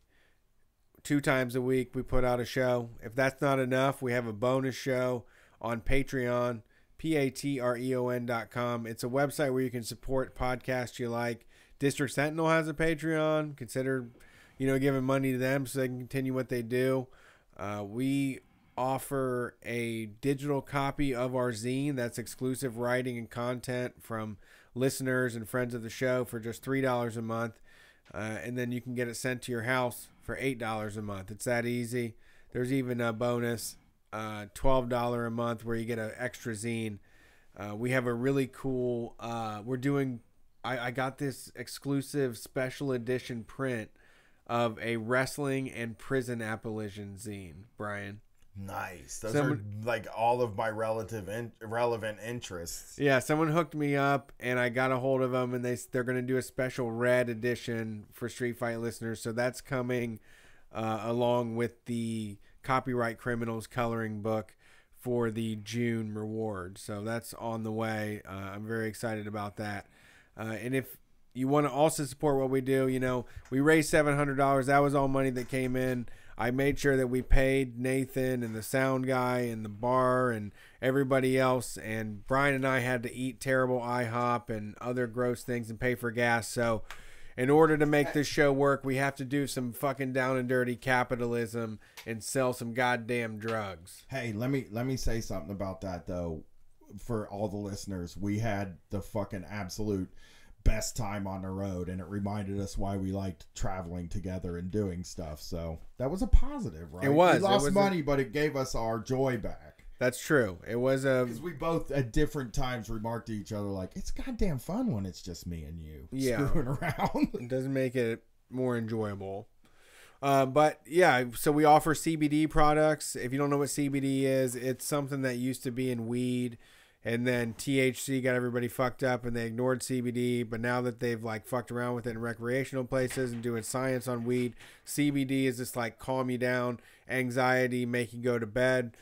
2 times a week we put out a show. If that's not enough, we have a bonus show on Patreon, patreon.com. It's a website where you can support podcasts you like. District Sentinel has a Patreon. Consider, giving money to them so they can continue what they do. We offer a digital copy of our zine. That's exclusive writing and content from listeners and friends of the show for just $3 a month. And then you can get it sent to your house for $8 a month. It's that easy. There's even a bonus, $12 a month where you get an extra zine. We have a really cool, I got this exclusive special edition print of a wrestling and prison abolition zine, Brian. Nice. Those are like all of my relevant interests. Yeah, someone hooked me up and I got a hold of them, and they're going to do a special red edition for Street Fight listeners. So that's coming along with the Copyright Criminals coloring book for the June reward. So that's on the way. I'm very excited about that. And if you want to also support what we do, we raised $700. That was all money that came in. I made sure that we paid Nathan and the sound guy and the bar and everybody else. And Brian and I had to eat terrible IHOP and other gross things and pay for gas. So In order to make this show work, we have to do some fucking down and dirty capitalism and sell some goddamn drugs. Hey, let me say something about that, though. For all the listeners, we had the fucking absolute best time on the road, and it reminded us why we liked traveling together and doing stuff. So that was a positive, right? It was. We lost money, but it gave us our joy back. That's true. It was a... Because we both at different times remarked to each other like, it's goddamn fun when it's just me and you screwing around. It doesn't make it more enjoyable. But yeah, so we offer CBD products. If you don't know what CBD is, it's something that used to be in weed, and then THC got everybody fucked up and they ignored CBD. But now that they've like fucked around with it in recreational places and doing science on weed, CBD is just like calm you down, anxiety, make you go to bed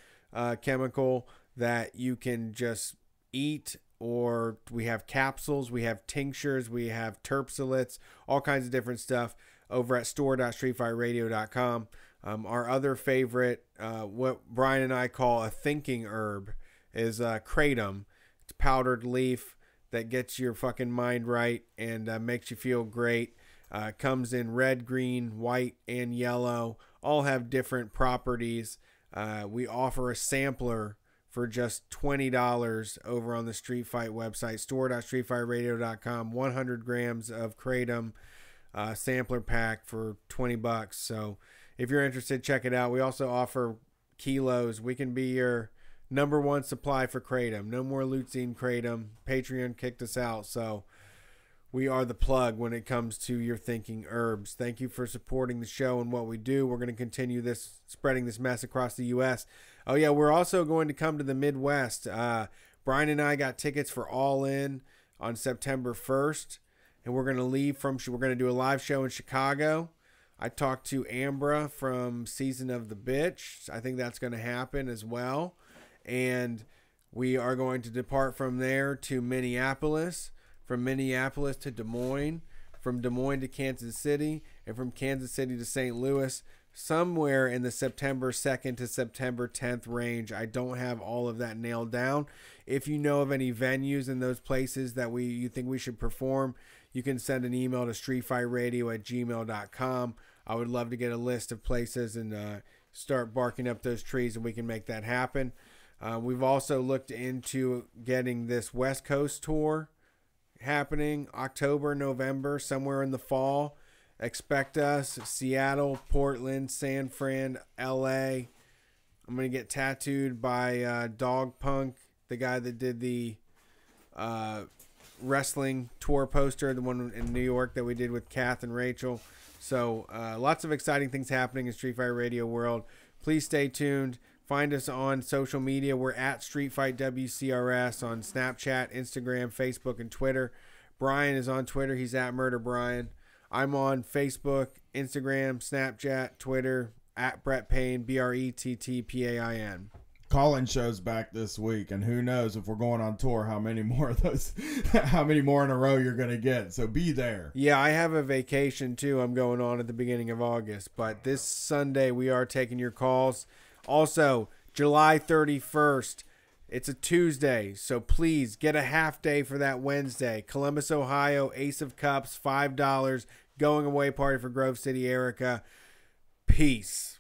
chemical that you can just eat. Or we have capsules, we have tinctures, we have terpsilates, all kinds of different stuff over at store.streetfightradio.com. Our other favorite, what Brian and I call a thinking herb, is kratom. It's powdered leaf that gets your fucking mind right and makes you feel great. Comes in red, green, white, and yellow. All have different properties. We offer a sampler for just $20 over on the Street Fight website, store.streetfightradio.com. 100 grams of kratom sampler pack for $20. So if you're interested, check it out. We also offer kilos. We can be your number one supply for kratom. No more lutein kratom. Patreon kicked us out, so we are the plug when it comes to your thinking herbs. Thank you for supporting the show and what we do. We're going to continue this, spreading this mess across the U.S. Oh, yeah, we're also going to come to the Midwest. Brian and I got tickets for All In on September 1st, and we're going to we're going to do a live show in Chicago. I talked to Ambra from Season of the Bitch. I think that's going to happen as well. And we are going to depart from there to Minneapolis, from Minneapolis to Des Moines, from Des Moines to Kansas City, and from Kansas City to St. Louis, somewhere in the September 2nd to September 10th range. I don't have all of that nailed down. If you know of any venues in those places that you think we should perform, you can send an email to streetfightradio@gmail.com. I would love to get a list of places and start barking up those trees, and we can make that happen. We've also looked into getting this West Coast tour happening October, November, somewhere in the fall. Expect us, Seattle, Portland, San Fran, LA. I'm going to get tattooed by Dog Punk, the guy that did the wrestling tour poster, the one in New York that we did with Kath and Rachel. So lots of exciting things happening in Street Fight Radio world. Please stay tuned. Find us on social media. We're at StreetFightWCRS on Snapchat, Instagram, Facebook, and Twitter. Brian is on Twitter. He's at Murder Brian. I'm on Facebook, Instagram, Snapchat, Twitter, at Brett Payne, BRETTPAIN. Call-in show's back this week, and who knows if we're going on tour, how many more of those, how many more in a row you're going to get. So be there. Yeah, I have a vacation too. I'm going on at the beginning of August, but this Sunday we are taking your calls. Also, July 31st, it's a Tuesday, so please get a half day for that Wednesday. Columbus, Ohio, Ace of Cups, $5, going away party for Grove City, Erica. Peace.